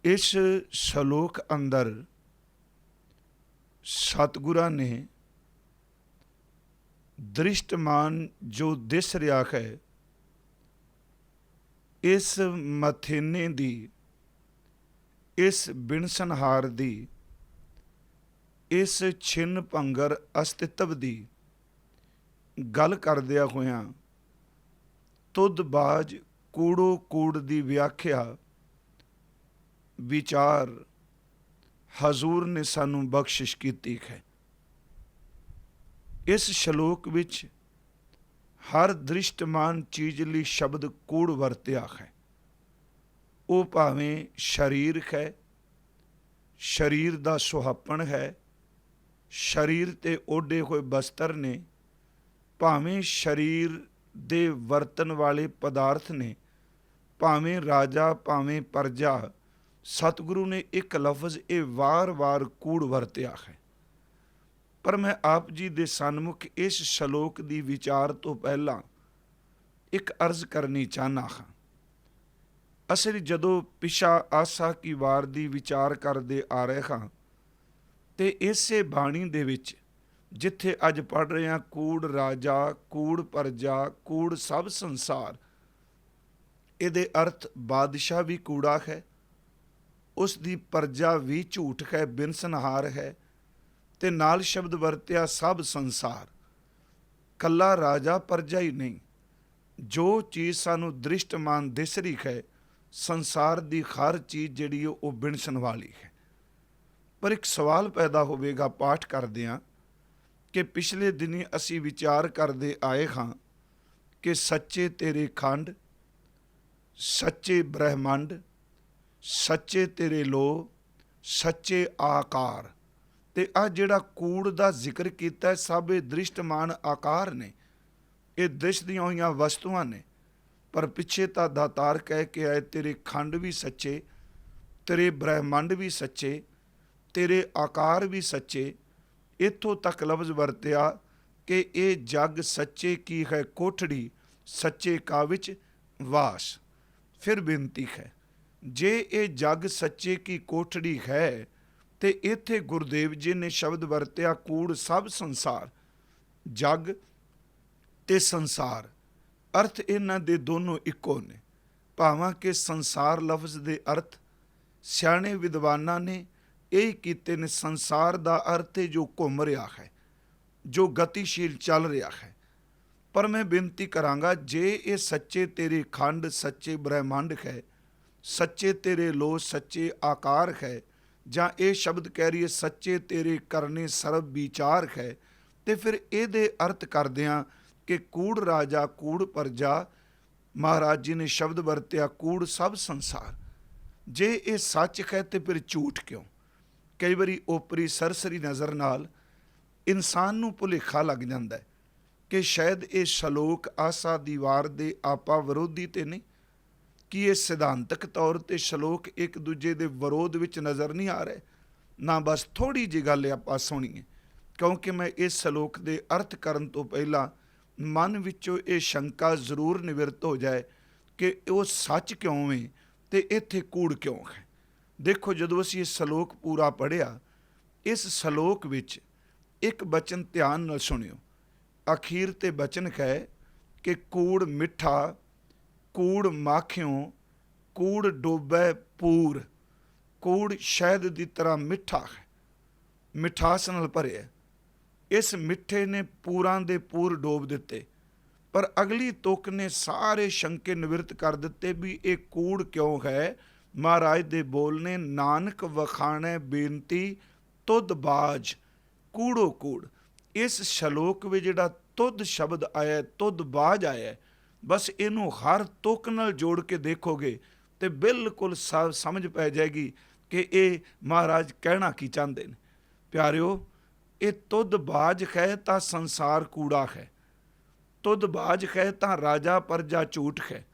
इस शलोक अंदर सतगुरां ने दृष्टमान जो दिस रहा है, इस मथेने दी, इस बिनसनहार दी, इस छिन्न भंगर अस्तित्व दी गल करदिया होया तुद बाज कूड़ो कूड़ दी व्याख्या विचार हजूर ने सानू बख्शिश कीती है। इस शलोक विच हर दृष्टमान चीज लई शब्द कूड़ वरत्या है। वो भावें शरीर है, शरीर दा सुहापन है, शरीर ते ओढ़े हुए बस्तर ने, भावें शरीर दे वरतन वाले पदार्थ ने, भावें राजा भावें प्रजा, सतगुरु ने एक लफज ये वार वार कूड़ वरत्या है। पर मैं आप जी दे सन्मुख इस शलोक दी विचार तो पहला एक अर्ज करनी चाहना हाँ। असीं जदों पिछा आसा की वार दी विचार करते आ रहे हाँ, ते इसे बाणी दे विच जिथे अज पढ़ रहे हैं कूड़ राजा, कूड़ प्रजा, कूड़ सब संसार, इहदे अर्थ बादशाह भी कूड़ा है, उस दी प्रजा भी झूठ है, बिनसनहार है, ते नाल शब्द वरत्या सब संसार। कला राजा प्रजा ही नहीं, जो चीज़ सानू दृष्टमान दिस रही है, संसार दी हर चीज़ जिहड़ी वो बिनसन वाली है। पर एक सवाल पैदा होवेगा पाठ करदियां कि पिछले दिनी असी विचार करते आए हाँ कि सच्चे तेरे खंड, सच्चे ब्रह्मंड, सच्चे तेरे लो, सच्चे आकार, ते आ जिहड़ा कूड़ दा जिक्र कीता सब ये दृष्टमान आकार ने, ये दिसदियां होइयां वस्तुआं ने। पर पिछे तां दातार कह के आए तेरे खंड भी सच्चे, तेरे ब्रह्मंड भी सच्चे, तेरे आकार भी सच्चे। इत्थों तक लफ्ज वरत्या कि ये जग सच्चे की है कोठड़ी, सच्चे का विच वास। फिर बेनती है, जे ये जग सच्चे की कोठड़ी है ते इत्थे गुरुदेव जी ने शब्द वरत्या कूड़ सब संसार। जग ते संसार अर्थ इन्हां दे दोनों इक्को ने। भावां कि संसार लफ्ज दे अर्थ सियाणे विद्वानां ने यही कीते ने। संसार दा अर्थ है जो घूम रहा है, जो गतिशील चल रहा है। पर मैं बेनती करांगा, जे ये सच्चे तेरे खंड, सच्चे ब्रह्मांड है, सच्चे तेरे लो, सच्चे आकार है, जां ये शब्द कह रही है सच्चे तेरे करने सर्व विचार है, तो फिर ये अर्थ करदियां कि कूड़ राजा, कूड़ प्रजा, महाराज जी ने शब्द वरत्या कूड़ सब संसार। जे ये सच है तो फिर झूठ क्यों? कई बारी ओपरी सरसरी नज़र नाल इंसान नूं भुलेखा लग जाता है कि शायद ये शलोक आसा दीवार दे आपा विरोधी तो नहीं, कि ये सिद्धांतक तौर पर शलोक एक दूजे के विरोध विच नज़र नहीं आ रहे ना। बस थोड़ी जी गल आपां सुणीए, क्योंकि मैं इस शलोक के अर्थ करन तो पहला मन विचों ये शंका जरूर निवृत्त हो जाए कि वो सच क्यों है तो इत्थे कूड़ क्यों है। देखो, जदों असीं इस शलोक पूरा पढ़िया, इस शलोक विच एक बचन ध्यान नाल सुनियो। अखीर ते बचन है कि कूड़ मिठा, कूड़ माखियों, कूड़ डोबै पूर, कूड़ शहद की तरह मिठा है, मिठास नाल भरिया। इस मिठे ने पूरां दे पूर डोब दिते। पर अगली तुक ने सारे शंके निवृत्त कर दिते भी ये कूड़ क्यों है। महाराज दे बोलने, नानक वखाणे बेनती तुद बाज कूड़ो कूड़। इस शलोक में जिहड़ा तुद शब्द आया, तुद बाज आया, बस इनू हर तुक नाल जोड़ के देखोगे तो बिल्कुल समझ पै जाएगी कि ये महाराज कहना की चाहते हैं। प्यारिओ, ये तुद बाज है तो संसार कूड़ा है, तुद बाज है तो राजा प्रजा झूठ है,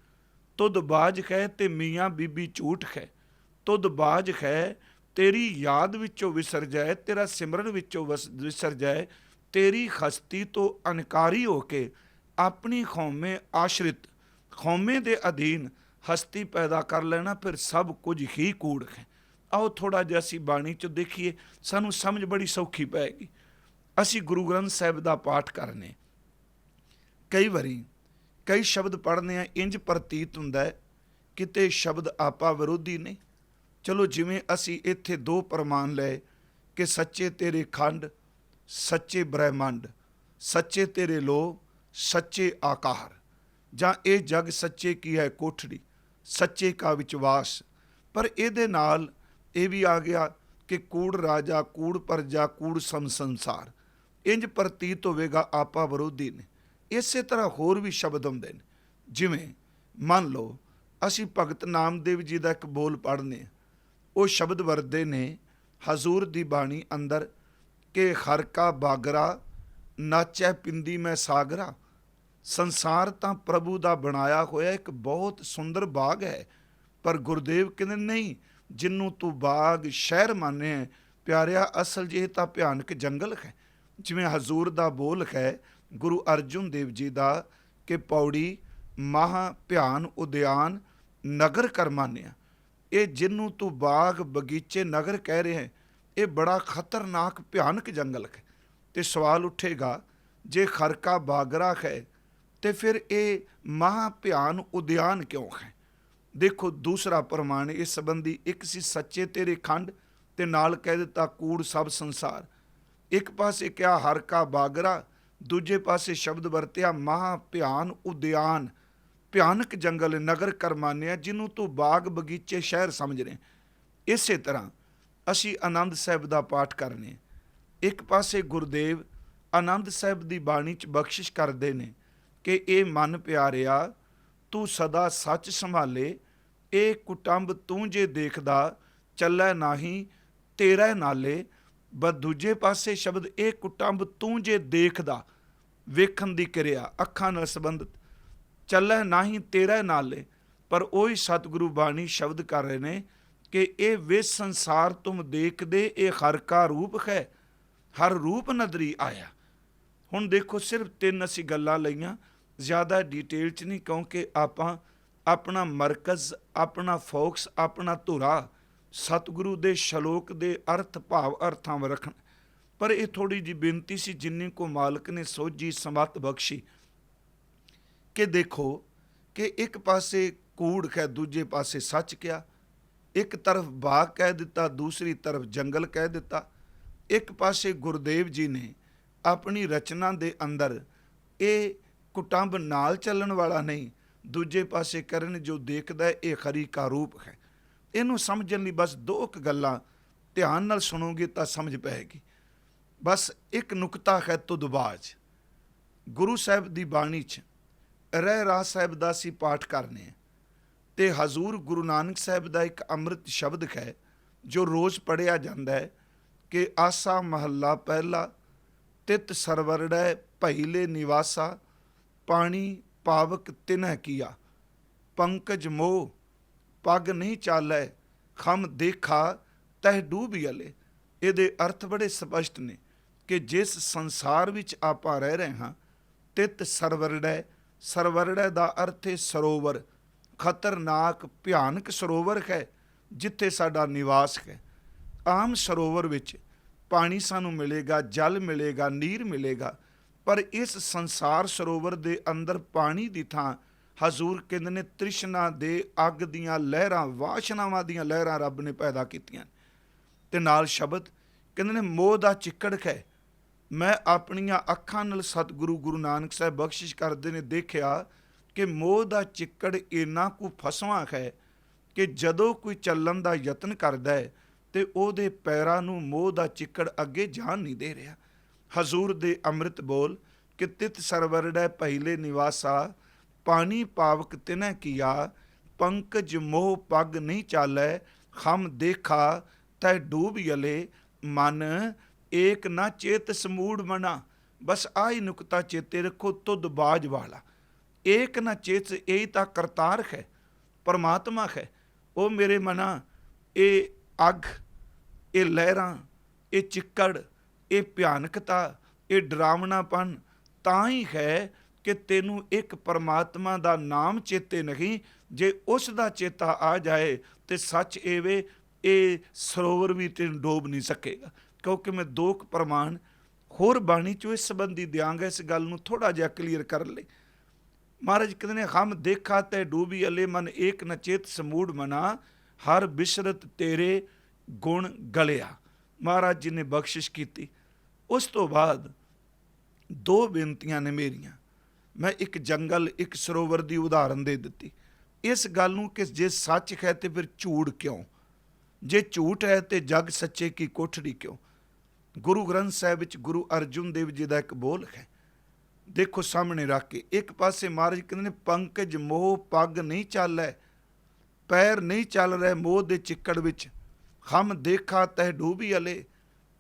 तुद बाज है तो मियाँ बीबी झूठ है, तुद बाज है तेरी याद विचों विसर जाए, तेरा सिमरन विचों विसर जाए, तेरी हस्ती तो अनकारी होके अपनी कौमे आश्रित, कौमे दे अधीन हस्ती पैदा कर लेना, फिर सब कुछ ही कूड़ है। आओ थोड़ा जिहा असीं बाणी चों देखीए, सानूं समझ बड़ी सौखी पैगी। असीं गुरु ग्रंथ साहिब दा पाठ करने, कई वारी कई शब्द पढ़ने आ, इंज प्रतीत हुंदा है किते शब्द आपा विरोधी ने। चलो जिवें असीं इत्थे दो प्रमाण लए कि सच्चे तेरे खंड, सच्चे ब्रह्मंड, सच्चे तेरे लो, सच्चे आकार, जां ये जग सच्चे की है कोठड़ी, सच्चे का विश्वास। पर इहदे नाल ये भी आ गया कि कूड़ राजा, कूड़ प्रजा, कूड़ सम संसार। इंज प्रतीत होवेगा आपा विरोधी ने। इसे तरह होर भी शब्द आउंदे ने, जिवें मान लो असीं भगत नामदेव जी का एक बोल पढ़ने, वो शब्द वरदे ने हजूर दी बाणी अंदर कि हर का बागरा नाचै पिंदी मैं सागरा। संसार तां प्रभु दा बनाया होया एक बहुत सुंदर बाग है, पर गुरदेव कहते नहीं, जिन्नू तू बाग शहर माने प्यारिया, असल जे तां भयानक जंगल है। जिवें हजूर दा बोल है गुरु अर्जुन देव जी दा कि पौड़ी महा भयान उद्यान नगर कर मानिया। ये जिन्नू तू बाग बगीचे नगर कह रहे हैं, ये बड़ा खतरनाक भयानक जंगल है। तो सवाल उठेगा, जे खरका बागरा है तो फिर ये महा भयान उद्यान क्यों है? देखो दूसरा प्रमाण इस संबंधी, एक सी सच्चे तेरे खंड ते नाल कह दिता कूड़ सब संसार। एक पासे क्या हर का बागरा, दूजे पासे शब्द वरत्या महा भयान उद्यान, भयानक जंगल नगर कर मानिया, जिन्हों तू बाग बगीचे शहर समझ रहे। इस तरह असी आनंद साहिब का पाठ करने, एक पासे गुरदेव आनंद साहिब की बाणी च बख्शिश करते हैं कि ये मन प्यारिया तू सदा सच संभाले, ये कुटुंब तू जे देखदा चलै नाही तेरा नाले। ब दूजे पासे शब्द ये कुटुंब तू जे देखदा, वेखण दी क्रिया अखां नाल संबंधित, चलै नाही तेरा नाले। पर वही सतगुरु बाणी शब्द कर रहे हैं कि ये वे संसार तुम देखदे, ये हर का रूप है, हर रूप नदरी आया। हुण देखो सिर्फ 3 असीं गल्लां लईआं, ज़्यादा डिटेल च नहीं, क्योंकि आपां अपना मरकज़, अपना फोकस, अपना धुरा सतगुरु दे शलोक दे अर्थ भाव अर्थां में रखना। पर यह थोड़ी जी बेनती सी जिन्नी को मालक ने सोझी समत बख्शी कि देखो कि एक पासे कूड़ है, दूजे पासे सच क्या, एक तरफ बाग कह दिता, दूसरी तरफ जंगल कह दिता। एक पासे गुरदेव जी ने अपनी रचना दे अंदर ये कुटुंब नाल चलन वाला नहीं, दूजे पासे करन जो देखदा है ये खरी का रूप है। इनू समझण लई बस 2 गल्लां ध्यान नाल सुनोगे तो समझ पैगी। बस एक नुकता है तुदबाज, गुरु साहिब दी बाणी च रह राज साहिब दा सी पाठ करने ते हजूर गुरु नानक साहिब दा एक अमृत शब्द है जो रोज़ पढ़िया जाता है कि आसा महला पहला तित सरवरड़ै भईले निवासा, पानी पावक तिन्ह किया, पंकज मोह पग नहीं चालै, खम देखा तह डूब गले। ये अर्थ बड़े स्पष्ट ने कि जिस संसार विच आपां रह रहे हाँ, तित सरवरड़ै, सरवरड़ै दा अर्थ है सरोवर, खतरनाक भयानक सरोवर है जिथे साडा निवास है। आम सरोवर विच पानी सानू मिलेगा, जल मिलेगा, नीर मिलेगा, पर इस संसार सरोवर दे अंदर पानी दी थां हजूर कहंदे ने तृष्णा दे अग दियां लहरां, वाशनावां दियां लहरां रब ने पैदा कीतियां ते नाल शब्द कहंदे ने मोह दा चिक्कड़ है। मैं अपनियां अखां नाल सतगुरु गुरु नानक साहिब बख्शिश करदे ने देखिया कि मोह दा चिक्कड़ इन्ना कु फसवां है कि जदों कोई चलन दा यतन करदा है ते ओहदे पैरां नूं मोह दा चिक्कड़ अगे जान नहीं दे रहा। हजूर दे अमृत बोल कि तित सरवरड़ै पहिले निवासा, पानी पावक तिन्ह किया, पंकज मोह पग नहीं चालै, खम देखा तै डूब गले। मन एक ना चेत समूढ़ मना, बस आई नुकता चेते रखो तुद बाज वाला। एक ना चेत, यही ता करतार है, परमात्मा है। ओ मेरे मना ये अग, ये लहरां, ये चिक्कड़, ये भयानकता, ये डरावनापन तां ही है कि तेनू एक परमात्मा दा नाम चेते नहीं। जे उस दा चेता आ जाए तो सच एवे ਇਹ ਸਰੋਵਰ ਵੀ ਤੈਨੂੰ ਡੋਬ ਨਹੀਂ ਸਕੇਗਾ। ਕਿਉਂਕਿ ਮੈਂ 2 ਪ੍ਰਮਾਣ ਹੋਰ ਬਾਣੀ 'ਚੋਂ ਇਸ ਸੰਬੰਧੀ ਦਿਆਂਗਾ, ਇਸ ਗੱਲ ਨੂੰ ਥੋੜ੍ਹਾ ਜਿਹਾ ਕਲੀਅਰ ਕਰਨ ਲਈ। ਮਹਾਰਾਜ ਕਹਿੰਦੇ ਨੇ, ਹਮ ਦੇਖਾ ਤੈ ਡੂਬੀ ਅਲੇ ਮਨ ਏਕ ਨ ਚੇਤ ਸਮੂੜ ਮਨਾ, ਹਰ ਬਿਸ਼ਰਤ ਤੇਰੇ ਗੁਣ ਗਲਿਆ। ਮਹਾਰਾਜ ਜੀ ਨੇ ਬਖਸ਼ਿਸ਼ ਕੀਤੀ। ਉਸ ਤੋਂ ਬਾਅਦ 2 ਬੇਨਤੀਆਂ ਨੇ ਮੇਰੀਆਂ। ਮੈਂ ਇੱਕ ਜੰਗਲ, ਇੱਕ ਸਰੋਵਰ ਦੀ ਉਦਾਹਰਨ ਦੇ ਦਿੱਤੀ। ਇਸ ਗੱਲ ਨੂੰ ਕਿ ਜੇ ਸੱਚ ਹੈ ਤੇ ਫਿਰ ਝੂਠ ਕਿਉਂ, ਜੇ ਝੂਠ ਹੈ ਤੇ ਜਗ ਸੱਚੇ ਕੀ ਕੋਠੜੀ ਕਿਉਂ। ਗੁਰੂ ਗ੍ਰੰਥ ਸਾਹਿਬ ਵਿੱਚ ਗੁਰੂ ਅਰਜੁਨ ਦੇਵ ਜੀ ਦਾ ਇੱਕ ਬੋਲ ਹੈ, ਦੇਖੋ ਸਾਹਮਣੇ ਰੱਖ ਕੇ। ਇੱਕ ਪਾਸੇ ਮਹਾਰਾਜ ਕਹਿੰਦੇ ਨੇ, ਪੰਕਜ ਮੋਹ ਪੱਗ ਨਹੀਂ ਚਾਲੈ, ਪੈਰ ਨਹੀਂ ਚੱਲ ਰਹੇ ਮੋਹ ਦੇ ਚਿੱਕੜ ਵਿੱਚ, ਹਮ ਦੇਖਾ ਤਹਿ ਡੂਬੀ ਅਲੇ।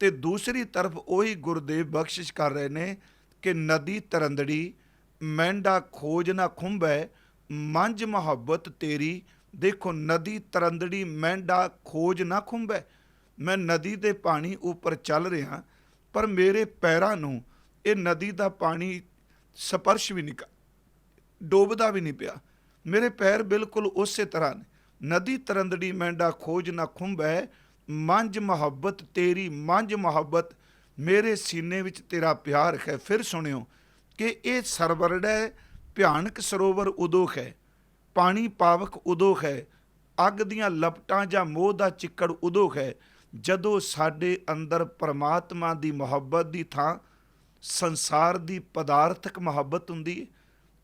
ਤੇ ਦੂਸਰੀ ਤਰਫ ਉਹੀ ਗੁਰਦੇਵ ਬਖਸ਼ਿਸ਼ ਕਰ ਰਹੇ ਨੇ ਕਿ ਨਦੀ ਤਰੰਦੜੀ ਮਹਿੰਡਾ ਖੋਜ ਨਾ ਖੁੰਭੈ, ਮੰਝ ਮੁਹੱਬਤ ਤੇਰੀ। ਦੇਖੋ, ਨਦੀ ਤਰੰਦੜੀ ਮਹਿੰਡਾ ਖੋਜ ਨਾ ਖੁੰਭੈ। ਮੈਂ ਨਦੀ ਦੇ ਪਾਣੀ ਉੱਪਰ ਚੱਲ ਰਿਹਾ, ਪਰ ਮੇਰੇ ਪੈਰਾਂ ਨੂੰ ਇਹ ਨਦੀ ਦਾ ਪਾਣੀ ਸਪਰਸ਼ ਵੀ ਨਹੀਂ, ਡੋਬਦਾ ਵੀ ਨਹੀਂ ਪਿਆ। ਮੇਰੇ ਪੈਰ ਬਿਲਕੁਲ ਉਸੇ ਤਰ੍ਹਾਂ ਨੇ। ਨਦੀ ਤਰੰਦੜੀ ਮਹਿੰਡਾ ਖੋਜ ਨਾ ਖੁੰਭੈ, ਮੰਝ ਮੁਹੱਬਤ ਤੇਰੀ। ਮੰਝ ਮੁਹੱਬਤ, ਮੇਰੇ ਸੀਨੇ ਵਿੱਚ ਤੇਰਾ ਪਿਆਰ ਹੈ। ਫਿਰ ਸੁਣਿਓ ਕਿ ਇਹ ਸਰਵਰੜ ਹੈ, ਭਿਆਨਕ ਸਰੋਵਰ ਉਦੋਂ ਹੈ, ਪਾਣੀ ਪਾਵਕ ਉਦੋਂ ਹੈ, ਅੱਗ ਦੀਆਂ ਲਪਟਾਂ ਜਾਂ ਮੋਹ ਦਾ ਚਿੱਕੜ ਉਦੋਂ ਹੈ, ਜਦੋਂ ਸਾਡੇ ਅੰਦਰ ਪਰਮਾਤਮਾ ਦੀ ਮੁਹੱਬਤ ਦੀ ਥਾਂ ਸੰਸਾਰ ਦੀ ਪਦਾਰਥਕ ਮੁਹੱਬਤ ਹੁੰਦੀ ਹੈ,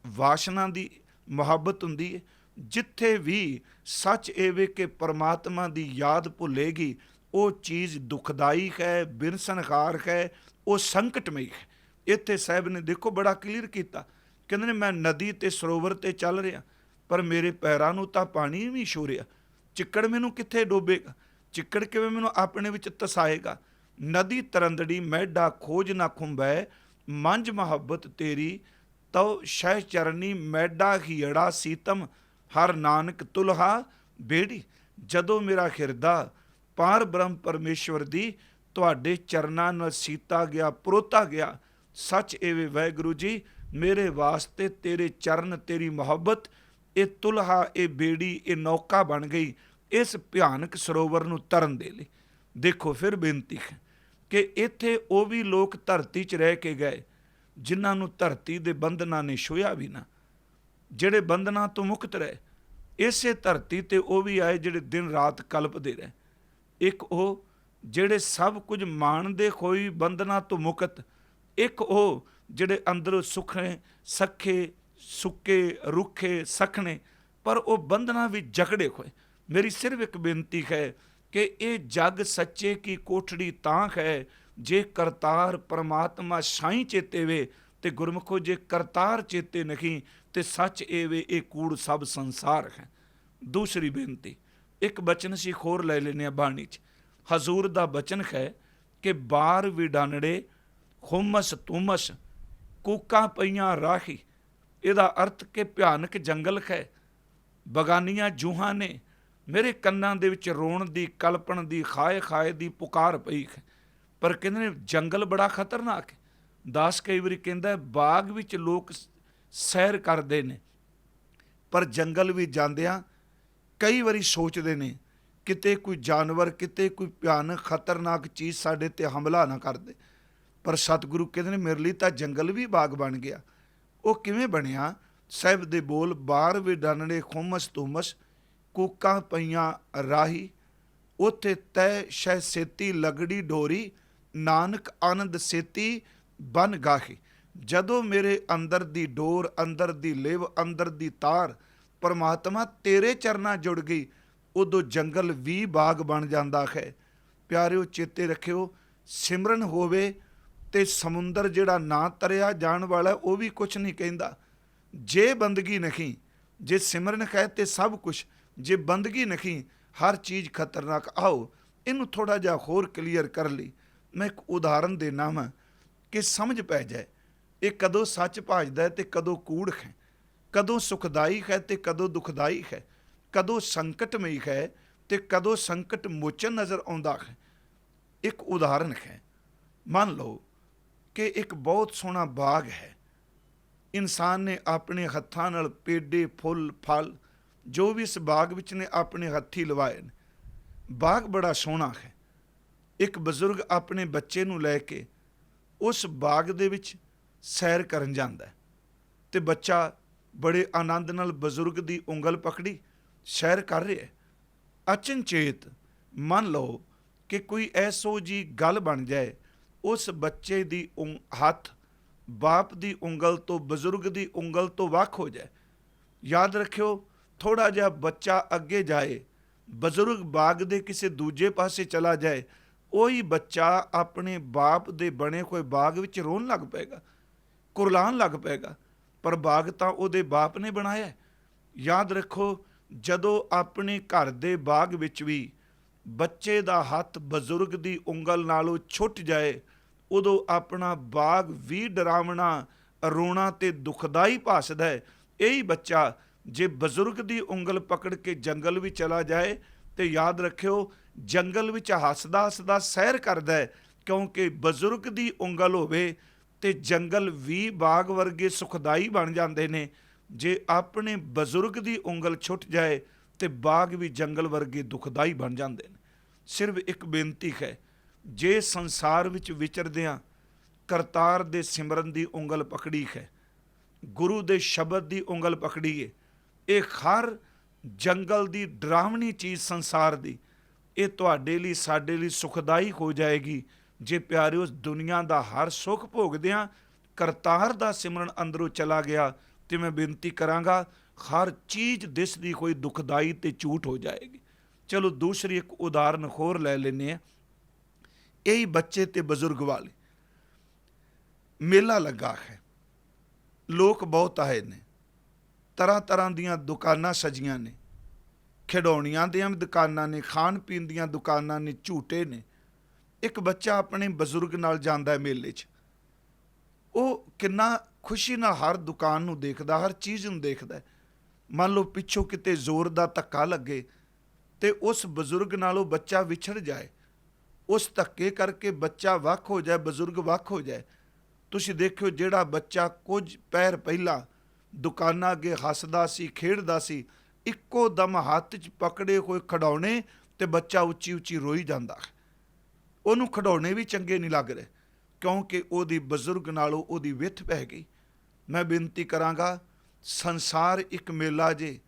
ਵਾਸ਼ਨਾ ਦੀ ਮੁਹੱਬਤ ਹੁੰਦੀ ਹੈ। ਜਿੱਥੇ ਵੀ ਸੱਚ ਇਹ ਵੇ ਕਿ ਪਰਮਾਤਮਾ ਦੀ ਯਾਦ ਭੁੱਲੇਗੀ, ਉਹ ਚੀਜ਼ ਦੁਖਦਾਈ ਹੈ, ਬਿਨਸਨਖਾਰ ਹੈ, ਉਹ ਸੰਕਟਮਈ ਹੈ। ਇੱਥੇ ਸਾਹਿਬ ਨੇ ਦੇਖੋ ਬੜਾ ਕਲੀਅਰ ਕੀਤਾ। ਕਹਿੰਦੇ ਨੇ, ਮੈਂ ਨਦੀ ਤੇ ਸਰੋਵਰ ਤੇ ਚੱਲ ਰਿਹਾ, ਪਰ ਮੇਰੇ ਪੈਰਾਂ ਨੂੰ ਤਾਂ ਪਾਣੀ ਵੀ ਛੂ ਰਿਹਾ। ਚਿੱਕੜ ਮੈਨੂੰ ਕਿੱਥੇ ਡੋਬੇਗਾ? ਚਿੱਕੜ ਕਿਵੇਂ ਮੈਨੂੰ ਆਪਣੇ ਵਿੱਚ ਤਸਾਏਗਾ? ਨਦੀ ਤਰੰਦੜੀ ਮਹਿਡਾ ਖੋਜ ਨਾ ਖੁੰਭੈ, ਮੰਝ ਮੁਹੱਬਤ ਤੇਰੀ। ਤਉ ਸ਼ਹਿ ਚਰਨੀ ਮੈਡਾ ਹੀੜਾ ਸੀਤਮ, ਹਰ ਨਾਨਕ ਤੁਲਹਾ ਬੇੜੀ। ਜਦੋਂ ਮੇਰਾ ਹਿਰਦਾ ਪਾਰ ਬ੍ਰਹਮ ਪਰਮੇਸ਼ਵਰ ਦੀ ਤੁਹਾਡੇ ਚਰਨਾਂ ਨਾਲ ਸੀਤਾ ਗਿਆ, ਪਰੋਤਾ ਗਿਆ। ਸੱਚ ਇਹ ਵਾਹਿਗੁਰੂ ਜੀ, ਮੇਰੇ ਵਾਸਤੇ ਤੇਰੇ ਚਰਨ, ਤੇਰੀ ਮੁਹੱਬਤ, ਇਹ ਤੁਲਹਾ, ਇਹ ਬੇੜੀ, ਇਹ ਨੌਕਾ ਬਣ ਗਈ ਇਸ ਭਿਆਨਕ ਸਰੋਵਰ ਨੂੰ ਤਰਨ ਦੇ ਲਈ। ਦੇਖੋ ਫਿਰ ਬੇਨਤੀ ਹੈ ਕਿ ਇੱਥੇ ਉਹ ਵੀ ਲੋਕ ਧਰਤੀ 'ਚ ਰਹਿ ਕੇ ਗਏ ਜਿਨ੍ਹਾਂ ਨੂੰ ਧਰਤੀ ਦੇ ਬੰਧਨਾਂ ਨੇ ਛੂਹਿਆ ਵੀ ਨਾ, ਜਿਹੜੇ ਬੰਧਨਾਂ ਤੋਂ ਮੁਕਤ ਰਹੇ। ਇਸੇ ਧਰਤੀ ਤੇ ਉਹ ਵੀ ਆਏ ਜਿਹੜੇ ਦਿਨ ਰਾਤ ਕਲਪਦੇ ਰਹੇ। ਇੱਕ ਉਹ ਜਿਹੜੇ ਸਭ ਕੁਝ ਮਾਣਦੇ ਹੋਏ ਬੰਧਨਾਂ ਤੋਂ ਮੁਕਤ, ਇੱਕ ਉਹ ਜਿਹੜੇ ਅੰਦਰੋਂ ਸੁੱਖੇ ਸੱਖੇ, ਸੁੱਕੇ ਰੁੱਖੇ ਸਖਣੇ, ਪਰ ਉਹ ਬੰਧਨਾਂ ਵੀ ਜਕੜੇ ਹੋਏ। ਮੇਰੀ ਸਿਰਫ ਇੱਕ ਬੇਨਤੀ ਹੈ ਕਿ ਇਹ ਜਗ ਸੱਚੇ ਕੀ ਕੋਠੜੀ ਤਾਂ ਹੈ ਜੇ ਕਰਤਾਰ ਪਰਮਾਤਮਾ ਸਾਈਂ ਚੇਤੇ ਵੇ, ਤੇ ਗੁਰਮੁਖੋ ਜੇ ਕਰਤਾਰ ਚੇਤੇ ਨਹੀਂ ਤੇ ਸੱਚ ਇਹ ਵੇ, ਇਹ ਕੂੜ ਸਭ ਸੰਸਾਰ ਹੈ। ਦੂਸਰੀ ਬੇਨਤੀ, ਇੱਕ ਬਚਨ ਸੀ ਹੋਰ ਲੈ ਲੈਨੇ ਆ ਬਾਣੀ 'ਚ। ਹਜ਼ੂਰ ਦਾ ਬਚਨ ਹੈ ਕਿ ਬਾਰ ਵਿਡਾਨੜੇ ਹੁਮਸ ਤੁਮਸ, ਕੂਕਾਂ ਪਈਆਂ ਰਾਹੀ। ਇਹਦਾ ਅਰਥ ਕਿ ਭਿਆਨਕ ਜੰਗਲ ਹੈ, ਬਗਾਨੀਆਂ ਜੂਹਾਂ ਨੇ। ਮੇਰੇ ਕੰਨਾਂ ਦੇ ਵਿੱਚ ਰੋਣ ਦੀ, ਕਲਪਣ ਦੀ, ਖਾਏ ਖਾਏ ਦੀ ਪੁਕਾਰ ਪਈ ਹੈ। ਪਰ ਕਹਿੰਦੇ ਨੇ ਜੰਗਲ ਬੜਾ ਖਤਰਨਾਕ ਹੈ। ਦਾਸ ਕਈ ਵਾਰੀ ਕਹਿੰਦਾ, ਬਾਗ ਵਿੱਚ ਲੋਕ ਸੈਰ ਕਰਦੇ ਨੇ, ਪਰ ਜੰਗਲ ਵੀ ਜਾਂਦਿਆਂ ਕਈ ਵਾਰੀ ਸੋਚਦੇ ਨੇ ਕਿਤੇ ਕੋਈ ਜਾਨਵਰ, ਕਿਤੇ ਕੋਈ ਭਿਆਨਕ ਖਤਰਨਾਕ ਚੀਜ਼ ਸਾਡੇ ਤੇ ਹਮਲਾ ਨਾ ਕਰ ਦੇ। ਪਰ ਸਤਿਗੁਰੂ ਕਹਿੰਦੇ ਨੇ, ਮੇਰੇ ਲਈ ਤਾਂ ਜੰਗਲ ਵੀ ਬਾਗ ਬਣ ਗਿਆ। ਉਹ ਕਿਵੇਂ ਬਣਿਆ? ਸਾਹਿਬ ਦੇ ਬੋਲ, ਬਾਰ ਵੀ ਡਾਨੜੇ ਖੁਮਸ ਤੁਮਸ, ਕੂਕਾਂ ਪਈਆਂ ਰਾਹੀ। ਉੱਥੇ ਤੈ ਸ਼ਹਿ ਸੇਤੀ ਲਗੜੀ ਡੋਰੀ, ਨਾਨਕ ਆਨੰਦ ਸੇਤੀ ਬਨ ਗਾਹੀ। ਜਦੋਂ ਮੇਰੇ ਅੰਦਰ ਦੀ ਡੋਰ, ਅੰਦਰ ਦੀ ਲਿਵ, ਅੰਦਰ ਦੀ ਤਾਰ ਪਰਮਾਤਮਾ ਤੇਰੇ ਚਰਨਾਂ ਜੁੜ ਗਈ, ਉਦੋਂ ਜੰਗਲ ਵੀ ਬਾਗ ਬਣ ਜਾਂਦਾ ਹੈ। ਪਿਆਰਿਓ ਚੇਤੇ ਰੱਖਿਓ, ਸਿਮਰਨ ਹੋਵੇ ਤੇ ਸਮੁੰਦਰ ਜਿਹੜਾ ਨਾ ਤਰਿਆ ਜਾਣ ਵਾਲਾ ਉਹ ਵੀ ਕੁਛ ਨਹੀਂ ਕਹਿੰਦਾ। ਜੇ ਬੰਦਗੀ ਨਹੀਂ, ਜੇ ਸਿਮਰਨ ਹੈ ਤੇ ਸਭ ਕੁਛ, ਜੇ ਬੰਦਗੀ ਨਹੀਂ ਹਰ ਚੀਜ਼ ਖਤਰਨਾਕ। ਆਓ ਇਹਨੂੰ ਥੋੜ੍ਹਾ ਜਿਹਾ ਹੋਰ ਕਲੀਅਰ ਕਰ ਲਈ ਮੈਂ ਇੱਕ ਉਦਾਹਰਨ ਦੇਣਾ ਵਾਂ ਕਿ ਸਮਝ ਪੈ ਜਾਏ ਇਹ ਕਦੋਂ ਸੱਚ ਭਾਜਦਾ ਹੈ ਤੇ ਕਦੋਂ ਕੂੜ ਹੈ, ਕਦੋਂ ਸੁਖਦਾਈ ਹੈ ਤੇ ਕਦੋਂ ਦੁਖਦਾਈ ਹੈ, ਕਦੋਂ ਸੰਕਟਮਈ ਹੈ ਤੇ ਕਦੋਂ ਸੰਕਟ ਮੋਚਨ ਨਜ਼ਰ ਆਉਂਦਾ ਹੈ। ਇੱਕ ਉਦਾਹਰਨ ਹੈ, ਮੰਨ ਲਓ ਕਿ ਇੱਕ ਬਹੁਤ ਸੋਹਣਾ ਬਾਗ ਹੈ। ਇਨਸਾਨ ਨੇ ਆਪਣੇ ਹੱਥਾਂ ਨਾਲ ਪੇਡੇ, ਫੁੱਲ, ਫਲ ਜੋ ਵੀ ਇਸ ਬਾਗ ਵਿੱਚ ਨੇ ਆਪਣੇ ਹੱਥੀਂ ਲਵਾਏ ਨੇ। ਬਾਗ ਬੜਾ ਸੋਹਣਾ ਹੈ। ਇੱਕ ਬਜ਼ੁਰਗ ਆਪਣੇ ਬੱਚੇ ਨੂੰ ਲੈ ਕੇ ਉਸ ਬਾਗ ਦੇ ਵਿੱਚ ਸੈਰ ਕਰਨ ਜਾਂਦਾ ਹੈ ਤੇ ਬੱਚਾ ਬੜੇ ਆਨੰਦ ਨਾਲ ਬਜ਼ੁਰਗ ਦੀ ਉਂਗਲ ਪਕੜੀ ਸੈਰ ਕਰ ਰਿਹਾ ਹੈ। ਅਚਨਚੇਤ ਮੰਨ ਲਓ ਕਿ ਕੋਈ ਐਸੋ ਜੀ ਗੱਲ ਬਣ ਜਾਏ, ਉਸ ਬੱਚੇ ਦੀ ਹੱਥ ਬਾਪ ਦੀ ਉਂਗਲ ਤੋਂ, ਬਜ਼ੁਰਗ ਦੀ ਉਂਗਲ ਤੋਂ ਵੱਖ ਹੋ ਜਾਏ। ਯਾਦ ਰੱਖਿਓ, ਥੋੜਾ ਜਿਹਾ ਬੱਚਾ ਅੱਗੇ ਜਾਏ, ਬਜ਼ੁਰਗ ਬਾਗ ਦੇ ਕਿਸੇ ਦੂਜੇ ਪਾਸੇ ਚਲਾ ਜਾਏ, ਉਹੀ ਬੱਚਾ ਆਪਣੇ ਬਾਪ ਦੇ ਬਣੇ ਹੋਏ ਬਾਗ ਵਿੱਚ ਰੋਣ ਲੱਗ ਪਏਗਾ, ਕੁਰਲਾਉਣ ਲੱਗ ਪਏਗਾ, ਪਰ ਬਾਗ ਤਾਂ ਉਹਦੇ ਬਾਪ ਨੇ ਬਣਾਇਆ। ਯਾਦ ਰੱਖੋ, ਜਦੋਂ ਆਪਣੇ ਘਰ ਦੇ ਬਾਗ ਵਿੱਚ ਵੀ ਬੱਚੇ ਦਾ ਹੱਥ ਬਜ਼ੁਰਗ ਦੀ ਉਂਗਲ ਨਾਲੋਂ ਛੁੱਟ ਜਾਏ, ਉਦੋਂ ਆਪਣਾ ਬਾਗ ਵੀ ਡਰਾਵਣਾ, ਰੋਣਾ ਤੇ ਦੁਖਦਾਈ ਭਾਸਦਾ ਹੈ। ਇਹੀ ਬੱਚਾ ਜੇ ਬਜ਼ੁਰਗ ਦੀ ਉਂਗਲ ਪਕੜ ਕੇ ਜੰਗਲ ਵਿੱਚ ਚਲਾ ਜਾਏ ਤੇ ਯਾਦ ਰੱਖਿਓ, ਜੰਗਲ ਵਿੱਚ ਹੱਸਦਾ ਹੱਸਦਾ ਸੈਰ ਕਰਦਾ ਹੈ, ਕਿਉਂਕਿ ਬਜ਼ੁਰਗ ਦੀ ਉਂਗਲ ਹੋਵੇ ਤੇ ਜੰਗਲ ਵੀ ਬਾਗ ਵਰਗੇ ਸੁਖਦਾਈ ਬਣ ਜਾਂਦੇ ਨੇ। ਜੇ ਆਪਣੇ ਬਜ਼ੁਰਗ ਦੀ ਉਂਗਲ ਛੁੱਟ ਜਾਏ ਤੇ ਬਾਗ ਵੀ ਜੰਗਲ ਵਰਗੇ ਦੁਖਦਾਈ ਬਣ ਜਾਂਦੇ ਨੇ। ਸਿਰਫ ਇੱਕ ਬੇਨਤੀ ਹੈ, ਜੇ ਸੰਸਾਰ ਵਿੱਚ ਵਿਚਰਦਿਆਂ ਕਰਤਾਰ ਦੇ ਸਿਮਰਨ ਦੀ ਉਂਗਲ ਪਕੜੀ ਹੈ, ਗੁਰੂ ਦੇ ਸ਼ਬਦ ਦੀ ਉਂਗਲ ਪਕੜੀਏ, ਇਹ ਹਰ ਜੰਗਲ ਦੀ ਡਰਾਵਣੀ ਚੀਜ਼ ਸੰਸਾਰ ਦੀ, ਇਹ ਤੁਹਾਡੇ ਲਈ ਸਾਡੇ ਲਈ ਸੁਖਦਾਈ ਹੋ ਜਾਏਗੀ। ਜੇ ਪਿਆਰਿਓ ਦੁਨੀਆ ਦਾ ਹਰ ਸੁੱਖ ਭੋਗਦਿਆਂ ਕਰਤਾਰ ਦਾ ਸਿਮਰਨ ਅੰਦਰੋਂ ਚਲਾ ਗਿਆ ਤੇ ਮੈਂ ਬੇਨਤੀ ਕਰਾਂਗਾ, ਹਰ ਚੀਜ਼ ਦਿਸਦੀ ਹੋਈ ਦੁਖਦਾਈ ਤੇ ਝੂਠ ਹੋ ਜਾਏਗੀ। ਚਲੋ ਦੂਸਰੀ ਇੱਕ ਉਦਾਹਰਨ ਹੋਰ ਲੈ ਲੈਂਦੇ ਹਾਂ। ਇਹੀ ਬੱਚੇ ਤੇ ਬਜ਼ੁਰਗ ਵਾਲੇ ਮੇਲਾ ਲੱਗਾ ਹੈ, ਲੋਕ ਬਹੁਤ ਆਏ ਨੇ, ਤਰ੍ਹਾਂ ਤਰ੍ਹਾਂ ਦੀਆਂ ਦੁਕਾਨਾਂ ਸਜੀਆਂ ਨੇ, ਖਿਡੌਣਿਆਂ ਦੀਆਂ ਦੁਕਾਨਾਂ ਨੇ, ਖਾਣ ਪੀਣ ਦੀਆਂ ਦੁਕਾਨਾਂ ਨੇ, ਝੂਟੇ ਨੇ। ਇੱਕ ਬੱਚਾ ਆਪਣੇ ਬਜ਼ੁਰਗ ਨਾਲ ਜਾਂਦਾ ਹੈ ਮੇਲੇ 'ਚ, ਉਹ ਕਿੰਨਾ ਖੁਸ਼ੀ ਨਾਲ ਹਰ ਦੁਕਾਨ ਨੂੰ ਦੇਖਦਾ, ਹਰ ਚੀਜ਼ ਨੂੰ ਦੇਖਦਾ। ਮੰਨ ਲਓ ਪਿੱਛੋਂ ਕਿਤੇ ਜ਼ੋਰ ਦਾ ਧੱਕਾ ਲੱਗੇ ਤੇ ਉਸ ਬਜ਼ੁਰਗ ਨਾਲੋਂ ਬੱਚਾ ਵਿਛੜ ਜਾਏ, ਉਸ ਧੱਕੇ ਕਰਕੇ ਬੱਚਾ ਵੱਖ ਹੋ ਜਾਏ, ਬਜ਼ੁਰਗ ਵੱਖ ਹੋ ਜਾਏ। ਤੁਸੀਂ ਦੇਖਿਓ, ਜਿਹੜਾ ਬੱਚਾ ਕੁਝ ਪੈਰ ਪਹਿਲਾਂ ਦੁਕਾਨਾਂ ਅੱਗੇ ਹੱਸਦਾ ਸੀ, ਖੇਡਦਾ ਸੀ, ਇੱਕੋ ਦਮ ਹੱਥ 'ਚ ਪਕੜੇ ਹੋਏ ਖਿਡੌਣੇ ਤੇ ਬੱਚਾ ਉੱਚੀ ਉੱਚੀ ਰੋਈ ਜਾਂਦਾ। ਉਹਨੂੰ ਖਿਡੌਣੇ ਵੀ ਚੰਗੇ ਨਹੀਂ ਲੱਗ ਰਹੇ, ਕਿਉਂਕਿ ਉਹਦੀ ਬਜ਼ੁਰਗ ਨਾਲੋਂ ਉਹਦੀ ਵਿੱਥ ਪੈ ਗਈ। ਮੈਂ ਬੇਨਤੀ ਕਰਾਂਗਾ, ਸੰਸਾਰ ਇੱਕ ਮੇਲਾ ਜੇ,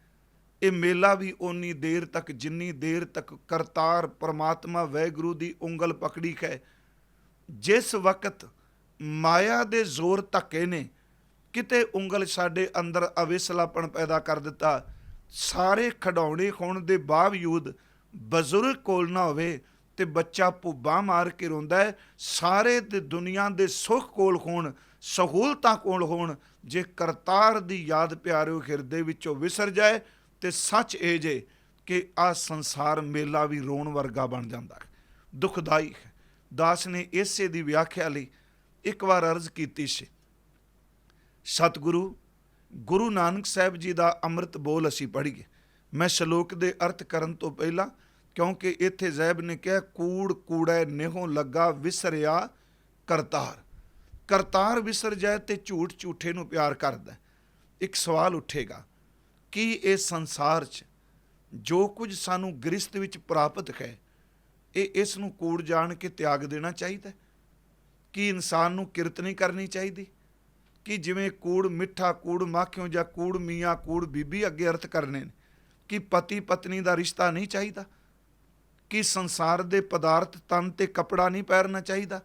ਇਹ ਮੇਲਾ ਵੀ ਓਨੀ ਦੇਰ ਤੱਕ ਜਿੰਨੀ ਦੇਰ ਤੱਕ ਕਰਤਾਰ ਪਰਮਾਤਮਾ ਵਾਹਿਗੁਰੂ ਦੀ ਉਂਗਲ ਪਕੜੀ ਹੈ। ਜਿਸ ਵਕਤ ਮਾਇਆ ਦੇ ਜ਼ੋਰ ਧੱਕੇ ਨੇ ਕਿਤੇ ਉਂਗਲ ਸਾਡੇ ਅੰਦਰ ਅਵੇਸਲਾਪਣ ਪੈਦਾ ਕਰ ਦਿੱਤਾ, ਸਾਰੇ ਖਿਡੌਣੇ ਹੋਣ ਦੇ ਬਾਵਜੂਦ ਬਜ਼ੁਰਗ ਕੋਲ ਨਾ ਹੋਵੇ ਤੇ ਬੱਚਾ ਭੁੱਬਾਂ ਮਾਰ ਕੇ ਰੋਂਦਾ ਹੈ। ਸਾਰੇ ਦੇ ਦੁਨੀਆ ਦੇ ਸੁੱਖ ਕੋਲ ਹੋਣ, ਸਹੂਲਤਾਂ ਕੋਲ ਹੋਣ, ਜੇ ਕਰਤਾਰ ਦੀ ਯਾਦ ਪਿਆਰਿਓ ਹਿਰਦੇ ਵਿੱਚੋਂ ਵਿਸਰ ਜਾਏ ਤੇ ਸੱਚ ਇਹ ਜੇ ਕਿ ਆਹ ਸੰਸਾਰ ਮੇਲਾ ਵੀ ਰੋਣ ਵਰਗਾ ਬਣ ਜਾਂਦਾ ਹੈ, ਦੁਖਦਾਈ ਹੈ। ਦਾਸ ਨੇ ਇਸੇ ਦੀ ਵਿਆਖਿਆ ਲਈ ਇੱਕ ਵਾਰ ਅਰਜ਼ ਕੀਤੀ ਸੀ, ਸਤਿਗੁਰੂ ਗੁਰੂ ਨਾਨਕ ਸਾਹਿਬ ਜੀ ਦਾ ਅੰਮ੍ਰਿਤ ਬੋਲ ਅਸੀਂ ਪੜ੍ਹੀਏ। ਮੈਂ ਸ਼ਲੋਕ ਦੇ ਅਰਥ ਕਰਨ ਤੋਂ ਪਹਿਲਾਂ, ਕਿਉਂਕਿ ਇੱਥੇ ਜ਼ੈਬ ਨੇ ਕਿਹਾ, ਕੂੜ ਕੂੜੈ ਨਿਹੋਂ ਲੱਗਾ ਵਿਸਰਿਆ ਕਰਤਾਰ। ਕਰਤਾਰ ਵਿਸਰ ਜਾਏ ਤੇ ਝੂਠ ਝੂਠੇ ਨੂੰ ਪਿਆਰ ਕਰਦਾ। ਇੱਕ ਸਵਾਲ ਉੱਠੇਗਾ, ਕੀ ਇਸ ਸੰਸਾਰ 'ਚ ਜੋ ਕੁਝ ਸਾਨੂੰ ਗ੍ਰਸਤ ਵਿੱਚ ਪ੍ਰਾਪਤ ਹੈ, ਇਹ ਇਸ ਨੂੰ ਕੂੜ ਜਾਣ ਕੇ ਤਿਆਗ ਦੇਣਾ ਚਾਹੀਦਾ? ਕੀ ਇਨਸਾਨ ਨੂੰ ਕਿਰਤ ਨਹੀਂ ਕਰਨੀ ਚਾਹੀਦੀ? ਕਿ ਜਿਵੇਂ ਕੂੜ ਮਿੱਠਾ, ਕੂੜ ਮਾਖਿਓ ਜਾਂ ਕੂੜ ਮੀਆਂ, ਕੂੜ ਬੀਬੀ ਅੱਗੇ ਅਰਥ ਕਰਨੇ ਨੇ, ਕਿ ਪਤੀ ਪਤਨੀ ਦਾ ਰਿਸ਼ਤਾ ਨਹੀਂ ਚਾਹੀਦਾ? ਕਿ ਸੰਸਾਰ ਦੇ ਪਦਾਰਥ ਤਨ ਤੇ ਕੱਪੜਾ ਨਹੀਂ ਪਹਿਨਣਾ ਚਾਹੀਦਾ?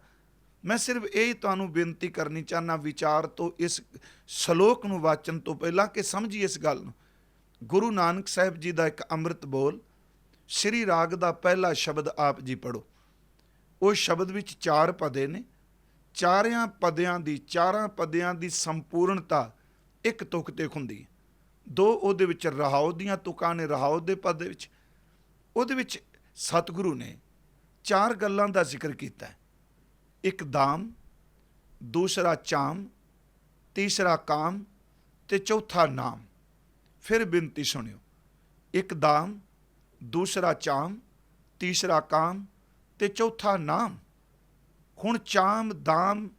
ਮੈਂ ਸਿਰਫ ਇਹ ਤੁਹਾਨੂੰ ਬੇਨਤੀ ਕਰਨੀ ਚਾਹੁੰਦਾ ਵਿਚਾਰ ਤੋਂ, ਇਸ ਸ਼ਲੋਕ ਨੂੰ ਵਾਚਨ ਤੋਂ ਪਹਿਲਾਂ, ਕਿ ਸਮਝੀਏ ਇਸ ਗੱਲ ਨੂੰ। ਗੁਰੂ ਨਾਨਕ ਸਾਹਿਬ ਜੀ ਦਾ ਇੱਕ ਅੰਮ੍ਰਿਤ ਬੋਲ, ਸ਼੍ਰੀ ਰਾਗ ਦਾ ਪਹਿਲਾ ਸ਼ਬਦ ਆਪ ਜੀ ਪੜ੍ਹੋ। ਉਹ ਸ਼ਬਦ ਵਿੱਚ 4 ਪਦੇ ਨੇ, ਚਾਰਾਂ ਪਦਿਆਂ ਦੀ ਸੰਪੂਰਨਤਾ ਇੱਕ ਤੁਕ ਤੇ ਹੁੰਦੀ ਹੈ। 2 ਉਹਦੇ ਵਿੱਚ ਰਹਾਉ ਦੀਆਂ ਤੁਕਾਂ ਨੇ, ਰਹਾਉ ਦੇ ਪਦ ਦੇ ਵਿੱਚ, ਉਹਦੇ ਵਿੱਚ ਸਤਿਗੁਰੂ ਨੇ 4 ਗੱਲਾਂ ਦਾ ਜ਼ਿਕਰ ਕੀਤਾ। ਇੱਕ ਦਾਮ, ਦੂਸਰਾ ਚਾਮ, ਤੀਸਰਾ ਕਾਮ ਤੇ ਚੌਥਾ ਨਾਮ। ਫਿਰ ਬੇਨਤੀ ਸੁਣਿਓ, ਇੱਕ ਦਾਮ, ਦੂਸਰਾ ਚਾਮ, ਤੀਸਰਾ ਕਾਮ ਤੇ ਚੌਥਾ ਨਾਮ। ਹੁਣ ਚਾਮ, ਦਾਮ,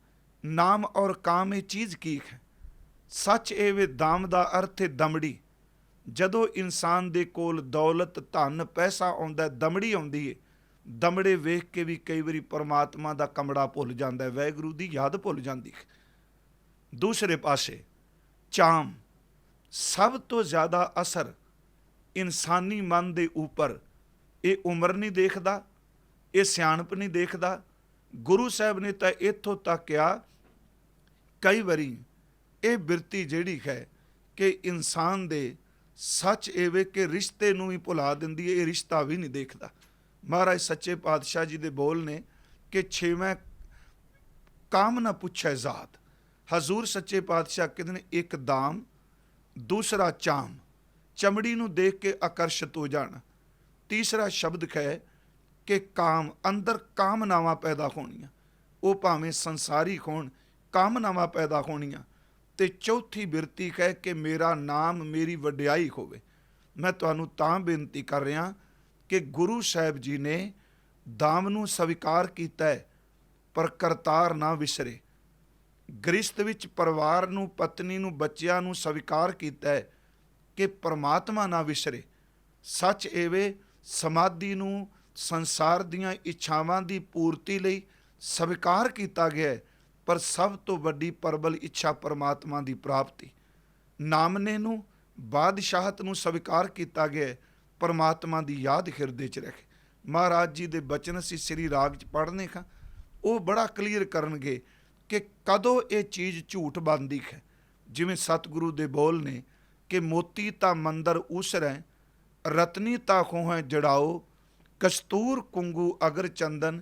ਨਾਮ ਔਰ ਕਾਮ ਇਹ ਚੀਜ਼ ਕੀ ਹੈ? ਸੱਚ ਇਹ ਵੇ, ਦਾਮ ਦਾ ਅਰਥ ਹੈ ਦਮੜੀ, ਜਦੋਂ ਇਨਸਾਨ ਦੇ ਕੋਲ ਦੌਲਤ, ਧਨ, ਪੈਸਾ ਆਉਂਦਾ, ਦਮੜੀ ਆਉਂਦੀ ਹੈ, ਦਮੜੇ ਵੇਖ ਕੇ ਵੀ ਕਈ ਵਾਰੀ ਪਰਮਾਤਮਾ ਦਾ ਕਮੜਾ ਭੁੱਲ ਜਾਂਦਾ ਹੈ, ਵਾਹਿਗੁਰੂ ਦੀ ਯਾਦ ਭੁੱਲ ਜਾਂਦੀ ਹੈ। ਦੂਸਰੇ ਪਾਸੇ ਚਾਮ, ਸਭ ਤੋਂ ਜ਼ਿਆਦਾ ਅਸਰ ਇਨਸਾਨੀ ਮਨ ਦੇ ਉੱਪਰ ਇਹ ਉਮਰ ਨਹੀਂ ਦੇਖਦਾ, ਇਹ ਸਿਆਣਪ ਨਹੀਂ ਦੇਖਦਾ। ਗੁਰੂ ਸਾਹਿਬ ਨੇ ਤਾਂ ਇੱਥੋਂ ਤੱਕ ਕਿਹਾ, ਕਈ ਵਾਰੀ ਇਹ ਬਿਰਤੀ ਜਿਹੜੀ ਹੈ ਕਿ ਇਨਸਾਨ ਦੇ ਸੱਚ ਇਹ ਵੇ ਕਿ ਰਿਸ਼ਤੇ ਨੂੰ ਵੀ ਭੁਲਾ ਦਿੰਦੀ ਹੈ, ਇਹ ਰਿਸ਼ਤਾ ਵੀ ਨਹੀਂ ਦੇਖਦਾ। ਮਹਾਰਾਜ ਸੱਚੇ ਪਾਤਸ਼ਾਹ ਜੀ ਦੇ ਬੋਲ ਨੇ ਕਿ ਛੇਵਾਂ ਕਾਮ ਨਾ ਪੁੱਛੈ ਜ਼ਾਤ। ਹਜ਼ੂਰ ਸੱਚੇ ਪਾਤਸ਼ਾਹ ਕਹਿੰਦੇ ਨੇ, ਇੱਕ ਦਾਮ, ਦੂਸਰਾ ਚਾਮ, ਚਮੜੀ ਨੂੰ ਦੇਖ ਕੇ ਆਕਰਸ਼ਿਤ ਹੋ ਜਾਣਾ। ਤੀਸਰਾ ਸ਼ਬਦ ਹੈ ਕਿ ਕਾਮ, ਅੰਦਰ ਕਾਮਨਾਵਾਂ ਪੈਦਾ ਹੋਣੀਆਂ, ਉਹ ਭਾਵੇਂ ਸੰਸਾਰੀ ਹੋਣ, ਕਾਮਨਾਵਾਂ ਪੈਦਾ ਹੋਣੀਆਂ। ਤੇ ਚੌਥੀ ਬਿਰਤੀ ਹੈ ਕਿ ਮੇਰਾ ਨਾਮ, ਮੇਰੀ ਵਡਿਆਈ ਹੋਵੇ। ਮੈਂ ਤੁਹਾਨੂੰ ਤਾਂ ਬੇਨਤੀ ਕਰ ਰਿਹਾ ਕਿ ਗੁਰੂ ਸਾਹਿਬ ਜੀ ਨੇ ਦਾਮ ਨੂੰ ਸਵੀਕਾਰ ਕੀਤਾ ਹੈ, ਪਰ ਕਰਤਾਰ ਨਾ ਵਿਸਰੇ। ਗ੍ਰਸਥ ਵਿੱਚ ਪਰਿਵਾਰ ਨੂੰ, ਪਤਨੀ ਨੂੰ, ਬੱਚਿਆਂ ਨੂੰ ਸਵੀਕਾਰ ਕੀਤਾ ਹੈ ਕਿ ਪਰਮਾਤਮਾ ਨਾ ਵਿਸਰੇ। ਸੱਚ ਐਵੇਂ ਸਮਾਧੀ ਨੂੰ ਸੰਸਾਰ ਦੀਆਂ ਇੱਛਾਵਾਂ ਦੀ ਪੂਰਤੀ ਲਈ ਸਵੀਕਾਰ ਕੀਤਾ ਗਿਆ ਹੈ, ਪਰ ਸਭ ਤੋਂ ਵੱਡੀ ਪ੍ਰਬਲ ਇੱਛਾ ਪਰਮਾਤਮਾ ਦੀ ਪ੍ਰਾਪਤੀ। ਨਾਮਨੇ ਨੂੰ, ਬਾਦਸ਼ਾਹਤ ਨੂੰ ਸਵੀਕਾਰ ਕੀਤਾ ਗਿਆ, ਪਰਮਾਤਮਾ ਦੀ ਯਾਦ ਹਿਰਦੇ 'ਚ ਰੱਖੇ। ਮਹਾਰਾਜ ਜੀ ਦੇ ਬਚਨ ਅਸੀਂ ਸ੍ਰੀ ਰਾਗ 'ਚ ਪੜ੍ਹਨੇ ਹਾਂ, ਉਹ ਬੜਾ ਕਲੀਅਰ ਕਰਨਗੇ ਕਿ ਕਦੋਂ ਇਹ ਚੀਜ਼ ਝੂਠ ਬਣਦੀ ਹੈ। ਜਿਵੇਂ ਸਤਿਗੁਰੂ ਦੇ ਬੋਲ ਨੇ ਕਿ ਮੋਤੀ ਤਾਂ ਮੰਦਰ ਉਸਰੈ, ਰਤਨੀ ਤਾਂ ਖੋਹੈ ਜੜਾਓ, ਕਸਤੂਰ ਕੁੰਗੂ ਅਗਰ ਚੰਦਨ,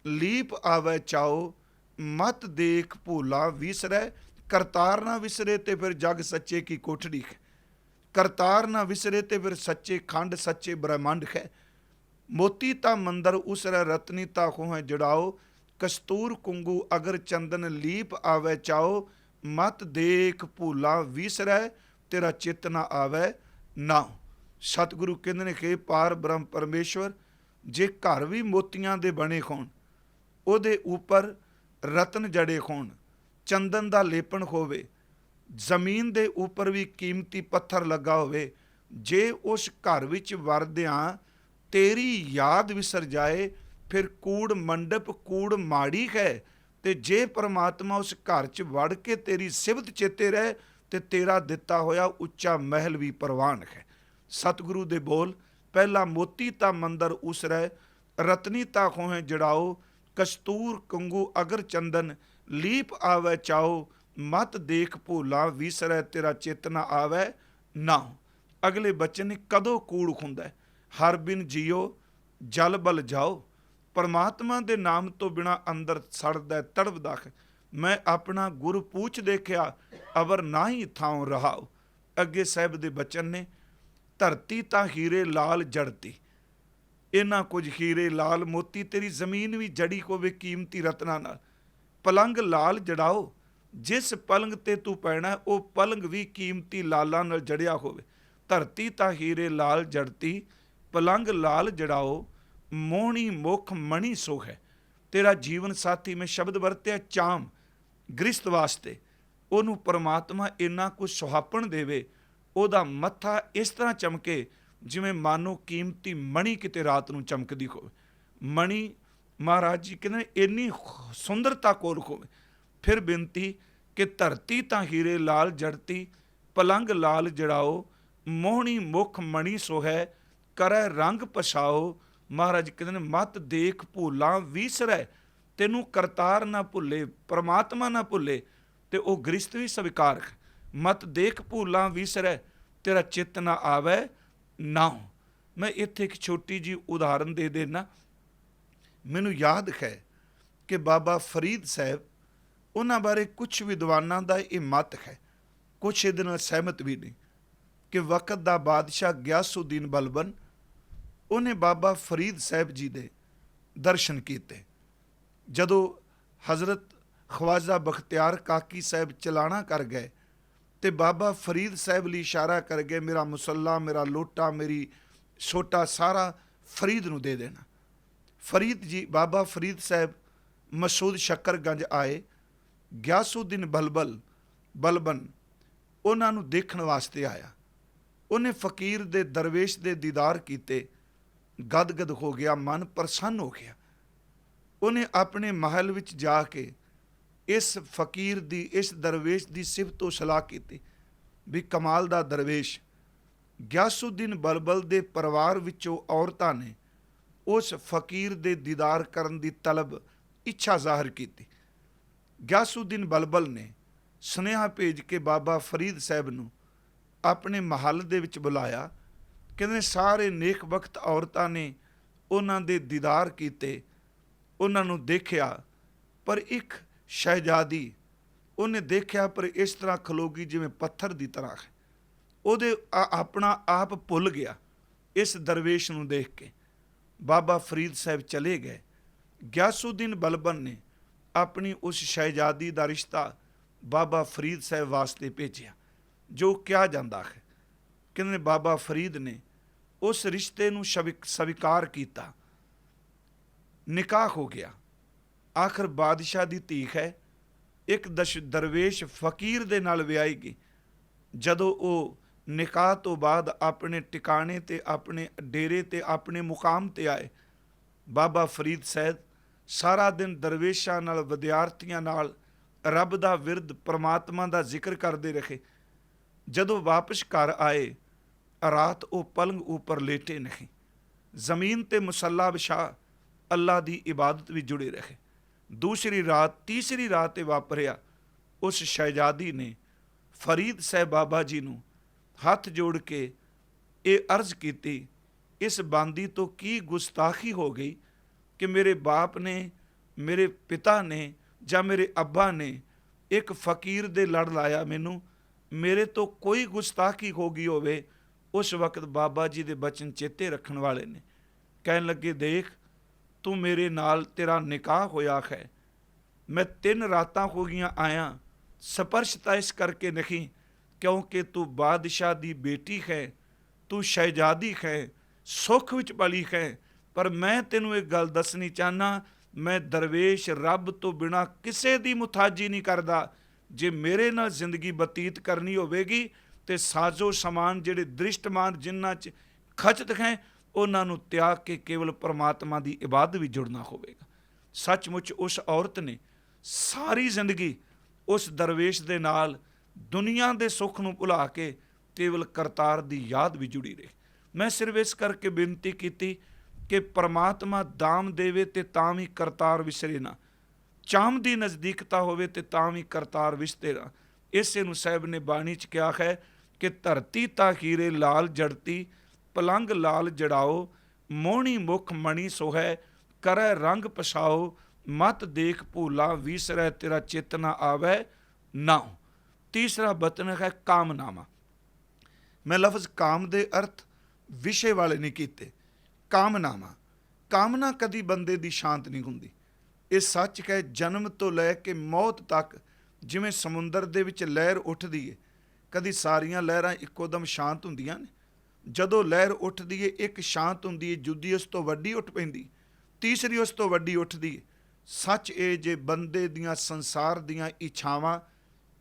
ਲੀਪ ਆਵੈ ਚਾਓ, ਮਤ ਦੇਖ ਭੂਲਾ ਵਿਸਰੈ। ਕਰਤਾਰ ਨਾ ਵਿਸਰੇ ਤੇ ਫਿਰ ਜਗ ਸੱਚੇ ਕੀ ਕੋਠੜੀ ਹੈ। ਕਰਤਾਰ ਨਾ ਵਿਸਰੇ ਤੇ ਫਿਰ ਸੱਚੇ ਖੰਡ, ਸੱਚੇ ਬ੍ਰਹਮੰਡ ਹੈ। ਮੋਤੀ ਤਾਂ ਮੰਦਰ ਉਸਰੈ, ਰਤਨੀ ਤਾਂ ਖੋਹੈ ਜੜਾਓ, ਕਸਤੂਰ ਕੁੰਗੂ ਅਗਰ ਚੰਦਨ, ਲੀਪ ਆਵੈ ਚਾਓ, ਮਤ ਦੇਖ ਭੂਲਾ ਵਿਸਰੈ, ਤੇਰਾ ਚਿੱਤ ਨਾ ਆਵੈ ਨਾ। ਸਤਿਗੁਰੂ ਕਹਿੰਦੇ ਨੇ ਕਿ ਪਾਰ ਬ੍ਰਹਮ ਪਰਮੇਸ਼ਵਰ ਜੇ ਘਰ ਵੀ ਮੋਤੀਆਂ ਦੇ ਬਣੇ ਹੋਣ, ਉਹਦੇ ਉੱਪਰ ਰਤਨ ਜੜੇ ਹੋਣ, ਚੰਦਨ ਦਾ ਲੇਪਣ ਹੋਵੇ, ਜ਼ਮੀਨ ਦੇ ਉੱਪਰ ਵੀ ਕੀਮਤੀ ਪੱਥਰ ਲੱਗਾ ਹੋਵੇ, ਜੇ ਉਸ ਘਰ ਵਿੱਚ ਵਰਦਿਆਂ ਤੇਰੀ ਯਾਦ ਵਿਸਰ ਜਾਏ, ਫਿਰ ਕੂੜ ਮੰਡਪ ਕੂੜ ਮਾੜੀ ਹੈ। ਤੇ ਜੇ ਪਰਮਾਤਮਾ ਉਸ ਘਰ 'ਚ ਵੜ ਕੇ ਤੇਰੀ ਸਿਫਤ ਚੇਤੇ ਰਹੇ, ਤੇ ਤੇਰਾ ਦਿੱਤਾ ਹੋਇਆ ਉੱਚਾ ਮਹਿਲ ਵੀ ਪ੍ਰਵਾਨ ਹੈ। ਸਤਿਗੁਰੂ ਦੇ ਬੋਲ, ਪਹਿਲਾ ਮੋਤੀ ਤਾਂ ਮੰਦਰ ਉਸਰੈ, ਰਤਨੀ ਤਾਂ ਖੋਹੈ ਜੜਾਓ, ਕਸਤੂਰ ਕੰਗੂ ਅਗਰ ਚੰਦਨ, ਲੀਪ ਆਵੈ ਚਾਓ, ਮਤ ਦੇਖ ਭੂਲਾ ਵਿਸਰੈ, ਤੇਰਾ ਚਿੱਤ ਨਾ ਆਵੈ ਨਾ। ਅਗਲੇ ਬਚਨ ਨੇ ਕਦੋਂ ਕੂੜ ਹੁੰਦਾ, ਹਰ ਬਿਨ ਜੀਓ ਜਲ ਬਲ ਜਾਓ। ਪਰਮਾਤਮਾ ਦੇ ਨਾਮ ਤੋਂ ਬਿਨਾਂ ਅੰਦਰ ਸੜਦਾ, ਤੜਫਦਾ ਹੈ। ਮੈਂ ਆਪਣਾ ਗੁਰ ਪੂਛ ਦੇਖਿਆ, ਅਵਰ ਨਾ ਹੀ ਥਾਉ ਰਹਾਓ। ਅੱਗੇ ਸਾਹਿਬ ਦੇ ਬਚਨ ਨੇ, ਧਰਤੀ ਤਾਂ ਹੀਰੇ ਲਾਲ ਜੜਤੀ, ਇਹਨਾਂ ਕੁਝ ਹੀਰੇ ਲਾਲ ਮੋਤੀ, ਤੇਰੀ ਜ਼ਮੀਨ ਵੀ ਜੜੀ ਹੋਵੇ ਕੀਮਤੀ ਰਤਨਾਂ ਨਾਲ। ਪਲੰਗ ਲਾਲ ਜੜਾਓ, ਜਿਸ ਪਲੰਗ ਤੇ ਤੂੰ ਪੈਣਾ ਉਹ ਪਲੰਗ ਵੀ ਕੀਮਤੀ ਲਾਲਾਂ ਨਾਲ ਜੜਿਆ ਹੋਵੇ। ਧਰਤੀ ਤਾਂ ਹੀਰੇ ਲਾਲ ਜੜਤੀ, ਪਲੰਗ ਲਾਲ ਜੜਾਓ, ਮੋਹਣੀ ਮੁਖ ਮਣੀ ਸੋ ਹੈ। ਤੇਰਾ ਜੀਵਨ ਸਾਥੀ, ਮੈਂ ਸ਼ਬਦ ਵਰਤਿਆ ਚਾਮ, ਗ੍ਰਸਥ ਵਾਸਤੇ ਉਹਨੂੰ ਪਰਮਾਤਮਾ ਇੰਨਾ ਕੁਝ ਸੁਹਾਪਣ ਦੇਵੇ, ਉਹਦਾ ਮੱਥਾ ਇਸ ਤਰ੍ਹਾਂ ਚਮਕੇ ਜਿਵੇਂ ਮਾਨੋ ਕੀਮਤੀ ਮਣੀ ਕਿਤੇ ਰਾਤ ਨੂੰ ਚਮਕਦੀ ਹੋਵੇ। ਮਣੀ ਮਹਾਰਾਜ ਜੀ ਕਹਿੰਦੇ ਇੰਨੀ ਸੁੰਦਰਤਾ ਕੋਲ ਹੋਵੇ। ਫਿਰ ਬੇਨਤੀ ਕਿ ਧਰਤੀ ਤਾਂ ਹੀਰੇ ਲਾਲ ਜੜਤੀ, ਪਲੰਗ ਲਾਲ ਜੜਾਓ, ਮੋਹਣੀ ਮੁਖ ਮਣੀ ਸੋ ਹੈ, ਕਰੈ ਰੰਗ ਪਛਾਓ। ਮਹਾਰਾਜ ਕਹਿੰਦੇ ਨੇ ਮਤ ਦੇਖ ਭੂਲਾ ਵਿਸਰੈ, ਤੈਨੂੰ ਕਰਤਾਰ ਨਾ ਭੁੱਲੇ, ਪਰਮਾਤਮਾ ਨਾ ਭੁੱਲੇ, ਤੇ ਉਹ ਗ੍ਰਸਥ ਵੀ ਸਵੀਕਾਰ ਹੈ। ਮਤ ਦੇਖ ਭੂਲਾ ਵਿਸਰੈ, ਤੇਰਾ ਚਿੱਤ ਨਾ ਆਵੈ ਨਾ। ਮੈਂ ਇੱਥੇ ਇੱਕ ਛੋਟੀ ਜਿਹੀ ਉਦਾਹਰਨ ਦੇ ਦੇਣਾ। ਮੈਨੂੰ ਯਾਦ ਹੈ ਕਿ ਬਾਬਾ ਫਰੀਦ ਸਾਹਿਬ, ਉਹਨਾਂ ਬਾਰੇ ਕੁਛ ਵਿਦਵਾਨਾਂ ਦਾ ਇਹ ਮਤ ਹੈ, ਕੁਛ ਇਹਦੇ ਨਾਲ ਸਹਿਮਤ ਵੀ ਨਹੀਂ, ਕਿ ਵਕਤ ਦਾ ਬਾਦਸ਼ਾਹ ਗਿਆਸੁਦੀਨ ਬਲਬਨ, ਉਹਨੇ ਬਾਬਾ ਫਰੀਦ ਸਾਹਿਬ ਜੀ ਦੇ ਦਰਸ਼ਨ ਕੀਤੇ। ਜਦੋਂ ਹਜ਼ਰਤ ਖਵਾਜਾ ਬਖਤਿਆਰ ਕਾਕੀ ਸਾਹਿਬ ਚਲਾਣਾ ਕਰ ਗਏ, ਤੇ ਬਾਬਾ ਫਰੀਦ ਸਾਹਿਬ ਲਈ ਇਸ਼ਾਰਾ ਕਰ ਗਏ, ਮੇਰਾ ਮੁਸੱਲਾ, ਮੇਰਾ ਲੋਟਾ, ਮੇਰੀ ਛੋਟਾ ਸਾਰਾ ਫਰੀਦ ਨੂੰ ਦੇ ਦੇਣਾ। ਫਰੀਦ ਜੀ, ਬਾਬਾ ਫਰੀਦ ਸਾਹਿਬ ਮਸੂਦ ਸ਼ੱਕਰਗੰਜ ਆਏ। ਗਿਆਸੁਦੀਨ ਬਲਬਨ ਉਹਨਾਂ ਨੂੰ ਦੇਖਣ ਵਾਸਤੇ ਆਇਆ। ਉਹਨੇ ਫਕੀਰ ਦੇ ਦਰਵੇਸ਼ ਦੇ ਦੀਦਾਰ ਕੀਤੇ, ਗਦਗਦ ਹੋ ਗਿਆ, ਮਨ ਪ੍ਰਸੰਨ ਹੋ ਗਿਆ। ਉਹਨੇ ਆਪਣੇ ਮਹਿਲ ਵਿੱਚ ਜਾ ਕੇ ਇਸ ਫਕੀਰ ਦੀ, ਇਸ ਦਰਵੇਸ਼ ਦੀ ਸਿਫਤ ਸਲਾਹ ਕੀਤੀ ਵੀ ਕਮਾਲ ਦਾ ਦਰਵੇਸ਼। ਗਿਆਸੁਦੀਨ ਬਲਬਲ ਦੇ ਪਰਿਵਾਰ ਵਿੱਚੋਂ ਔਰਤਾਂ ਨੇ ਉਸ ਫਕੀਰ ਦੇ ਦੀਦਾਰ ਕਰਨ ਦੀ ਤਲਬ, ਇੱਛਾ ਜ਼ਾਹਰ ਕੀਤੀ। ਗਿਆਸੁਦੀਨ ਬਲਬਲ ਨੇ ਸੁਨੇਹਾ ਭੇਜ ਕੇ ਬਾਬਾ ਫਰੀਦ ਸਾਹਿਬ ਨੂੰ ਆਪਣੇ ਮਹੱਲ ਦੇ ਵਿੱਚ ਬੁਲਾਇਆ। ਕਹਿੰਦੇ ਸਾਰੇ ਨੇਕ ਵਕਤ ਔਰਤਾਂ ਨੇ ਉਹਨਾਂ ਦੇ ਦੀਦਾਰ ਕੀਤੇ, ਉਹਨਾਂ ਨੂੰ ਦੇਖਿਆ, ਪਰ ਇੱਕ ਸ਼ਹਿਜ਼ਾਦੀ ਉਹਨੇ ਦੇਖਿਆ ਪਰ ਇਸ ਤਰ੍ਹਾਂ ਖਲੋਗੀ ਜਿਵੇਂ ਪੱਥਰ ਦੀ ਤਰ੍ਹਾਂ ਹੈ। ਉਹਦੇ ਆਪਣਾ ਆਪ ਭੁੱਲ ਗਿਆ ਇਸ ਦਰਵੇਸ਼ ਨੂੰ ਦੇਖ ਕੇ। ਬਾਬਾ ਫਰੀਦ ਸਾਹਿਬ ਚਲੇ ਗਏ। ਗਿਆਸੁਦੀਨ ਬਲਬਲ ਨੇ ਆਪਣੀ ਉਸ ਸ਼ਹਿਜ਼ਾਦੀ ਦਾ ਰਿਸ਼ਤਾ ਬਾਬਾ ਫਰੀਦ ਸਾਹਿਬ ਵਾਸਤੇ ਭੇਜਿਆ। ਜੋ ਕਿਹਾ ਜਾਂਦਾ ਹੈ, ਕਹਿੰਦੇ ਬਾਬਾ ਫਰੀਦ ਨੇ ਉਸ ਰਿਸ਼ਤੇ ਨੂੰ ਸਵੀਕਾਰ ਕੀਤਾ, ਨਿਕਾਹ ਹੋ ਗਿਆ। ਆਖਰ ਬਾਦਸ਼ਾਹ ਦੀ ਧੀ ਹੈ, ਇੱਕ ਦਰਵੇਸ਼ ਫਕੀਰ ਦੇ ਨਾਲ ਵਿਆਹੀ ਗਈ। ਜਦੋਂ ਉਹ ਨਿਕਾਹ ਤੋਂ ਬਾਅਦ ਆਪਣੇ ਟਿਕਾਣੇ ਤੇ, ਆਪਣੇ ਡੇਰੇ ਤੇ, ਆਪਣੇ ਮੁਕਾਮ ਤੇ ਆਏ, ਬਾਬਾ ਫਰੀਦ ਸਾਹਿਬ ਸਾਰਾ ਦਿਨ ਦਰਵੇਸ਼ਾਂ ਨਾਲ, ਵਿਦਿਆਰਥੀਆਂ ਨਾਲ ਰੱਬ ਦਾ ਵਿਰਦ, ਪਰਮਾਤਮਾ ਦਾ ਜ਼ਿਕਰ ਕਰਦੇ ਰਹੇ। ਜਦੋਂ ਵਾਪਸ ਘਰ ਆਏ, ਰਾਤ ਉਹ ਪਲੰਗ ਉੱਪਰ ਲੇਟੇ ਨਹੀਂ, ਜ਼ਮੀਨ ਤੇ ਮੁਸੱਲਾ ਵਿਛਾ ਅੱਲਾ ਦੀ ਇਬਾਦਤ ਵਿੱਚ ਜੁੜੇ ਰਹੇ। ਦੂਸਰੀ ਰਾਤ, ਤੀਸਰੀ ਰਾਤ ਤੇ ਵਾਪਰਿਆ, ਉਸ ਸ਼ਹਿਜ਼ਾਦੀ ਨੇ ਫਰੀਦ ਸਾਹਿਬ ਬਾਬਾ ਜੀ ਨੂੰ ਹੱਥ ਜੋੜ ਕੇ ਇਹ ਅਰਜ਼ ਕੀਤੀ, ਇਸ ਬਾਂਦੀ ਤੋਂ ਕੀ ਗੁਸਤਾਖੀ ਹੋ ਗਈ ਕਿ ਮੇਰੇ ਬਾਪ ਨੇ, ਮੇਰੇ ਪਿਤਾ ਨੇ ਜਾਂ ਮੇਰੇ ਅੱਬਾ ਨੇ ਇੱਕ ਫਕੀਰ ਦੇ ਲੜ ਲਾਇਆ ਮੈਨੂੰ, ਮੇਰੇ ਤੋਂ ਕੋਈ ਗੁਸਤਾਖੀ ਹੋ ਗਈ ਹੋਵੇ। ਉਸ ਵਕਤ ਬਾਬਾ ਜੀ ਦੇ ਬਚਨ ਚੇਤੇ ਰੱਖਣ ਵਾਲੇ ਨੇ ਕਹਿਣ ਲੱਗੇ, ਦੇਖ ਤੂੰ ਮੇਰੇ ਨਾਲ, ਤੇਰਾ ਨਿਕਾਹ ਹੋਇਆ ਹੈ, ਮੈਂ 3 ਰਾਤਾਂ ਹੋ ਗਈਆਂ ਆਇਆ, ਸਪਰਸ਼ ਤਾਂ ਇਸ ਕਰਕੇ ਨਹੀਂ ਕਿਉਂਕਿ ਤੂੰ ਬਾਦਸ਼ਾਹ ਦੀ ਬੇਟੀ ਹੈ, ਤੂੰ ਸ਼ਹਿਜ਼ਾਦੀ ਹੈ, ਸੁੱਖ ਵਿੱਚ ਪਲੀ ਹੈ, ਪਰ ਮੈਂ ਤੈਨੂੰ ਇੱਕ ਗੱਲ ਦੱਸਣੀ ਚਾਹੁੰਦਾ, ਮੈਂ ਦਰਵੇਸ਼ ਰੱਬ ਤੋਂ ਬਿਨਾਂ ਕਿਸੇ ਦੀ ਮੁਤਾਜੀ ਨਹੀਂ ਕਰਦਾ। ਜੇ ਮੇਰੇ ਨਾਲ ਜ਼ਿੰਦਗੀ ਬਤੀਤ ਕਰਨੀ ਹੋਵੇਗੀ ਤੇ ਸਾਜ਼ੋ ਸਮਾਨ ਜਿਹੜੇ ਦ੍ਰਿਸ਼ਟਮਾਨ ਜਿਨ੍ਹਾਂ 'ਚ ਖਚਤ ਹੈ, ਉਹਨਾਂ ਨੂੰ ਤਿਆਗ ਕੇ ਕੇਵਲ ਪਰਮਾਤਮਾ ਦੀ ਇਬਾਦਤ ਵਿੱਚ ਜੁੜਨਾ ਹੋਵੇਗਾ। ਸੱਚਮੁੱਚ ਉਸ ਔਰਤ ਨੇ ਸਾਰੀ ਜ਼ਿੰਦਗੀ ਉਸ ਦਰਵੇਸ਼ ਦੇ ਨਾਲ ਦੁਨੀਆ ਦੇ ਸੁੱਖ ਨੂੰ ਭੁਲਾ ਕੇ ਕੇਵਲ ਕਰਤਾਰ ਦੀ ਯਾਦ ਵੀ ਜੁੜੀ ਰਹੀ। ਮੈਂ ਸਿਰਫ ਇਸ ਕਰਕੇ ਬੇਨਤੀ ਕੀਤੀ ਕਿ ਪਰਮਾਤਮਾ ਦਾਮ ਦੇਵੇ ਤੇ ਤਾਂ ਵੀ ਕਰਤਾਰ ਵਿਸਰੇ ਨਾ, ਚਾਮ ਦੀ ਨਜ਼ਦੀਕਤਾ ਹੋਵੇ ਤੇ ਤਾਂ ਵੀ ਕਰਤਾਰ ਵਿਸਰੇ ਨਾ। ਇਸੇ ਨੂੰ ਸਾਹਿਬ ਨੇ ਬਾਣੀ 'ਚ ਕਿਹਾ ਹੈ ਕਿ ਧਰਤੀ ਤਾਂ ਹੀਰੇ ਲਾਲ ਜੜਤੀ, ਪਲੰਗ ਲਾਲ ਜੜਾਓ, ਮੋਹਣੀ ਮੁਖ ਮਣੀ ਸੋਹੈ, ਕਰੈ ਰੰਗ ਪਛਾਓ, ਮਤ ਦੇਖ ਭੂਲਾ ਵਿਸਰੈ, ਤੇਰਾ ਚਿਤ ਨਾ ਆਵੈ ਨਾਉ। ਤੀਸਰਾ ਬਚਨ ਹੈ ਕਾਮਨਾਮਾ। ਮੈਂ ਲਫ਼ਜ਼ ਕਾਮ ਦੇ ਅਰਥ ਵਿਸ਼ੇ ਵਾਲੇ ਨਹੀਂ ਕੀਤੇ, ਕਾਮਨਾਮਾ। ਕਾਮਨਾ ਕਦੀ ਬੰਦੇ ਦੀ ਸ਼ਾਂਤ ਨਹੀਂ ਹੁੰਦੀ। ਇਹ ਸੱਚ ਹੈ, ਜਨਮ ਤੋਂ ਲੈ ਕੇ ਮੌਤ ਤੱਕ ਜਿਵੇਂ ਸਮੁੰਦਰ ਦੇ ਵਿੱਚ ਲਹਿਰ ਉੱਠਦੀ ਹੈ, ਕਦੀ ਸਾਰੀਆਂ ਲਹਿਰਾਂ ਇੱਕੋ ਦਮ ਸ਼ਾਂਤ ਹੁੰਦੀਆਂ ਨੇ। ਜਦੋਂ ਲਹਿਰ ਉੱਠਦੀ ਹੈ, ਇੱਕ ਸ਼ਾਂਤ ਹੁੰਦੀ ਹੈ, ਦੂਜੀ ਉਸ ਤੋਂ ਵੱਡੀ ਉੱਠ ਪੈਂਦੀ, ਤੀਸਰੀ ਉਸ ਤੋਂ ਵੱਡੀ ਉੱਠਦੀ ਹੈ। ਸੱਚ ਇਹ ਜੇ ਬੰਦੇ ਦੀਆਂ ਸੰਸਾਰ ਦੀਆਂ ਇੱਛਾਵਾਂ,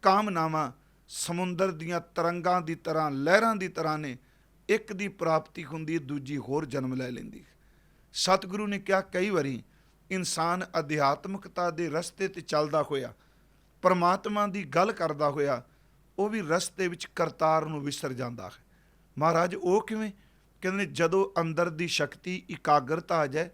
ਕਾਮਨਾਵਾਂ ਸਮੁੰਦਰ ਦੀਆਂ ਤਰੰਗਾਂ ਦੀ ਤਰ੍ਹਾਂ, ਲਹਿਰਾਂ ਦੀ ਤਰ੍ਹਾਂ ਨੇ, ਇੱਕ ਦੀ ਪ੍ਰਾਪਤੀ ਹੁੰਦੀ, ਦੂਜੀ ਹੋਰ ਜਨਮ ਲੈ ਲੈਂਦੀ। ਸਤਿਗੁਰੂ ਨੇ ਕਿਹਾ ਕਈ ਵਾਰੀ ਇਨਸਾਨ ਅਧਿਆਤਮਕਤਾ ਦੇ ਰਸਤੇ 'ਤੇ ਚੱਲਦਾ ਹੋਇਆ, ਪਰਮਾਤਮਾ ਦੀ ਗੱਲ ਕਰਦਾ ਹੋਇਆ, ਉਹ ਵੀ ਰਸਤੇ ਵਿੱਚ ਕਰਤਾਰ ਨੂੰ ਵਿਸਰ ਜਾਂਦਾ ਹੈ। ਮਹਾਰਾਜ ਉਹ ਕਿਵੇਂ? ਕਹਿੰਦੇ ਜਦੋਂ ਅੰਦਰ ਦੀ ਸ਼ਕਤੀ, ਇਕਾਗਰਤਾ ਆ ਜਾਏ,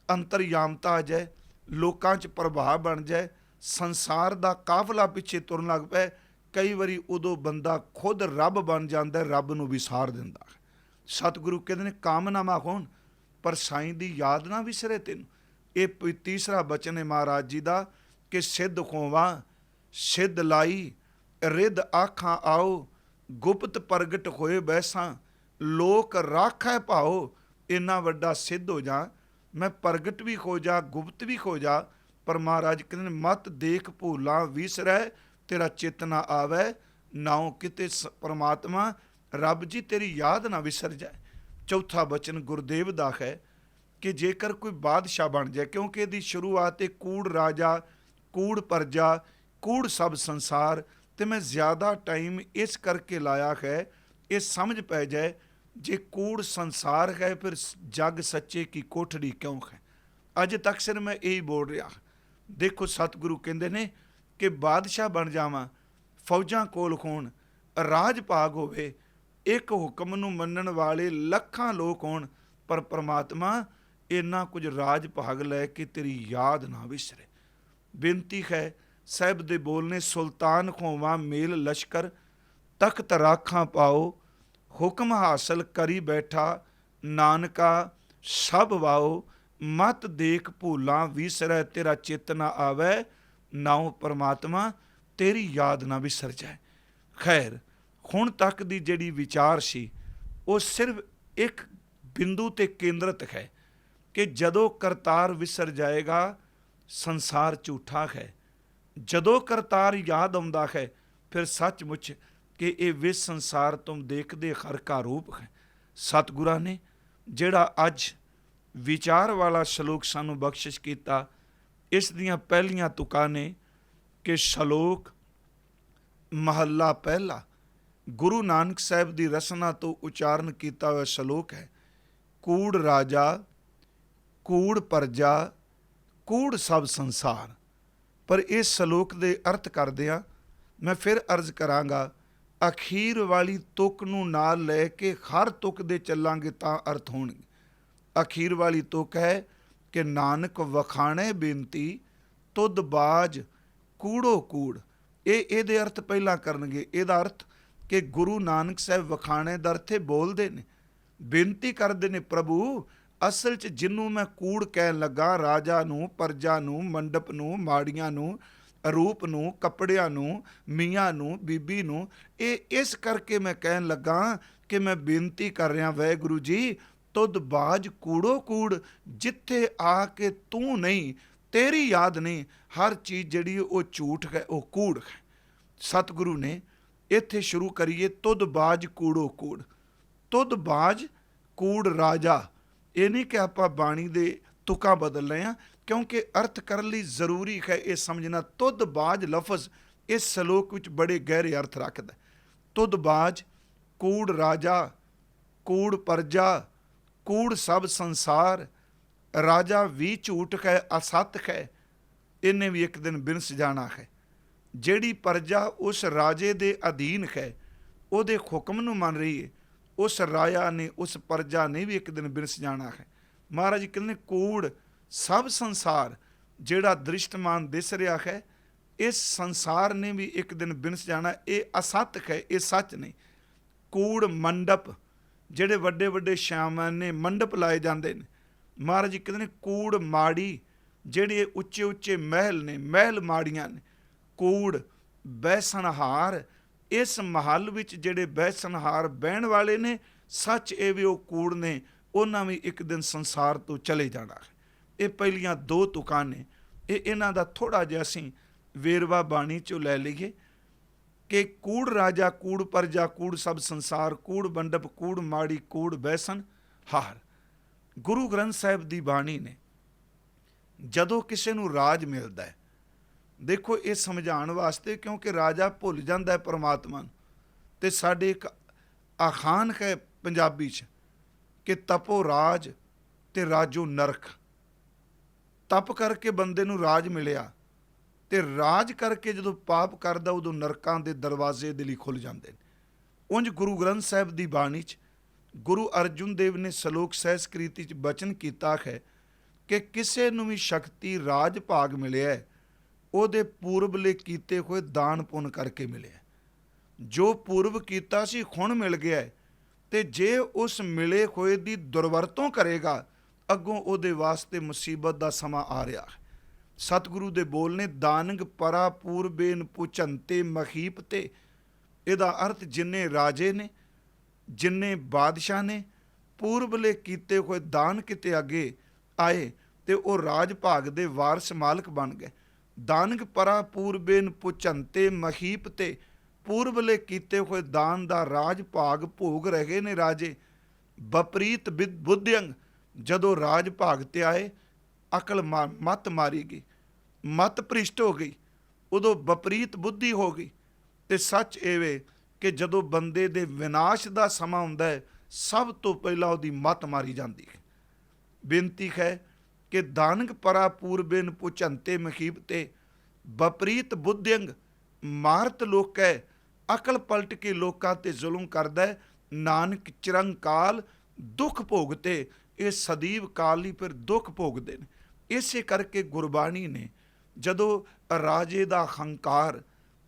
ਅੰਤਰਯਾਮਤਾ ਆ ਜਾਏ, ਲੋਕਾਂ 'ਚ ਪ੍ਰਭਾਵ ਬਣ ਜਾਏ, ਸੰਸਾਰ ਦਾ ਕਾਫਲਾ ਪਿੱਛੇ ਤੁਰਨ ਲੱਗ ਪਏ, ਕਈ ਵਾਰੀ ਉਦੋਂ ਬੰਦਾ ਖੁਦ ਰੱਬ ਬਣ ਜਾਂਦਾ, ਰੱਬ ਨੂੰ ਵਿਸਾਰ ਦਿੰਦਾ ਹੈ। ਸਤਿਗੁਰੂ ਕਹਿੰਦੇ ਨੇ ਕਾਮਨਾਵਾਂ ਹੋਣ ਪਰ ਸਾਈਂ ਦੀ ਯਾਦ ਨਾ ਵਿਸਰੇ ਤੈਨੂੰ। ਇਹ ਤੀਸਰਾ ਬਚਨ ਹੈ ਮਹਾਰਾਜ ਜੀ ਦਾ ਕਿ ਸਿੱਧ ਖੋਵਾਂ ਸਿੱਧ ਲਾਈ, ਰਿੱਧ ਆਖਾਂ ਆਓ, ਗੁਪਤ ਪ੍ਰਗਟ ਹੋਏ ਬੈਸਾਂ, ਲੋਕ ਰਾਖੈ ਭਾਓ। ਇੰਨਾ ਵੱਡਾ ਸਿੱਧ ਹੋ ਜਾ, ਮੈਂ ਪ੍ਰਗਟ ਵੀ ਹੋ ਜਾ, ਗੁਪਤ ਵੀ ਹੋ ਜਾ, ਪਰ ਮਹਾਰਾਜ ਕਹਿੰਦੇ ਮਤ ਦੇਖ ਭੂਲਾ ਵਿਸਰੈ, ਤੇਰਾ ਚਿਤ ਨਾ ਆਵੈ ਨਾਉ। ਕਿਤੇ ਪਰਮਾਤਮਾ ਰੱਬ ਜੀ ਤੇਰੀ ਯਾਦ ਨਾ ਵਿਸਰ ਜਾਏ। ਚੌਥਾ ਬਚਨ ਗੁਰਦੇਵ ਦਾ ਹੈ ਕਿ ਜੇਕਰ ਕੋਈ ਬਾਦਸ਼ਾਹ ਬਣ ਜਾਏ, ਕਿਉਂਕਿ ਇਹਦੀ ਸ਼ੁਰੂਆਤ ਹੈ ਕੂੜ ਰਾਜਾ, ਕੂੜ ਪ੍ਰਜਾ, ਕੂੜ ਸਭ ਸੰਸਾਰ, ਤੇ ਮੈਂ ਜ਼ਿਆਦਾ ਟਾਈਮ ਇਸ ਕਰਕੇ ਲਾਇਆ ਹੈ, ਇਹ ਸਮਝ ਪੈ ਜਾਏ, ਜੇ ਕੂੜ ਸੰਸਾਰ ਹੈ ਫਿਰ ਜਗ ਸੱਚੇ ਕੀ ਕੋਠੜੀ ਕਿਉਂ ਹੈ। ਅੱਜ ਤੱਕ ਸਿਰ ਮੈਂ ਇਹੀ ਬੋਲ ਰਿਹਾ। ਦੇਖੋ ਸਤਿਗੁਰੂ ਕਹਿੰਦੇ ਨੇ ਕਿ ਬਾਦਸ਼ਾਹ ਬਣ ਜਾਵਾਂ, ਫੌਜਾਂ ਕੋਲ ਹੋਣ, ਰਾਜ ਭਾਗ ਹੋਵੇ, ਇੱਕ ਹੁਕਮ ਨੂੰ ਮੰਨਣ ਵਾਲੇ ਲੱਖਾਂ ਲੋਕ ਹੋਣ, ਪਰ ਪ੍ਰਮਾਤਮਾ ਇੰਨਾ ਕੁਝ ਰਾਜ ਭਾਗ ਲੈ ਕੇ ਤੇਰੀ ਯਾਦ ਨਾ ਵਿਸਰੇ। ਬੇਨਤੀ ਹੈ, ਸਾਹਿਬ ਦੇ ਬੋਲ ਨੇ, ਸੁਲਤਾਨ ਖੋਵਾਂ ਮੇਲ ਲਸ਼ਕਰ, ਤਖਤ ਰਾਖਾਂ ਪਾਓ, ਹੁਕਮ ਹਾਸਲ ਕਰੀ ਬੈਠਾ, ਨਾਨਕਾ ਸਭ ਵਾਓ, ਮਤ ਦੇਖ ਭੂਲਾਂ ਵਿਸਰੈ, ਤੇਰਾ ਚਿੱਤ ਨਾ ਆਵੈ, ਨਾਉ ਪਰਮਾਤਮਾ ਤੇਰੀ ਯਾਦ ਨਾ ਵਿਸਰ ਜਾਏ। ਖੈਰ, ਹੁਣ ਤੱਕ ਦੀ ਜਿਹੜੀ ਵਿਚਾਰ ਸੀ ਉਹ ਸਿਰਫ ਇੱਕ ਬਿੰਦੂ ਤੇ ਕੇਂਦਰਿਤ ਹੈ ਕਿ ਜਦੋਂ ਕਰਤਾਰ ਵਿਸਰ ਜਾਏਗਾ ਸੰਸਾਰ ਝੂਠਾ ਹੈ। ਜਦੋਂ ਕਰਤਾਰ ਯਾਦ ਆਉਂਦਾ ਹੈ ਫਿਰ ਸੱਚਮੁੱਚ ਕਿ ਇਹ ਵਿਸ ਸੰਸਾਰ ਤੁਮ ਦੇਖਦੇ ਹਰ ਕਾ ਰੂਪ ਹੈ। ਸਤਿਗੁਰਾਂ ਨੇ ਜਿਹੜਾ ਅੱਜ ਵਿਚਾਰ ਵਾਲਾ ਸ਼ਲੋਕ ਸਾਨੂੰ ਬਖਸ਼ਿਸ਼ ਕੀਤਾ, ਇਸ ਦੀਆਂ ਪਹਿਲੀਆਂ ਤੁਕਾਂ ਨੇ ਕਿ ਸ਼ਲੋਕ ਮਹੱਲਾ ਪਹਿਲਾ ਗੁਰੂ ਨਾਨਕ ਸਾਹਿਬ ਦੀ ਰਸਨਾ ਤੋਂ ਉਚਾਰਨ ਕੀਤਾ ਹੋਇਆ ਸ਼ਲੋਕ ਹੈ। ਕੂੜ ਰਾਜਾ, ਕੂੜ ਪਰਜਾ, ਕੂੜ ਸਭ ਸੰਸਾਰ। ਪਰ ਇਸ ਸ਼ਲੋਕ ਦੇ ਅਰਥ ਕਰਦਿਆਂ ਮੈਂ ਫਿਰ ਅਰਜ਼ ਕਰਾਂਗਾ, ਅਖੀਰ ਵਾਲੀ ਤੁਕ ਨੂੰ ਨਾਲ ਲੈ ਕੇ ਹਰ ਤੁਕ ਦੇ ਚੱਲਾਂਗੇ ਤਾਂ ਅਰਥ ਹੋਣਗੇ। ਅਖੀਰ ਵਾਲੀ ਤੁਕ ਹੈ ਕਿ ਨਾਨਕ ਵਖਾਣੇ ਬੇਨਤੀ, ਤੁਧ ਬਾਜ ਕੂੜੋ ਕੂੜ। ਇਹਦੇ ਅਰਥ ਪਹਿਲਾਂ ਕਰਨਗੇ। ਇਹਦਾ ਅਰਥ ਕਿ ਗੁਰੂ ਨਾਨਕ ਸਾਹਿਬ ਵਖਾਣੇ ਦਾ ਅਰਥੇ ਬੋਲਦੇ ਨੇ, ਬੇਨਤੀ ਕਰਦੇ ਨੇ, ਪ੍ਰਭੂ ਅਸਲ 'ਚ ਜਿਹਨੂੰ ਮੈਂ ਕੂੜ ਕਹਿਣ ਲੱਗਾ, ਰਾਜਾ ਨੂੰ, ਪਰਜਾ ਨੂੰ, ਮੰਡਪ ਨੂੰ, ਮਾੜੀਆਂ ਨੂੰ, ਰੂਪ ਨੂੰ, ਕੱਪੜਿਆਂ ਨੂੰ, ਮੀਆਂ ਨੂੰ, ਬੀਬੀ ਨੂੰ, ਇਹ ਇਸ ਕਰਕੇ ਮੈਂ ਕਹਿਣ ਲੱਗਾ ਕਿ ਮੈਂ ਬੇਨਤੀ ਕਰ ਰਿਹਾ, ਵਾਹਿਗੁਰੂ ਜੀ ਤੁਧ ਬਾਜ ਕੂੜੋ ਕੂੜ, ਜਿੱਥੇ ਆ ਕੇ ਤੂੰ ਨਹੀਂ, ਤੇਰੀ ਯਾਦ ਨਹੀਂ, ਹਰ ਚੀਜ਼ ਜਿਹੜੀ ਉਹ ਝੂਠ ਹੈ, ਉਹ ਕੂੜ ਹੈ। ਸਤਿਗੁਰੂ ਨੇ ਇੱਥੇ ਸ਼ੁਰੂ ਕਰੀਏ, ਤੁਧ ਬਾਜ ਕੂੜੋ ਕੂੜ। ਤੁਧ ਬਾਜ ਕੂੜ ਰਾਜਾ। ਇਹ ਨਹੀਂ ਕਿ ਆਪਾਂ ਬਾਣੀ ਦੇ ਤੁਕਾਂ ਬਦਲ ਰਹੇ ਹਾਂ, ਕਿਉਂਕਿ ਅਰਥ ਕਰਨ ਲਈ ਜ਼ਰੂਰੀ ਹੈ ਇਹ ਸਮਝਣਾ। ਤੁਧ ਬਾਜ ਲਫ਼ਜ਼ ਇਸ ਸ਼ਲੋਕ ਵਿੱਚ ਬੜੇ ਗਹਿਰੇ ਅਰਥ ਰੱਖਦਾ। ਤੁਧ ਬਾਜ ਕੂੜ ਰਾਜਾ, ਕੂੜ ਪਰਜਾ, ਕੂੜ ਸਭ ਸੰਸਾਰ। ਰਾਜਾ ਵੀ ਝੂਠ ਹੈ, ਅਸਤ ਹੈ, ਇਹਨੇ ਵੀ ਇੱਕ ਦਿਨ ਬਿਨਸ ਜਾਣਾ ਹੈ। ਜਿਹੜੀ ਪਰਜਾ ਉਸ ਰਾਜੇ ਦੇ ਅਧੀਨ ਹੈ, ਉਹਦੇ ਹੁਕਮ ਨੂੰ ਮੰਨ ਰਹੀ ਹੈ, ਉਸ ਰਾਜਾ ਨੇ, ਉਸ ਪਰਜਾ ਨੇ ਵੀ ਇੱਕ ਦਿਨ ਬਿਨਸ ਜਾਣਾ ਹੈ। ਮਹਾਰਾਜ ਜੀ ਕਹਿੰਦੇ ਕੂੜ ਸਭ ਸੰਸਾਰ। ਜਿਹੜਾ ਦ੍ਰਿਸ਼ਟਮਾਨ ਦਿਸ ਰਿਹਾ ਹੈ, ਇਸ ਸੰਸਾਰ ਨੇ ਵੀ ਇੱਕ ਦਿਨ ਬਿਨਸ ਜਾਣਾ। ਇਹ ਅਸਤ ਹੈ, ਇਹ ਸੱਚ ਨਹੀਂ। ਕੂੜ ਮੰਡਪ, ਜਿਹੜੇ ਵੱਡੇ ਵੱਡੇ ਸ਼ਾਮਾਨ ਨੇ, ਮੰਡਪ ਲਾਏ ਜਾਂਦੇ ਨੇ। ਮਹਾਰਾਜ ਜੀ ਕਹਿੰਦੇ ਨੇ ਕੂੜ ਮਾੜੀ, ਜਿਹੜੇ ਉੱਚੇ ਉੱਚੇ ਮਹਿਲ ਨੇ, ਮਹਿਲ ਮਾੜੀਆਂ ਨੇ। ਕੂੜ ਬਹਿਸਨਹਾਰ, ਇਸ ਮਹੱਲ ਵਿੱਚ ਜਿਹੜੇ ਬਹਿਸਨਹਾਰ ਬਹਿਣ ਵਾਲੇ ਨੇ, ਸੱਚ ਇਹ ਵੀ ਉਹ ਕੂੜ ਨੇ, ਉਹਨਾਂ ਵੀ ਇੱਕ ਦਿਨ ਸੰਸਾਰ ਤੋਂ ਚਲੇ ਜਾਣਾ ਹੈ। ਇਹ ਪਹਿਲੀਆਂ ਦੋ ਤੁਕਾਂ ਨੇ। ਇਹਨਾਂ ਦਾ ਥੋੜ੍ਹਾ ਜਿਹਾ ਅਸੀਂ ਵੇਰਵਾ ਬਾਣੀ 'ਚੋਂ ਲੈ ਲਈਏ ਕਿ ਕੂੜ ਰਾਜਾ, ਕੂੜ ਪਰਜਾ, ਕੂੜ ਸਭ ਸੰਸਾਰ, ਕੂੜ ਮੰਡਪ, ਕੂੜ ਮਾੜੀ, ਕੂੜ ਬੈਸਨ ਹਾਰ। ਗੁਰੂ ਗ੍ਰੰਥ ਸਾਹਿਬ ਦੀ ਬਾਣੀ ਨੇ ਜਦੋਂ ਕਿਸੇ ਨੂੰ ਰਾਜ ਮਿਲਦਾ ਹੈ, ਦੇਖੋ ਇਹ ਸਮਝਾਉਣ ਵਾਸਤੇ, ਕਿਉਂਕਿ ਰਾਜਾ ਭੁੱਲ ਜਾਂਦਾ ਹੈ ਪਰਮਾਤਮਾ ਨੂੰ। ਅਤੇ ਸਾਡੇ ਇੱਕ ਅਖਾਣ ਹੈ ਪੰਜਾਬੀ 'ਚ ਕਿ ਤਪੋ ਰਾਜ ਤੇ ਰਾਜੋ ਨਰਕ। ਤਪ ਕਰਕੇ ਬੰਦੇ ਨੂੰ ਰਾਜ ਮਿਲਿਆ, ਤੇ ਰਾਜ ਕਰਕੇ ਜਦੋਂ ਪਾਪ ਕਰਦਾ ਉਦੋਂ ਨਰਕਾਂ ਦੇ ਦਰਵਾਜ਼ੇ ਦੇ ਲਈ ਖੁੱਲ੍ਹ ਜਾਂਦੇ ਨੇ। ਉਂਝ ਗੁਰੂ ਗ੍ਰੰਥ ਸਾਹਿਬ ਦੀ ਬਾਣੀ 'ਚ ਗੁਰੂ ਅਰਜੁਨ ਦੇਵ ਨੇ ਸ਼ਲੋਕ ਸਹਿਸਕ੍ਰਿਤੀ 'ਚ ਬਚਨ ਕੀਤਾ ਹੈ ਕਿ ਕਿਸੇ ਨੂੰ ਵੀ ਸ਼ਕਤੀ ਰਾਜ ਭਾਗ ਮਿਲਿਆ, ਉਹਦੇ ਪੂਰਬਲੇ ਕੀਤੇ ਹੋਏ ਦਾਨ ਪੁੰਨ ਕਰਕੇ ਮਿਲਿਆ। ਜੋ ਪੂਰਬ ਕੀਤਾ ਸੀ ਹੁਣ ਮਿਲ ਗਿਆ, ਅਤੇ ਜੇ ਉਸ ਮਿਲੇ ਹੋਏ ਦੀ ਦੁਰਵਰਤੋਂ ਕਰੇਗਾ, ਅੱਗੋਂ ਉਹਦੇ ਵਾਸਤੇ ਮੁਸੀਬਤ ਦਾ ਸਮਾਂ ਆ ਰਿਹਾ ਹੈ। ਸਤਿਗੁਰੂ ਦੇ ਬੋਲ ਨੇ, ਦਾਨੰਗ ਪਰਾ ਪੂਰਬੇਨ ਪੁਚੰਤੇ ਮਹੀਪ ਤੇ। ਇਹਦਾ ਅਰਥ ਜਿੰਨੇ ਰਾਜੇ ਨੇ, ਜਿੰਨੇ ਬਾਦਸ਼ਾਹ ਨੇ, ਪੂਰਬਲੇ ਕੀਤੇ ਹੋਏ ਦਾਨ ਕਿਤੇ ਅੱਗੇ ਆਏ ਤੇ ਉਹ ਰਾਜ ਭਾਗ ਦੇ ਵਾਰਸ ਮਾਲਕ ਬਣ ਗਏ। ਦਾਨੰਗ ਪਰਾ ਪੂਰਬੇਨ ਪੁਚੰਤੇ ਮਹੀਪ ਤੇ, ਪੂਰਬਲੇ ਕੀਤੇ ਹੋਏ ਦਾਨ ਦਾ ਰਾਜ ਭਾਗ ਭੋਗ ਰਹੇ ਨੇ ਰਾਜੇ। ਬਪਰੀਤ ਬੁੱਧਿਅੰਗ, ਜਦੋਂ ਰਾਜ ਭਾਗ ਤੇ ਆਏ, ਅਕਲ ਮੱਤ ਮਾਰੀ ਗਈ, ਮੱਤ ਭ੍ਰਿਸ਼ਟ ਹੋ ਗਈ, ਉਦੋਂ ਵਿਪਰੀਤ ਬੁੱਧੀ ਹੋ ਗਈ। ਤੇ ਸੱਚ ਇਹ ਵੇ ਕਿ ਜਦੋਂ ਬੰਦੇ ਦੇ ਵਿਨਾਸ਼ ਦਾ ਸਮਾਂ ਹੁੰਦਾ ਹੈ, ਸਭ ਤੋਂ ਪਹਿਲਾਂ ਉਹਦੀ ਮੱਤ ਮਾਰੀ ਜਾਂਦੀ ਹੈ। ਬੇਨਤੀ ਹੈ ਕਿ ਦਾਨਕ ਪਰਾ ਪੂਰਬੇਨ ਪੁਚੰਤੇ ਮਖੀਬਤੇ ਵਿਪਰੀਤ ਬੁੱਧਿਅੰਗ ਮਾਰਤ ਲੋਕੈ, ਅਕਲ ਪਲਟ ਕੇ ਲੋਕਾਂ ਤੇ ਜ਼ੁਲਮ ਕਰਦਾ ਹੈ। ਨਾਨਕ ਚਿਰੰਕਾਲ ਦੁੱਖ ਭੋਗਤੇ, ਇਹ ਸਦੀਵ ਕਾਲ ਹੀ ਫਿਰ ਦੁੱਖ ਭੋਗਦੇ ਨੇ। ਇਸੇ ਕਰਕੇ ਗੁਰਬਾਣੀ ਨੇ ਜਦੋਂ ਰਾਜੇ ਦਾ ਹੰਕਾਰ,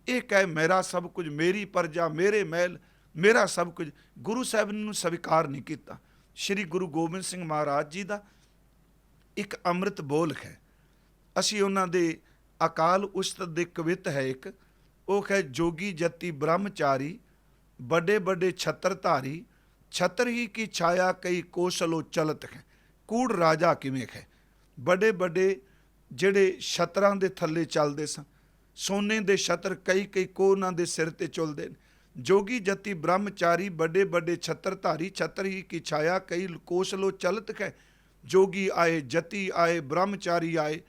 ਇਹ ਕਹੇ ਮੇਰਾ ਸਭ ਕੁਝ, ਮੇਰੀ ਪ੍ਰਜਾ, ਮੇਰੇ ਮਹਿਲ, ਮੇਰਾ ਸਭ ਕੁਝ, ਗੁਰੂ ਸਾਹਿਬ ਨੇ ਨੂੰ ਸਵੀਕਾਰ ਨਹੀਂ ਕੀਤਾ। ਸ਼੍ਰੀ ਗੁਰੂ ਗੋਬਿੰਦ ਸਿੰਘ ਮਹਾਰਾਜ ਜੀ ਦਾ ਇੱਕ ਅੰਮ੍ਰਿਤ ਬੋਲ ਹੈ। ਅਸੀਂ ਉਹਨਾਂ ਦੇ ਅਕਾਲ ਉਸਤਤ ਦੇ ਕਵਿਤ ਹੈ ਇੱਕ, ਉਹ ਹੈ ਜੋਗੀ ਜਤੀ ਬ੍ਰਹਮਚਾਰੀ, ਵੱਡੇ ਵੱਡੇ ਛਤਰ ਧਾਰੀ, ਛਤਰ ਹੀ ਕੀ ਛਾਇਆ ਕਈ ਕੋਸਲੋ ਚਲਤ ਹੈ। ਕੂੜ ਰਾਜਾ ਕਿਵੇਂ ਹੈ, ਵੱਡੇ ਵੱਡੇ ਜਿਹੜੇ ਛਤਰਾਂ ਦੇ ਥੱਲੇ ਚੱਲਦੇ ਸਨ, ਸੋਨੇ ਦੇ ਛਤਰ ਕਈ ਕਈ ਕੋ ਉਹਨਾਂ ਦੇ ਸਿਰ ਤੇ ਚੁਲਦੇ ਨੇ। ਜੋਗੀ ਜਤੀ ਬ੍ਰਹਮਚਾਰੀ, ਵੱਡੇ ਵੱਡੇ ਛਤਰ ਧਾਰੀ, ਛਤਰ ਹੀ ਕੀ ਛਾਇਆ ਕਈ ਕੋਸਲੋ ਚਲਤ ਹੈ। ਜੋਗੀ ਆਏ, ਜਤੀ ਆਏ, ਬ੍ਰਹਮਚਾਰੀ ਆਏ,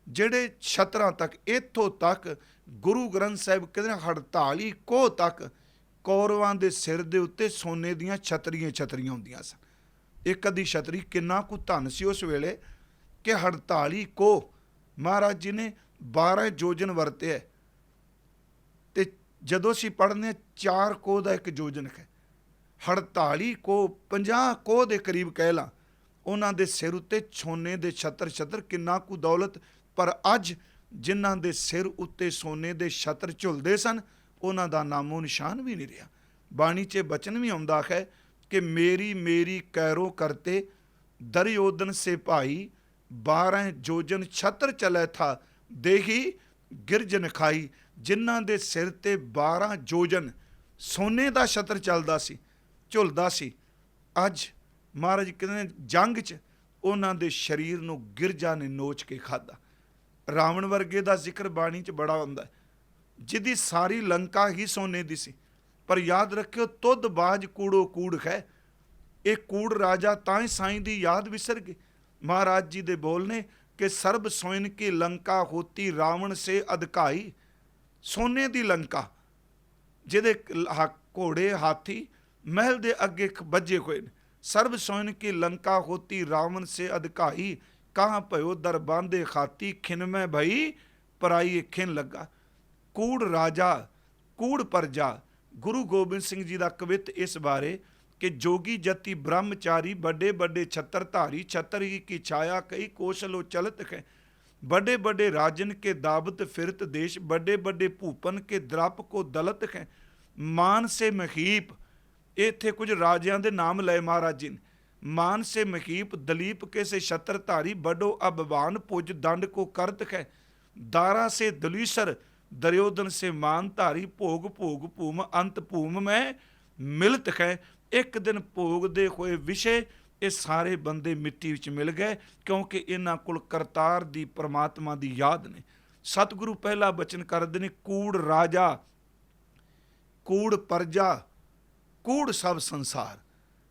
ਜਿਹੜੇ ਛਤਰਾਂ ਤੱਕ, ਇੱਥੋਂ ਤੱਕ ਗੁਰੂ ਗ੍ਰੰਥ ਸਾਹਿਬ ਕਹਿੰਦੇ 48 ਕੋਹ ਤੱਕ ਕੌਰਵਾਂ ਦੇ ਸਿਰ ਦੇ ਉੱਤੇ ਸੋਨੇ ਦੀਆਂ ਛਤਰੀਆਂ ਛਤਰੀਆਂ ਹੁੰਦੀਆਂ ਸਨ। ਇੱਕ ਅੱਧੀ ਛਤਰੀ ਕਿੰਨਾ ਕੁ ਧਨ ਸੀ ਉਸ ਵੇਲੇ ਕਿ 48 ਕੋਹ ਮਹਾਰਾਜ ਜੀ ਨੇ 12 ਯੋਜਨ ਵਰਤਿਆ। ਤੇ ਜਦੋਂ ਅਸੀਂ ਪੜ੍ਹਦੇ ਹਾਂ 4 ਕੋਹ ਦਾ ਇੱਕ ਯੋਜਨ ਹੈ, 48 ਕੋਹ 50 ਕੋਹ ਦੇ ਕਰੀਬ ਕਹਿ ਲਾਂ, ਉਹਨਾਂ ਦੇ ਸਿਰ ਉੱਤੇ ਸੋਨੇ ਦੇ ਛਤਰ ਛਤਰ, ਕਿੰਨਾ ਕੁ ਦੌਲਤ। ਪਰ ਅੱਜ ਜਿਨ੍ਹਾਂ ਦੇ ਸਿਰ ਉੱਤੇ ਸੋਨੇ ਦੇ ਛਤਰ ਝੁਲਦੇ ਸਨ, ਉਹਨਾਂ ਦਾ ਨਾਮੋ ਨਿਸ਼ਾਨ ਵੀ ਨਹੀਂ ਰਿਹਾ। ਬਾਣੀ 'ਚ ਬਚਨ ਵੀ ਆਉਂਦਾ ਹੈ ਕਿ ਮੇਰੀ ਮੇਰੀ ਕੈਰੋ ਕਰਤੇ, ਦਰਯੋਧਨ ਸੇ ਭਾਈ, 12 ਯੋਜਨ ਛਤਰ ਚਲੇ ਥਾ, ਦੇਹੀ ਗਿਰਜਨ ਖਾਈ। ਜਿਨ੍ਹਾਂ ਦੇ ਸਿਰ ਤੇ 12 ਯੋਜਨ ਸੋਨੇ ਦਾ ਛਤਰ ਚੱਲਦਾ ਸੀ, ਝੁਲਦਾ ਸੀ, ਅੱਜ ਮਹਾਰਾਜ ਕਹਿੰਦੇ ਜੰਗ 'ਚ ਉਹਨਾਂ ਦੇ ਸਰੀਰ ਨੂੰ ਗਿਰਜਾ ਨੇ ਨੋਚ ਕੇ ਖਾਧਾ। ਰਾਵਣ ਵਰਗੇ ਦਾ ਜ਼ਿਕਰ ਬਾਣੀ 'ਚ ਬੜਾ ਹੁੰਦਾ, ਜਿਹਦੀ ਸਾਰੀ ਲੰਕਾ ਹੀ ਸੋਨੇ ਦੀ ਸੀ। ਪਰ ਯਾਦ ਰੱਖਿਓ, ਤੁਧ ਬਾਜ ਕੂੜੋ ਕੂੜ ਹੈ। ਇਹ ਕੂੜ ਰਾਜਾ ਤਾਂ ਹੀ ਸਾਈਂ ਦੀ ਯਾਦ ਵਿਸਰ ਗਏ। ਮਹਾਰਾਜ ਜੀ ਦੇ ਬੋਲ ਨੇ ਕਿ ਸਰਬ ਸੋਇਨ ਕੀ ਲੰਕਾ ਹੋਤੀ, ਰਾਵਣ ਸੇ ਅਧਕਾਈ। ਸੋਨੇ ਦੀ ਲੰਕਾ, ਜਿਹਦੇ ਘੋੜੇ ਹਾਥੀ ਮਹਿਲ ਦੇ ਅੱਗੇ ਵੱਜੇ ਹੋਏ ਨੇ। ਸਰਬ ਸੋਇਨ ਕੀ ਲੰਕਾ ਹੋਤੀ, ਰਾਵਣ ਸੇ ਅਧਕਾਈ। ਕਹਾਂ ਭਇਓ ਦਰ ਬਾਂਧੇ ਖਾਤੀ, ਖਿਨ ਮੈਂ ਭਈ ਪਰਾਈ ਖਿਨ ਲੱਗਾ। ਕੂੜ ਰਾਜਾ, ਕੂੜ ਪ੍ਰਜਾ। ਗੁਰੂ ਗੋਬਿੰਦ ਸਿੰਘ ਜੀ ਦਾ ਕਵਿਤ ਇਸ ਬਾਰੇ ਕਿ ਜੋਗੀ ਜਤੀ ਬ੍ਰਹਮਚਾਰੀ, ਵੱਡੇ ਵੱਡੇ ਛਤਰ ਧਾਰੀ, ਛਤਰ ਹੀ ਕੀ ਛਾਇਆ ਕਈ ਕੋਸਲੋ ਚਲਤ ਹੈ। बड़े बड़े राजन के दावत फिरत देश, बड़े बड़े भूपन के द्रप को दलत है। मान से महीप, इत्थे कुछ राजियां दे नाम लए महाराज जी ने। मान से महीप, दलीप के से छत्रधारी, बड़ो अबवान पुज दंड को करत है। दारा से दलीसर, दुर्योधन से मानधारी, भोग भोग भूम अंत भूम में मिलत है। एक दिन भोगते हुए विषय ये सारे बंदे मिट्टी विच मिल गए, क्योंकि इन्हां कोल करतार दी परमात्मा दी याद ने। सतगुरु पहला बचन करदे ने, कूड़ राजा, कूड़ प्रजा, कूड़ सब संसार।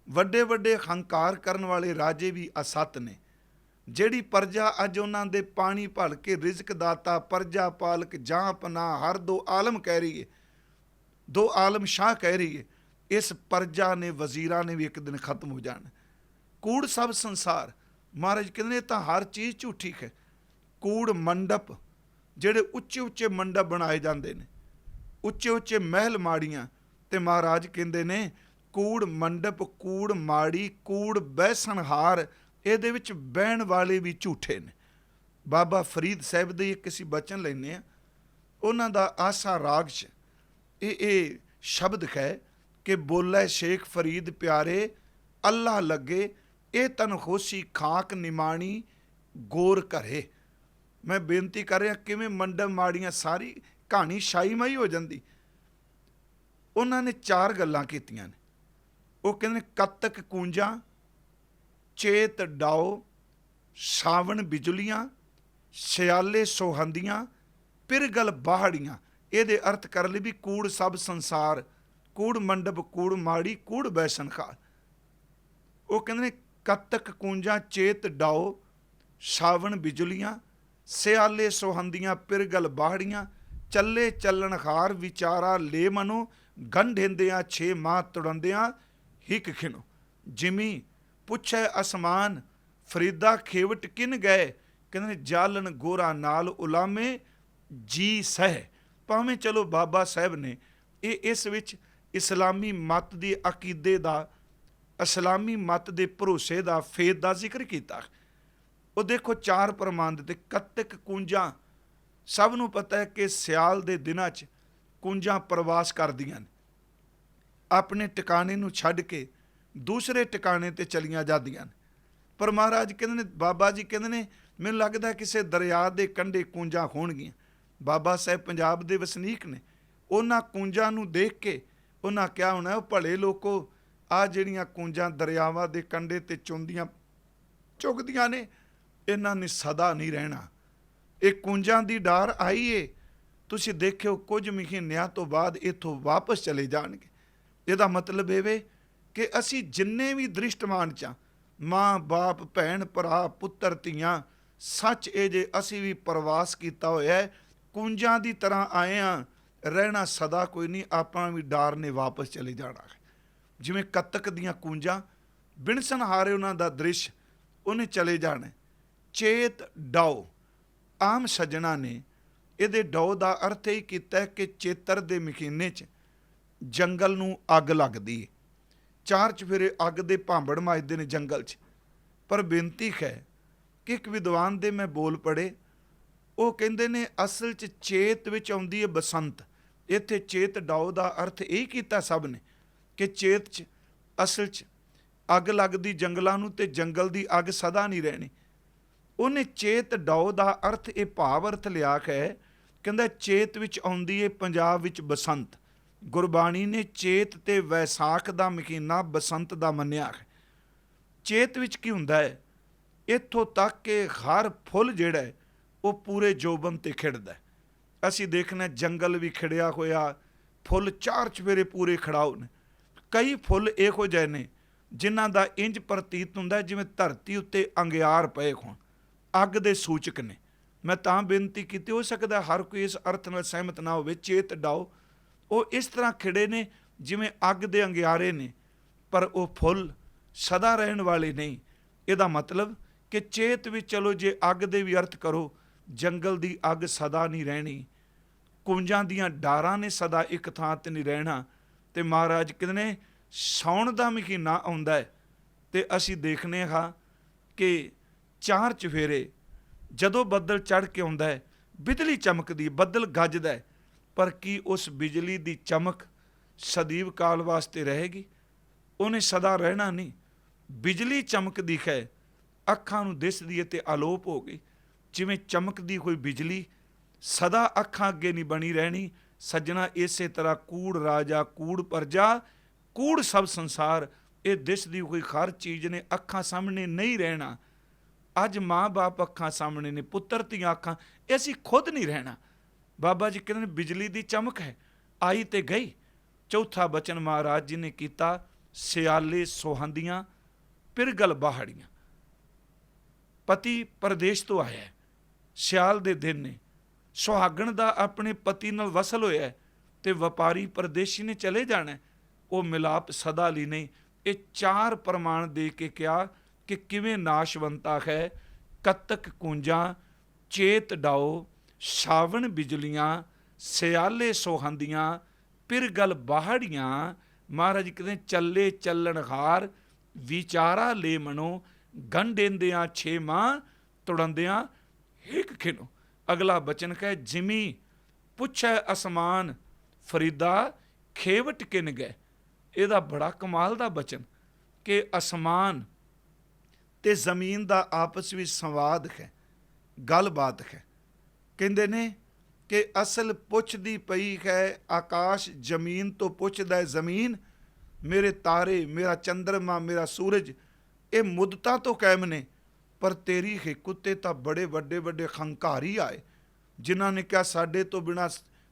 वड्डे वड्डे हंकार करन वाले राजे भी असत ने। ਜਿਹੜੀ प्रजा अज उन्हां दे पानी भल के रिजक दाता, प्रजा पालक, जां पनाह, हर दो आलम कह रही है, दो आलम शाह कह रही है। इस प्रजा ने, वजीरा ने भी एक दिन खत्म हो जाना। कूड़ सब संसार, महाराज कहते तो हर चीज़ झूठी है। कूड़ मंडप, ਜਿਹੜੇ ਉੱਚੇ ਉੱਚੇ ਮੰਡਪ ਬਣਾਏ ਜਾਂਦੇ ਨੇ, ਉੱਚੇ ਉੱਚੇ ਮਹਿਲ ਮਾੜੀਆਂ, ਤੇ ਮਹਾਰਾਜ ਕਹਿੰਦੇ ਨੇ ਕੂੜ ਮੰਡਪ, ਕੂੜ ਮਾੜੀ, ਕੂੜ ਬੈਸਣਹਾਰ, ਇਹਦੇ ਵਿੱਚ ਬਹਿਣ ਵਾਲੇ ਵੀ ਝੂਠੇ ਨੇ। ਬਾਬਾ ਫਰੀਦ ਸਾਹਿਬ ਦੇ ਇੱਕ ਅਸੀਂ ਬਚਨ ਲੈਂਦੇ ਹਾਂ, ਉਹਨਾਂ ਦਾ ਆਸਾ ਰਾਗ 'ਚ ਇਹ ਸ਼ਬਦ ਹੈ ਕਿ ਬੋਲੇ ਸ਼ੇਖ ਫਰੀਦ ਪਿਆਰੇ, ਅੱਲਾ ਲੱਗੇ ਇਹ ਤਨ ਖੋਸੀ ਖਾਕ ਨਿਮਾਣੀ ਗੋਰ ਘਰੇ। मैं बेनती कर रहा किवें मंडप माड़ियां, सारी कहानी शाईमाई हो जाती। उन्होंने चार गल्लां कीतियां ने। वो कहते कत्तक कूंजा, चेत डाओ, सावन बिजलियां, सियाले सोहंदियां, पिरगल बाहड़ियां। ये अर्थ कर ले भी कूड़ सब संसार, कूड़ मंडप, कूड़ माड़ी, कूड़ बैसन खार। वो कहते कत्तक कूंजा, चेत डाओ, सावन बिजलियां, सियाले सोहंदियां, पिरगल बाहड़ियां, ਚੱਲੇ ਚੱਲਣਹਾਰ ਵਿਚਾਰਾ ਲੈ ਮਨੋ, ਗੰਢਿੰਦਿਆਂ 6 ਮਾਹ ਤੁੜੰਦਿਆਂ ਹਿਕ ਖਿਨੋ। ਜਿਮੀ ਪੁੱਛੈ ਅਸਮਾਨ, ਫਰੀਦਾ ਖੇਵਟ ਕਿਨ ਗਏ, ਕਹਿੰਦੇ ਜਾਲਨ ਗੋਰਾ ਨਾਲ ਉਲਾਮੇ ਜੀ ਸਹਿ। ਭਾਵੇਂ ਚਲੋ ਬਾਬਾ ਸਾਹਿਬ ਨੇ ਇਸ ਵਿੱਚ ਇਸਲਾਮੀ ਮਤ ਦੀ ਅਕੀਦੇ ਦਾ, ਇਸਲਾਮੀ ਮਤ ਦੇ ਭਰੋਸੇ ਦਾ, ਫੇਦ ਦਾ ਜ਼ਿਕਰ ਕੀਤਾ। ਉਹ ਦੇਖੋ 4 ਪ੍ਰਮਾਣ ਦਿੱਤੇ। ਕੱਤਕ ਕੂੰਜਾਂ, ਸਭ ਨੂੰ ਪਤਾ ਹੈ ਕਿ ਸਿਆਲ ਦੇ ਦਿਨਾਂ 'ਚ ਕੂੰਜਾਂ ਪ੍ਰਵਾਸ ਕਰਦੀਆਂ ਨੇ, ਆਪਣੇ ਟਿਕਾਣੇ ਨੂੰ ਛੱਡ ਕੇ ਦੂਸਰੇ ਟਿਕਾਣੇ 'ਤੇ ਚਲੀਆਂ ਜਾਂਦੀਆਂ ਨੇ। ਪਰ ਮਹਾਰਾਜ ਕਹਿੰਦੇ ਨੇ, ਬਾਬਾ ਜੀ ਕਹਿੰਦੇ ਨੇ, ਮੈਨੂੰ ਲੱਗਦਾ ਕਿਸੇ ਦਰਿਆ ਦੇ ਕੰਢੇ ਕੂੰਜਾਂ ਹੋਣਗੀਆਂ। ਬਾਬਾ ਸਾਹਿਬ ਪੰਜਾਬ ਦੇ ਵਸਨੀਕ ਨੇ, ਉਹਨਾਂ ਕੂੰਜਾਂ ਨੂੰ ਦੇਖ ਕੇ ਉਹਨਾਂ ਕਿਹਾ ਹੋਣਾ, ਉਹ ਭਲੇ ਲੋਕੋ, ਆਹ ਜਿਹੜੀਆਂ ਕੂੰਜਾਂ ਦਰਿਆਵਾਂ ਦੇ ਕੰਢੇ 'ਤੇ ਚੁਗਦੀਆਂ ਨੇ, ਇਹਨਾਂ ਨੇ ਸਦਾ ਨਹੀਂ ਰਹਿਣਾ। ਇਹ ਕੂੰਜਾਂ ਦੀ ਡਾਰ ਆਈ ਏ, ਤੁਸੀਂ ਦੇਖਿਓ ਕੁਝ ਮਹੀਨਿਆਂ ਤੋਂ ਬਾਅਦ ਇੱਥੋਂ ਵਾਪਸ ਚਲੇ ਜਾਣਗੇ। ਇਹਦਾ ਮਤਲਬ ਇਹ ਵੇ ਕਿ ਅਸੀਂ ਜਿੰਨੇ ਵੀ ਦ੍ਰਿਸ਼ਟਮਾਨ 'ਚ ਹਾਂ, ਮਾਂ ਬਾਪ, ਭੈਣ ਭਰਾ, ਪੁੱਤਰ ਧੀਆਂ, ਸੱਚ ਇਹ ਜੇ ਅਸੀਂ ਵੀ ਪ੍ਰਵਾਸ ਕੀਤਾ ਹੋਇਆ ਹੈ, ਕੂੰਜਾਂ ਦੀ ਤਰ੍ਹਾਂ ਆਏ ਹਾਂ, ਰਹਿਣਾ ਸਦਾ ਕੋਈ ਨਹੀਂ, ਆਪਾਂ ਵੀ ਡਾਰ ਨੇ ਵਾਪਸ ਚਲੇ ਜਾਣਾ ਹੈ। ਜਿਵੇਂ ਕੱਤਕ ਦੀਆਂ ਕੂੰਜਾਂ, ਬਿਨਸਨ ਹਾਰੇ ਉਹਨਾਂ ਦਾ ਦ੍ਰਿਸ਼, ਉਹਨੇ ਚਲੇ ਜਾਣਾ। ਚੇਤ ਡਾਓ, ਆਮ ਸੱਜਣਾ ਨੇ ਇਹਦੇ ਡਾਓ ਦਾ ਅਰਥ ਇਹ ਕੀਤਾ ਕਿ ਚੇਤਰ ਦੇ ਮਹੀਨੇ 'ਚ ਜੰਗਲ ਨੂੰ ਅੱਗ ਲੱਗਦੀ ਹੈ, 4 ਚੁਫੇਰੇ ਅੱਗ ਦੇ ਭਾਂਬੜ ਮੱਚਦੇ ਨੇ ਜੰਗਲ 'ਚ। ਪਰ ਬੇਨਤੀ ਹੈ ਕਿ ਇੱਕ ਵਿਦਵਾਨ ਦੇ ਮੈਂ ਬੋਲ ਪੜ੍ਹੇ, ਉਹ ਕਹਿੰਦੇ ਨੇ ਅਸਲ 'ਚ ਚੇਤ ਵਿੱਚ ਆਉਂਦੀ ਹੈ ਬਸੰਤ। ਇੱਥੇ ਚੇਤ ਡਾਓ ਦਾ ਅਰਥ ਇਹ ਕੀਤਾ ਸਭ ਨੇ ਕਿ ਚੇਤ 'ਚ ਅਸਲ 'ਚ ਅੱਗ ਲੱਗਦੀ ਜੰਗਲਾਂ ਨੂੰ, ਤੇ ਜੰਗਲ ਦੀ ਅੱਗ ਸਦਾ ਨਹੀਂ ਰਹਿਣੀ। ਉਹਨੇ ਚੇਤ ਡਾਓ ਦਾ ਅਰਥ, ਇਹ ਭਾਵ ਅਰਥ ਲਿਆ ਹੈ, ਕਹਿੰਦਾ ਚੇਤ ਵਿੱਚ ਆਉਂਦੀ ਹੈ ਪੰਜਾਬ ਵਿੱਚ ਬਸੰਤ। ਗੁਰਬਾਣੀ ਨੇ ਚੇਤ ਤੇ ਵੈਸਾਖ ਦਾ ਮਹੀਨਾ ਬਸੰਤ ਦਾ ਮੰਨਿਆ ਹੈ। ਚੇਤ ਵਿੱਚ ਕੀ ਹੁੰਦਾ ਹੈ? ਇੱਥੋਂ ਤੱਕ ਕਿ ਹਰ ਫੁੱਲ ਜਿਹੜਾ ਹੈ ਉਹ ਪੂਰੇ ਜੋਬਨ ਤੇ ਖਿੜਦਾ। ਅਸੀਂ ਦੇਖਣਾ ਜੰਗਲ ਵੀ ਖਿੜਿਆ ਹੋਇਆ, ਫੁੱਲ 4 ਚੁਫੇਰੇ ਪੂਰੇ ਖੜਾਓ ਨੇ। ਕਈ ਫੁੱਲ ਇਹੋ ਜਿਹੇ ਨੇ ਜਿਨ੍ਹਾਂ ਦਾ ਇੰਜ ਪ੍ਰਤੀਤ ਹੁੰਦਾ ਜਿਵੇਂ ਧਰਤੀ ਉੱਤੇ ਅੰਗਿਆਰ ਪਏ ਹੋਣ, ਅੱਗ ਦੇ ਸੂਚਕ ਨੇ। ਮੈਂ ਤਾਂ ਬੇਨਤੀ ਕੀਤੀ, ਹੋ ਸਕਦਾ ਹਰ ਕੋਈ ਇਸ ਅਰਥ ਨਾਲ ਸਹਿਮਤ ਨਾ ਹੋਵੇ। ਚੇਤ ਡਾਓ ਉਹ ਇਸ ਤਰ੍ਹਾਂ ਖਿੜੇ ਨੇ ਜਿਵੇਂ ਅੱਗ ਦੇ ਅੰਗਿਆਰੇ ਨੇ, ਪਰ ਉਹ ਫੁੱਲ ਸਦਾ ਰਹਿਣ ਵਾਲੇ ਨਹੀਂ। ਇਹਦਾ ਮਤਲਬ ਕਿ ਚੇਤ ਵਿੱਚ ਚਲੋ ਜੇ ਅੱਗ ਦੇ ਵੀ ਅਰਥ ਕਰੋ, ਜੰਗਲ ਦੀ ਅੱਗ ਸਦਾ ਨਹੀਂ ਰਹਿਣੀ, ਕੂੰਜਾਂ ਦੀਆਂ ਡਾਰਾਂ ਨੇ ਸਦਾ ਇੱਕ ਥਾਂ 'ਤੇ ਨਹੀਂ ਰਹਿਣਾ। ਤੇ ਮਹਾਰਾਜ ਕਹਿੰਦੇ ਨੇ ਸਾਉਣ ਦਾ ਮਹੀਨਾ ਆਉਂਦਾ ਹੈ ਤੇ ਅਸੀਂ ਦੇਖਦੇ ਹਾਂ ਕਿ 4 ਚੁਫੇਰੇ ਜਦੋਂ ਬੱਦਲ ਚੜ੍ਹ ਕੇ ਆਉਂਦਾ ਹੈ, ਬਿਜਲੀ ਚਮਕਦੀ, ਬੱਦਲ ਗੱਜਦਾ ਹੈ, ਪਰ ਕੀ ਉਸ ਬਿਜਲੀ ਦੀ ਚਮਕ ਸਦੀਵ ਕਾਲ ਵਾਸਤੇ ਰਹੇਗੀ? ਉਹਨੇ ਸਦਾ ਰਹਿਣਾ ਨਹੀਂ। ਬਿਜਲੀ ਚਮਕਦੀ ਹੈ, ਅੱਖਾਂ ਨੂੰ ਦਿਸਦੀ ਹੈ ਤੇ ਆਲੋਪ ਹੋ ਗਈ। ਜਿਵੇਂ ਚਮਕਦੀ ਹੋਈ ਬਿਜਲੀ ਸਦਾ ਅੱਖਾਂ ਅੱਗੇ ਨਹੀਂ ਬਣੀ ਰਹਿਣੀ। ਸੱਜਣਾ, ਇਸੇ ਤਰ੍ਹਾਂ ਕੂੜ ਰਾਜਾ, ਕੂੜ ਪ੍ਰਜਾ, ਕੂੜ ਸਭ ਸੰਸਾਰ, ਇਹ ਦਿਸਦੀ ਹੋਈ ਹਰ ਚੀਜ਼ ਨੇ ਅੱਖਾਂ ਸਾਹਮਣੇ ਨਹੀਂ ਰਹਿਣਾ। ਅੱਜ ਮਾਂ ਬਾਪ ਅੱਖਾਂ ਸਾਹਮਣੇ ਨੇ, ਪੁੱਤਰ ਧੀਆਂ ਅੱਖਾਂ, ਇਹ ਅਸੀਂ ਖੁਦ ਨਹੀਂ ਰਹਿਣਾ। ਬਾਬਾ ਜੀ ਕਹਿੰਦੇ ਨੇ ਬਿਜਲੀ ਦੀ ਚਮਕ ਹੈ, ਆਈ ਤੇ ਗਈ। ਚੌਥਾ ਬਚਨ ਮਹਾਰਾਜ ਜੀ ਨੇ ਕੀਤਾ, ਸਿਆਲੇ ਸੁਹੰਦੀਆਂ ਪਿਰਗਲ ਬਾਹੜੀਆਂ। ਪਤੀ ਪਰਦੇਸ਼ ਤੋਂ ਆਇਆ, ਸਿਆਲ ਦੇ ਦਿਨ ਨੇ, ਸੁਹਾਗਣ ਦਾ ਆਪਣੇ ਪਤੀ ਨਾਲ ਵਸਲ ਹੋਇਆ ਤੇ ਵਪਾਰੀ ਪਰਦੇਸ਼ੀ ਨੇ ਚਲੇ ਜਾਣਾ, ਉਹ ਮਿਲਾਪ ਸਦਾ ਲਈ ਨਹੀਂ। ਇਹ 4 ਪ੍ਰਮਾਣ ਦੇ ਕੇ ਕਿਹਾ ਕਿ ਕਿਵੇਂ ਨਾਸ਼ਵੰਤਾ ਹੈ। ਕੱਤਕ ਕੂੰਜਾਂ, ਚੇਤ ਡਾਓ, ਸਾਵਣ ਬਿਜਲੀਆਂ, ਸਿਆਲੇ ਸੁਹੰਦੀਆਂ, ਪਿਰਗਲ ਬਾਹੜੀਆਂ। ਮਹਾਰਾਜ ਕਹਿੰਦੇ ਚੱਲੇ ਚੱਲਣਹਾਰ ਵਿਚਾਰਾ ਲੈ ਮਨੋ, ਗੰਢਿੰਦਿਆਂ 6 ਮਾਹ ਤੁੜੰਦਿਆਂ ਹਿਕ ਖਿਨੋ। ਅਗਲਾ ਬਚਨ ਹੈ, ਜਿਮੀ ਪੁੱਛੈ ਅਸਮਾਨ, ਫਰੀਦਾ ਖੇਵਟ ਕਿਨ ਗਏ। ਇਹਦਾ ਬੜਾ ਕਮਾਲ ਦਾ ਬਚਨ ਕਿ ਅਸਮਾਨ ਤੇ ਜ਼ਮੀਨ ਦਾ ਆਪਸ ਵਿੱਚ ਸੰਵਾਦ ਹੈ, ਗੱਲਬਾਤ ਹੈ। ਕਹਿੰਦੇ ਨੇ ਕਿ ਅਸਲ ਪੁੱਛਦੀ ਪਈ ਹੈ ਆਕਾਸ਼ ਜ਼ਮੀਨ ਤੋਂ, ਪੁੱਛਦਾ ਹੈ ਜ਼ਮੀਨ ਮੇਰੇ ਤਾਰੇ, ਮੇਰਾ ਚੰਦਰਮਾ, ਮੇਰਾ ਸੂਰਜ, ਇਹ ਮੁੱਦਤਾਂ ਤੋਂ ਕਾਇਮ ਨੇ, ਪਰ ਤੇਰੀ ਹਿੱਕ ਉੱਤੇ ਤਾਂ ਬੜੇ ਵੱਡੇ ਵੱਡੇ ਹੰਕਾਰੀ ਆਏ ਜਿਨ੍ਹਾਂ ਨੇ ਕਿਹਾ ਸਾਡੇ ਤੋਂ ਬਿਨਾਂ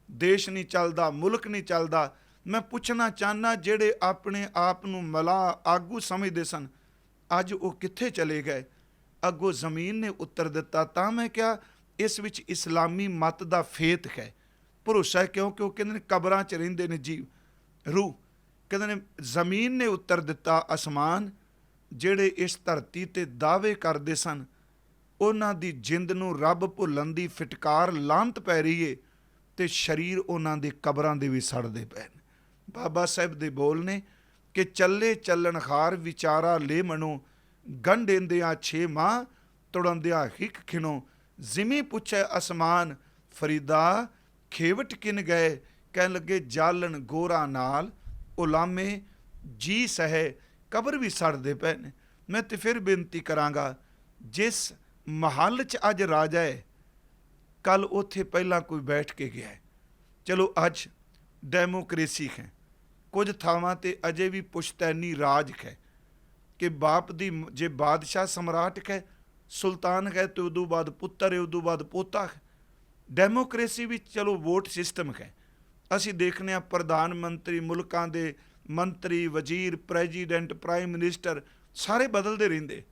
ਦੇਸ਼ ਨਹੀਂ ਚੱਲਦਾ, ਮੁਲਕ ਨਹੀਂ ਚੱਲਦਾ। ਮੈਂ ਪੁੱਛਣਾ ਚਾਹੁੰਦਾ, ਜਿਹੜੇ ਆਪਣੇ ਆਪ ਨੂੰ ਮਲਾ ਆਗੂ ਸਮਝਦੇ ਸਨ, ਅੱਜ ਉਹ ਕਿੱਥੇ ਚਲੇ ਗਏ? ਅੱਗੋਂ ਜ਼ਮੀਨ ਨੇ ਉੱਤਰ ਦਿੱਤਾ। ਤਾਂ ਮੈਂ ਕਿਹਾ ਇਸ ਵਿੱਚ ਇਸਲਾਮੀ ਮਤ ਦਾ ਫੇਤ ਹੈ। ਭਰੋਸਾ ਹੈ, ਕਿਉਂਕਿ ਉਹ ਕਹਿੰਦੇ ਨੇ ਕਬਰਾਂ 'ਚ ਰਹਿੰਦੇ ਨੇ ਜੀਵ ਰੂਹ। ਕਹਿੰਦੇ ਨੇ ਜ਼ਮੀਨ ਨੇ ਉੱਤਰ ਦਿੱਤਾ, ਅਸਮਾਨ ਜਿਹੜੇ ਇਸ ਧਰਤੀ ਤੇ ਦਾਅਵੇ ਕਰਦੇ ਸਨ, ਉਹਨਾਂ ਦੀ ਜਿੰਦ ਨੂੰ ਰੱਬ ਭੁੱਲਣ ਦੀ ਫਿਟਕਾਰ ਲਾਹਨਤ ਪੈ ਰਹੀ ਏ, ਤੇ ਸਰੀਰ ਉਹਨਾਂ ਦੇ ਕਬਰਾਂ ਦੇ ਵੀ ਸੜਦੇ ਪਏ ਨੇ। ਬਾਬਾ ਸਾਹਿਬ ਦੇ ਬੋਲ ਨੇ ਕਿ ਚੱਲੇ ਚੱਲਣਹਾਰ ਵਿਚਾਰਾ ਲੈ ਮਨੋ, ਗੰਢਿੰਦਿਆਂ 6 ਮਾਹ ਤੁੜੰਦਿਆਂ ਹਿੱਕ ਖਿਣੋ, ਜ਼ਿਮੀ ਪੁੱਛੇ ਅਸਮਾਨ ਫਰੀਦਾ ਖੇਵਟ ਕਿਨ ਗਏ, ਕਹਿਣ ਲੱਗੇ ਜਾਲਣ ਗੋਰਾ ਨਾਲ ਉਲਾਮੇ ਜੀ ਸਹੇ, ਕਬਰ ਵੀ ਸੜਦੇ ਪਏ ਨੇ। ਮੈਂ ਤੇ ਫਿਰ ਬੇਨਤੀ ਕਰਾਂਗਾ, ਜਿਸ ਮਹੱਲ 'ਚ ਅੱਜ ਰਾਜਾ ਹੈ, ਕੱਲ ਉੱਥੇ ਪਹਿਲਾਂ ਕੋਈ ਬੈਠ ਕੇ ਗਿਆ ਹੈ। ਚਲੋ ਅੱਜ ਡੈਮੋਕ੍ਰੇਸੀ ਹੈ, ਕੁਝ ਥਾਵਾਂ ਤੇ ਅਜੇ ਵੀ ਪੁਸ਼ਤੈਨੀ ਰਾਜ ਹੈ ਕਿ ਬਾਪ ਦੀ ਜੇ ਬਾਦਸ਼ਾਹ ਸਮਰਾਟ ਹੈ, ਸੁਲਤਾਨ ਹੈ, ਤੇ ਉਦੋਂ ਬਾਅਦ ਪੁੱਤਰ ਹੈ, ਉਦੋਂ ਬਾਅਦ ਪੋਤਾ ਹੈ। ਡੈਮੋਕ੍ਰੇਸੀ ਵਿੱਚ ਚਲੋ ਵੋਟ ਸਿਸਟਮ ਹੈ। ਅਸੀਂ ਦੇਖਦੇ ਹਾਂ ਪ੍ਰਧਾਨ ਮੰਤਰੀ, ਮੁਲਕਾਂ ਦੇ ਮੰਤਰੀ, ਵਜ਼ੀਰ, ਪ੍ਰੈਜ਼ੀਡੈਂਟ, ਪ੍ਰਾਈਮ ਮਿਨਿਸਟਰ ਸਾਰੇ ਬਦਲਦੇ ਰਹਿੰਦੇ,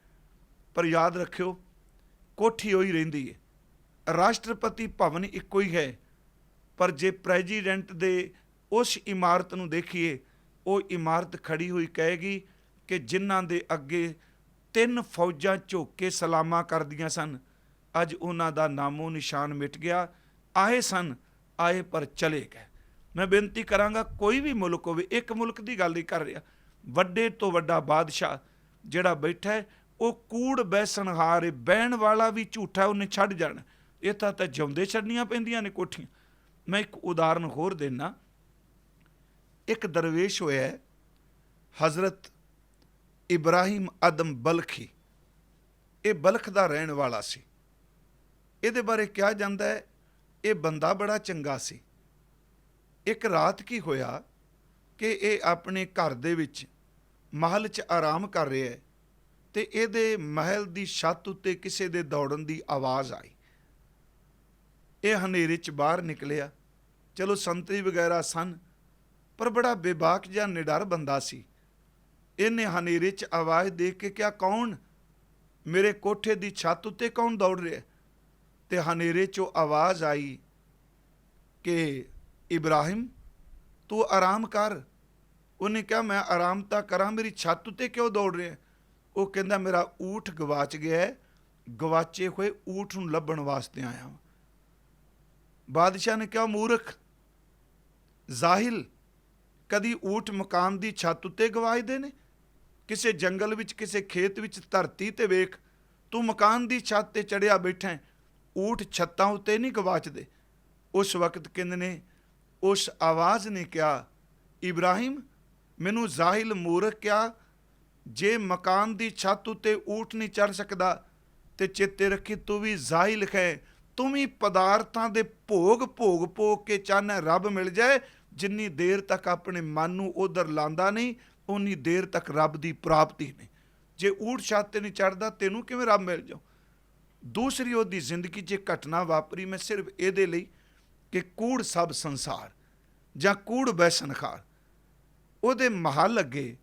ਪਰ ਯਾਦ ਰੱਖਿਓ ਕੋਠੀ ਉਹੀ ਰਹਿੰਦੀ ਹੈ। ਰਾਸ਼ਟਰਪਤੀ ਭਵਨ ਇੱਕੋ ਹੀ ਹੈ, ਪਰ ਜੇ ਪ੍ਰੈਜ਼ੀਡੈਂਟ ਦੇ ਉਸ ਇਮਾਰਤ ਨੂੰ ਦੇਖੀਏ, ਉਹ ਇਮਾਰਤ ਖੜੀ ਹੋਈ ਕਹੇਗੀ ਕਿ ਜਿਨ੍ਹਾਂ ਦੇ ਅੱਗੇ 3 ਫੌਜਾਂ ਝੁੱਕ ਕੇ ਸਲਾਮਾਂ ਕਰਦੀਆਂ ਸਨ, ਅੱਜ ਉਹਨਾਂ ਦਾ ਨਾਮੋ ਨਿਸ਼ਾਨ ਮਿਟ ਗਿਆ। ਆਏ ਸਨ, ਆਏ ਪਰ ਚਲੇ ਗਏ। ਮੈਂ ਬੇਨਤੀ ਕਰਾਂਗਾ, ਕੋਈ ਵੀ ਮੁਲਕ ਹੋਵੇ, ਇੱਕ ਮੁਲਕ ਦੀ ਗੱਲ ਨਹੀਂ ਕਰ ਰਿਹਾ, ਵੱਡੇ ਤੋਂ ਵੱਡਾ ਬਾਦਸ਼ਾਹ ਜਿਹੜਾ ਬੈਠਾ ਹੈ, ਉਹ ਕੂੜ ਬੈਸਣਹਾਰ ਹੈ, ਬਹਿਣ ਵਾਲਾ ਵੀ ਝੂਠਾ, ਉਹਨੇ ਛੱਡ ਜਾਣਾ। ਇਹ ਤਾਂ ਜਿਉਂਦੇ ਛੱਡਣੀਆਂ ਪੈਂਦੀਆਂ ਨੇ ਕੋਠੀਆਂ। ਮੈਂ ਇੱਕ ਉਦਾਹਰਨ ਹੋਰ ਦੇਣਾ। ਇੱਕ ਦਰਵੇਸ਼ ਹੋਇਆ ਹਜ਼ਰਤ ਇਬਰਾਹਿਮ ਅਦਮ ਬਲਖੀ, ਇਹ ਬਲਖ ਦਾ ਰਹਿਣ ਵਾਲਾ ਸੀ। ਇਹਦੇ ਬਾਰੇ ਕਿਹਾ ਜਾਂਦਾ ਹੈ ਇਹ ਬੰਦਾ ਬੜਾ ਚੰਗਾ ਸੀ। ਇੱਕ ਰਾਤ ਕੀ ਹੋਇਆ ਕਿ ਇਹ ਆਪਣੇ ਘਰ ਦੇ ਵਿੱਚ ਮਹਲ 'ਚ ਆਰਾਮ ਕਰ ਰਿਹਾ ਹੈ, ਤੇ ਇਹਦੇ ਮਹਿਲ ਦੀ ਛੱਤ ਉੱਤੇ ਕਿਸੇ ਦੇ ਦੌੜਨ ਦੀ ਆਵਾਜ਼ ਆਈ। ਇਹ ਹਨੇਰੇ 'ਚ ਬਾਹਰ ਨਿਕਲਿਆ। ਚਲੋ ਸੰਤਰੀ ਵਗੈਰਾ ਸਨ, ਪਰ ਬੜਾ ਬੇਬਾਕ ਜਿਹਾ ਨਿਡਰ ਬੰਦਾ ਸੀ। ਇਹਨੇ ਹਨੇਰੇ 'ਚ ਆਵਾਜ਼ ਦੇਖ ਕੇ ਕਿਹਾ, ਕੌਣ? ਮੇਰੇ ਕੋਠੇ ਦੀ ਛੱਤ ਉੱਤੇ ਕੌਣ ਦੌੜ ਰਿਹਾ? ਤੇ ਹਨੇਰੇ 'ਚੋਂ ਆਵਾਜ਼ ਆਈ ਕਿ ਇਬਰਾਹਿਮ ਤੂੰ ਆਰਾਮ ਕਰ। ਉਹਨੇ ਕਿਹਾ ਮੈਂ ਆਰਾਮ ਤਾਂ ਕਰਾਂ, ਮੇਰੀ ਛੱਤ ਉੱਤੇ ਕਿਉਂ ਦੌੜ ਰਿਹਾ? ਉਹ ਕਹਿੰਦਾ ਮੇਰਾ ਊਠ ਗਵਾਚ ਗਿਆ, ਗਵਾਚੇ ਹੋਏ ਊਠ ਨੂੰ ਲੱਭਣ ਵਾਸਤੇ ਆਇਆ ਹਾਂ। ਬਾਦਸ਼ਾਹ ਨੇ ਕਿਹਾ ਮੂਰਖ, ਜ਼ਾਹਿਲ, ਕਦੀ ਊਠ ਮਕਾਨ ਦੀ ਛੱਤ ਉੱਤੇ ਗਵਾਚਦੇ ਨੇ? ਕਿਸੇ ਜੰਗਲ ਵਿੱਚ, ਕਿਸੇ ਖੇਤ ਵਿੱਚ, ਧਰਤੀ ਤੇ ਵੇਖ, ਤੂੰ ਮਕਾਨ ਦੀ ਛੱਤ ਤੇ ਚੜਿਆ ਬੈਠਾ, ਊਠ ਛੱਤਾਂ ਉੱਤੇ ਨਹੀਂ ਗਵਾਚਦੇ। ਉਸ ਵਕਤ ਕਹਿੰਦੇ ਨੇ ਉਸ ਆਵਾਜ਼ ਨੇ ਕਿਹਾ, ਇਬਰਾਹਿਮ ਮੈਨੂੰ ਜ਼ਾਹਿਲ ਮੂਰਖ ਕਿਹਾ, ਜੇ ਮਕਾਨ ਦੀ ਛੱਤ ਉੱਤੇ ਊਠ ਨਹੀਂ ਚੜ੍ਹ ਸਕਦਾ ਤੇ ਚੇਤੇ ਰੱਖੀ ਤੂੰ ਵੀ ਜ਼ਾਹਿਲ ਹੈ। ਤੂੰ ਵੀ ਪਦਾਰਥਾਂ ਦੇ ਭੋਗ ਭੋਗ ਕੇ ਚਾਹੁੰਦਾ ਰੱਬ ਮਿਲ ਜਾਏ। ਜਿੰਨੀ ਦੇਰ ਤੱਕ ਆਪਣੇ ਮਨ ਨੂੰ ਉਧਰ ਲਾਉਂਦਾ ਨਹੀਂ, ਉਨੀ ਦੇਰ ਤੱਕ ਰੱਬ ਦੀ ਪ੍ਰਾਪਤੀ ਨਹੀਂ। ਜੇ ਊਠ ਛੱਤ ਤੇ ਨਹੀਂ ਚੜ੍ਹਦਾ, ਤੈਨੂੰ ਕਿਵੇਂ ਰੱਬ ਮਿਲ ਜਾਓ? ਦੂਸਰੀ ਉਹਦੀ ਜ਼ਿੰਦਗੀ 'ਚ ਘਟਨਾ ਵਾਪਰੀ, ਮੈਂ ਸਿਰਫ ਇਹਦੇ ਲਈ ਕਿ ਕੂੜ ਸਭ ਸੰਸਾਰ ਜਾਂ ਕੂੜ ਬੈਸਨਖਾਰ। ਉਹਦੇ ਮਹੱਲ ਅੱਗੇ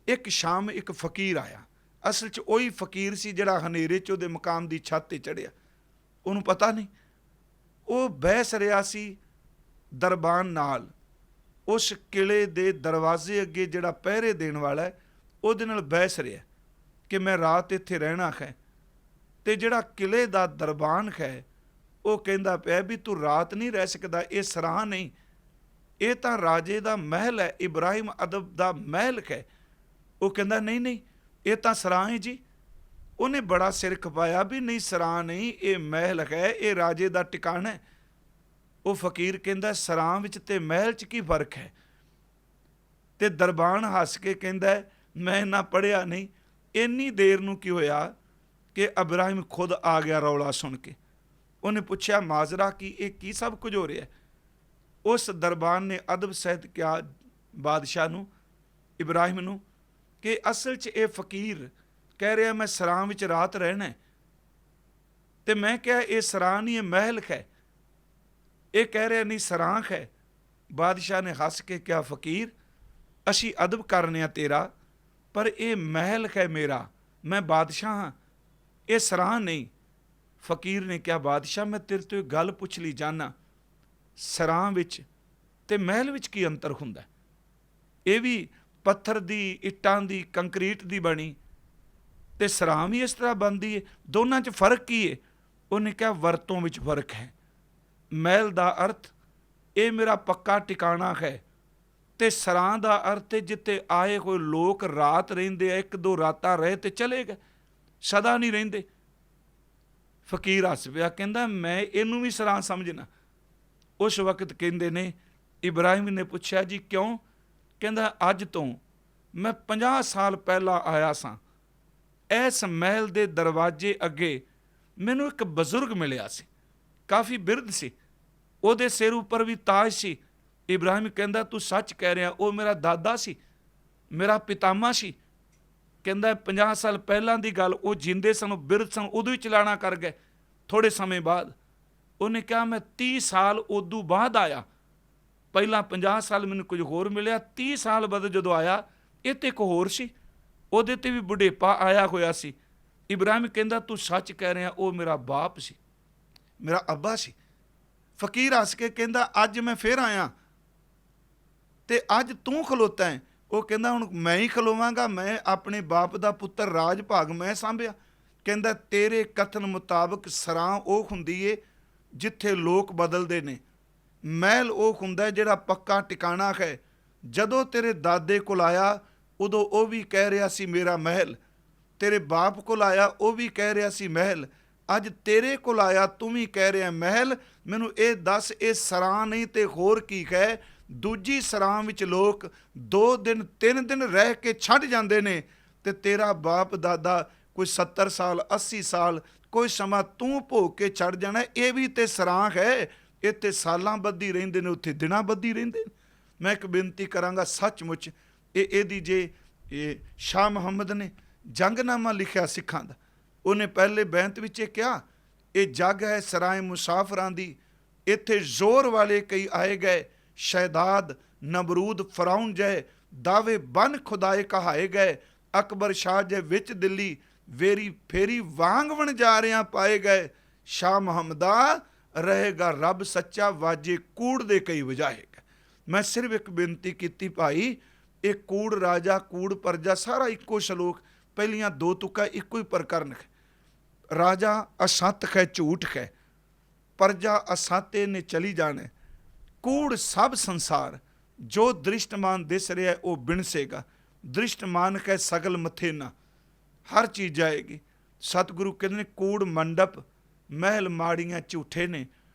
ਇੱਕ ਸ਼ਾਮ ਇੱਕ ਫਕੀਰ ਆਇਆ। ਅਸਲ 'ਚ ਉਹੀ ਫਕੀਰ ਸੀ ਜਿਹੜਾ ਹਨੇਰੇ 'ਚ ਉਹਦੇ ਮਕਾਨ ਦੀ ਛੱਤ ਤੇ ਚੜ੍ਹਿਆ। ਉਹਨੂੰ ਪਤਾ ਨਹੀਂ, ਉਹ ਬਹਿਸ ਰਿਹਾ ਸੀ ਦਰਬਾਨ ਨਾਲ। ਉਸ ਕਿਲੇ ਦੇ ਦਰਵਾਜ਼ੇ ਅੱਗੇ ਜਿਹੜਾ ਪਹਿਰੇ ਦੇਣ ਵਾਲਾ ਹੈ, ਉਹਦੇ ਨਾਲ ਬਹਿਸ ਰਿਹਾ ਕਿ ਮੈਂ ਰਾਤ ਇੱਥੇ ਰਹਿਣਾ ਹੈ। ਤੇ ਜਿਹੜਾ ਕਿਲੇ ਦਾ ਦਰਬਾਨ ਹੈ, ਉਹ ਕਹਿੰਦਾ ਪਿਆ ਵੀ ਤੂੰ ਰਾਤ ਨਹੀਂ ਰਹਿ ਸਕਦਾ, ਇਹ ਸਰਾਹ ਨਹੀਂ, ਇਹ ਤਾਂ ਰਾਜੇ ਦਾ ਮਹਿਲ ਹੈ, ਇਬਰਾਹਿਮ ਅਦਬ ਦਾ ਮਹਿਲ ਹੈ। ਉਹ ਕਹਿੰਦਾ ਨਹੀਂ ਨਹੀਂ, ਇਹ ਤਾਂ ਸਰਾਹ ਹੈ ਜੀ। ਉਹਨੇ ਬੜਾ ਸਿਰ ਖਪਾਇਆ ਵੀ ਨਹੀਂ, ਸਰਾਹ ਨਹੀਂ, ਇਹ ਮਹਿਲ ਹੈ, ਇਹ ਰਾਜੇ ਦਾ ਟਿਕਾਣਾ ਹੈ। ਉਹ ਫਕੀਰ ਕਹਿੰਦਾ ਸਰਾਂ ਵਿੱਚ ਤੇ ਮਹਿਲ 'ਚ ਕੀ ਫਰਕ ਹੈ? ਤੇ ਦਰਬਾਨ ਹੱਸ ਕੇ ਕਹਿੰਦਾ ਮੈਂ ਇੰਨਾ ਪੜ੍ਹਿਆ ਨਹੀਂ। ਇੰਨੀ ਦੇਰ ਨੂੰ ਕੀ ਹੋਇਆ ਕਿ ਇਬਰਾਹਿਮ ਖੁਦ ਆ ਗਿਆ ਰੌਲਾ ਸੁਣ ਕੇ। ਉਹਨੇ ਪੁੱਛਿਆ ਮਾਜ਼ਰਾ ਕੀ, ਇਹ ਕੀ ਸਭ ਕੁਝ ਹੋ ਰਿਹਾ? ਉਸ ਦਰਬਾਨ ਨੇ ਅਦਬ ਸਹਿਤ ਕਿਹਾ ਬਾਦਸ਼ਾਹ ਨੂੰ, ਇਬਰਾਹਿਮ ਨੂੰ, ਕਿ ਅਸਲ 'ਚ ਇਹ ਫਕੀਰ ਕਹਿ ਰਿਹਾ ਮੈਂ ਸਰਾਂ ਵਿੱਚ ਰਾਤ ਰਹਿਣਾ, ਤੇ ਮੈਂ ਕਿਹਾ ਇਹ ਸਰਾਂ ਨਹੀਂ, ਇਹ ਮਹਿਲ ਹੈ। ਇਹ ਕਹਿ ਰਿਹਾ ਨਹੀਂ ਸਰਾਂ ਹੈ। ਬਾਦਸ਼ਾਹ ਨੇ ਹੱਸ ਕੇ ਕਿਹਾ ਫਕੀਰ ਅਸੀਂ ਅਦਬ ਕਰਨੇ ਆ ਤੇਰਾ, ਪਰ ਇਹ ਮਹਿਲ ਹੈ ਮੇਰਾ, ਮੈਂ ਬਾਦਸ਼ਾਹ ਹਾਂ, ਇਹ ਸਰਾਂ ਨਹੀਂ। ਫਕੀਰ ਨੇ ਕਿਹਾ ਬਾਦਸ਼ਾਹ ਮੈਂ ਤੇਰੇ ਤੋਂ ਇੱਕ ਗੱਲ ਪੁੱਛ ਲਈ ਜਾਨਾ, ਸਰਾਂ ਵਿੱਚ ਤੇ ਮਹਿਲ ਵਿੱਚ ਕੀ ਅੰਤਰ ਹੁੰਦਾ? ਇਹ ਵੀ ਪੱਥਰ ਦੀ, ਇੱਟਾਂ ਦੀ, ਕੰਕਰੀਟ ਦੀ ਬਣੀ ਤੇ ਸਰਾਂ ਵੀ ਇਸ ਤਰ੍ਹਾਂ ਬਣਦੀ ਹੈ। ਦੋਨਾਂ 'ਚ ਫਰਕ ਕੀ ਹੈ? ਉਹਨੇ ਕਿਹਾ ਵਰਤੋਂ ਵਿੱਚ ਫਰਕ ਹੈ। ਮਹਿਲ ਦਾ ਅਰਥ ਇਹ ਮੇਰਾ ਪੱਕਾ ਟਿਕਾਣਾ ਹੈ, ਤੇ ਸਰਾਂ ਦਾ ਅਰਥ ਹੈ ਜਿੱਥੇ ਆਏ ਹੋਏ ਲੋਕ ਰਾਤ ਰਹਿੰਦੇ ਆ, 1-2 ਰਾਤਾਂ ਰਹੇ ਤੇ ਚਲੇ ਗਏ, ਸਦਾ ਨਹੀਂ ਰਹਿੰਦੇ। ਫਕੀਰ ਹੱਸ ਪਿਆ, ਕਹਿੰਦਾ ਮੈਂ ਇਹਨੂੰ ਵੀ ਸਰਾਂ ਸਮਝਣਾ। ਉਸ ਵਕਤ ਕਹਿੰਦੇ ਨੇ ਇਬਰਾਹਿਮ ਨੇ ਪੁੱਛਿਆ ਜੀ ਕਿਉਂ? ਕਹਿੰਦਾ ਅੱਜ ਤੋਂ ਮੈਂ 50 ਸਾਲ ਪਹਿਲਾਂ ਆਇਆ ਸਾਂ, ਇਸ ਮਹਿਲ ਦੇ ਦਰਵਾਜ਼ੇ ਅੱਗੇ ਮੈਨੂੰ ਇੱਕ ਬਜ਼ੁਰਗ ਮਿਲਿਆ ਸੀ, ਕਾਫੀ ਬਿਰਧ ਸੀ, ਉਹਦੇ ਸਿਰ ਉੱਪਰ ਵੀ ਤਾਜ ਸੀ। ਇਬਰਾਹਿਮ ਕਹਿੰਦਾ ਤੂੰ ਸੱਚ ਕਹਿ ਰਿਹਾ, ਉਹ ਮੇਰਾ ਦਾਦਾ ਸੀ, ਮੇਰਾ ਪਿਤਾਮਾ ਸੀ। ਕਹਿੰਦਾ 50 ਸਾਲ ਪਹਿਲਾਂ ਦੀ ਗੱਲ, ਉਹ ਜਿੰਦੇ ਸਨ, ਬਿਰਧ ਸਨ, ਉਦੋਂ ਹੀ ਚਲਾਣਾ ਕਰ ਗਏ। ਥੋੜੇ ਸਮੇਂ ਬਾਅਦ ਉਹਨੇ ਕਿਹਾ ਮੈਂ 30 ਸਾਲ ਉਦੋਂ ਬਾਅਦ ਆਇਆ, ਪਹਿਲਾਂ 50 ਸਾਲ ਮੈਨੂੰ ਕੁਝ ਹੋਰ ਮਿਲਿਆ, 30 ਸਾਲ ਬਾਅਦ ਜਦੋਂ ਆਇਆ ਇਹ ਤੇ ਇੱਕ ਹੋਰ ਸੀ, ਉਹਦੇ ਤੇ ਵੀ ਬੁਢੇਪਾ ਆਇਆ ਹੋਇਆ ਸੀ। ਇਬਰਾਹਿਮ ਕਹਿੰਦਾ ਤੂੰ ਸੱਚ ਕਹਿ ਰਿਹਾ, ਉਹ ਮੇਰਾ ਬਾਪ ਸੀ, ਮੇਰਾ ਅੱਬਾ ਸੀ। ਫਕੀਰ ਹੱਸ ਕੇ ਕਹਿੰਦਾ ਅੱਜ ਮੈਂ ਫਿਰ ਆਇਆ ਤੇ ਅੱਜ ਤੂੰ ਖਲੋਤਾ ਹੈ। ਉਹ ਕਹਿੰਦਾ ਹੁਣ ਮੈਂ ਹੀ ਖਲੋਵਾਂਗਾ, ਮੈਂ ਆਪਣੇ ਬਾਪ ਦਾ ਪੁੱਤਰ, ਰਾਜ ਭਾਗ ਮੈਂ ਸਾਂਭਿਆ। ਕਹਿੰਦਾ ਤੇਰੇ ਕਥਨ ਮੁਤਾਬਕ ਸਰਾਂ ਉਹ ਹੁੰਦੀ ਏ ਜਿੱਥੇ ਲੋਕ ਬਦਲਦੇ ਨੇ, ਮਹਿਲ ਉਹ ਹੁੰਦਾ ਜਿਹੜਾ ਪੱਕਾ ਟਿਕਾਣਾ ਹੈ। ਜਦੋਂ ਤੇਰੇ ਦਾਦੇ ਕੋਲ ਆਇਆ ਉਦੋਂ ਉਹ ਵੀ ਕਹਿ ਰਿਹਾ ਸੀ ਮੇਰਾ ਮਹਿਲ, ਤੇਰੇ ਬਾਪ ਕੋਲ ਆਇਆ ਉਹ ਵੀ ਕਹਿ ਰਿਹਾ ਸੀ ਮਹਿਲ, ਅੱਜ ਤੇਰੇ ਕੋਲ ਆਇਆ ਤੂੰ ਵੀ ਕਹਿ ਰਿਹਾ ਮਹਿਲ। ਮੈਨੂੰ ਇਹ ਦੱਸ, ਇਹ ਸਰਾਂ ਨਹੀਂ ਤੇ ਹੋਰ ਕੀ ਹੈ? ਦੂਜੀ ਸਰਾਂ ਵਿੱਚ ਲੋਕ 2 ਦਿਨ 3 ਦਿਨ ਰਹਿ ਕੇ ਛੱਡ ਜਾਂਦੇ ਨੇ, ਤੇ ਤੇਰਾ ਬਾਪ ਦਾਦਾ ਕੋਈ 70 ਸਾਲ 80 ਸਾਲ ਕੋਈ ਸਮਾਂ ਤੂੰ ਭੋਗ ਕੇ ਛੱਡ ਜਾਣਾ। ਇਹ ਵੀ ਤੇ ਸਰਾਂ ਹੈ, ਇੱਥੇ ਸਾਲਾਂ ਬੱਧੀ ਰਹਿੰਦੇ ਨੇ, ਉੱਥੇ ਦਿਨਾਂ ਬੱਧੀ ਰਹਿੰਦੇ ਨੇ। ਮੈਂ ਇੱਕ ਬੇਨਤੀ ਕਰਾਂਗਾ, ਸੱਚਮੁੱਚ ਇਹਦੀ ਜੇ ਇਹ ਸ਼ਾਹ ਮੁਹੰਮਦ ਨੇ ਜੰਗਨਾਮਾ ਲਿਖਿਆ ਸਿੱਖਾਂ ਦਾ, ਉਹਨੇ ਪਹਿਲੇ ਬੈਂਤ ਵਿੱਚ ਇਹ ਕਿਹਾ ਇਹ ਜੱਗ ਹੈ ਸਰਾਏ ਮੁਸਾਫਰਾਂ ਦੀ, ਇੱਥੇ ਜ਼ੋਰ ਵਾਲੇ ਕਈ ਆਏ ਗਏ, ਸ਼ਹਿਦਾਦ ਨਮਰੂਦ ਫਰਾਉਨ ਜੈ ਦਾਵੇ ਬਨ ਖੁਦਾਏ ਕਹਾਏ ਗਏ, ਅਕਬਰ ਸ਼ਾਹ ਜੈ ਵਿੱਚ ਦਿੱਲੀ ਵੇਰੀ ਫੇਰੀ ਵਾਂਗ ਵਣਜਾਰਿਆਂ ਪਾਏ ਗਏ, ਸ਼ਾਹ ਮੁਹੰਮਦਾ ਰਹੇਗਾ ਰੱਬ ਸੱਚਾ ਵਾਜੇ ਕੂੜ ਦੇ ਕਈ ਵਜਾਏਗਾ। ਮੈਂ ਸਿਰਫ ਇੱਕ ਬੇਨਤੀ ਕੀਤੀ ਭਾਈ, ਇਹ ਕੂੜ ਰਾਜਾ ਕੂੜ ਪਰਜਾ ਸਾਰਾ ਇੱਕੋ ਸ਼ਲੋਕ, ਪਹਿਲੀਆਂ 2 ਤੁਕਾਂ ਇੱਕੋ ਹੀ ਪ੍ਰਕਰਨ ਹੈ। ਰਾਜਾ ਅਸਤ ਹੈ, ਝੂਠ ਹੈ, ਪਰਜਾ ਅਸਾਤੇ ਨੇ ਚਲੀ ਜਾਣਾ, ਕੂੜ ਸਭ ਸੰਸਾਰ, ਜੋ ਦ੍ਰਿਸ਼ਟਮਾਨ ਦਿਸ ਰਿਹਾ ਉਹ ਬਿਣਸੇਗਾ, ਦ੍ਰਿਸ਼ਟਮਾਨ ਹੈ ਸਗਲ ਮਥੇ ਨਾ, ਹਰ ਚੀਜ਼ ਜਾਏਗੀ। ਸਤਿਗੁਰੂ ਕਹਿੰਦੇ ਨੇ ਕੂੜ ਮੰਡਪ ਮਹਿਲ ਮਾੜੀਆਂ ਝੂਠੇ ਨੇ,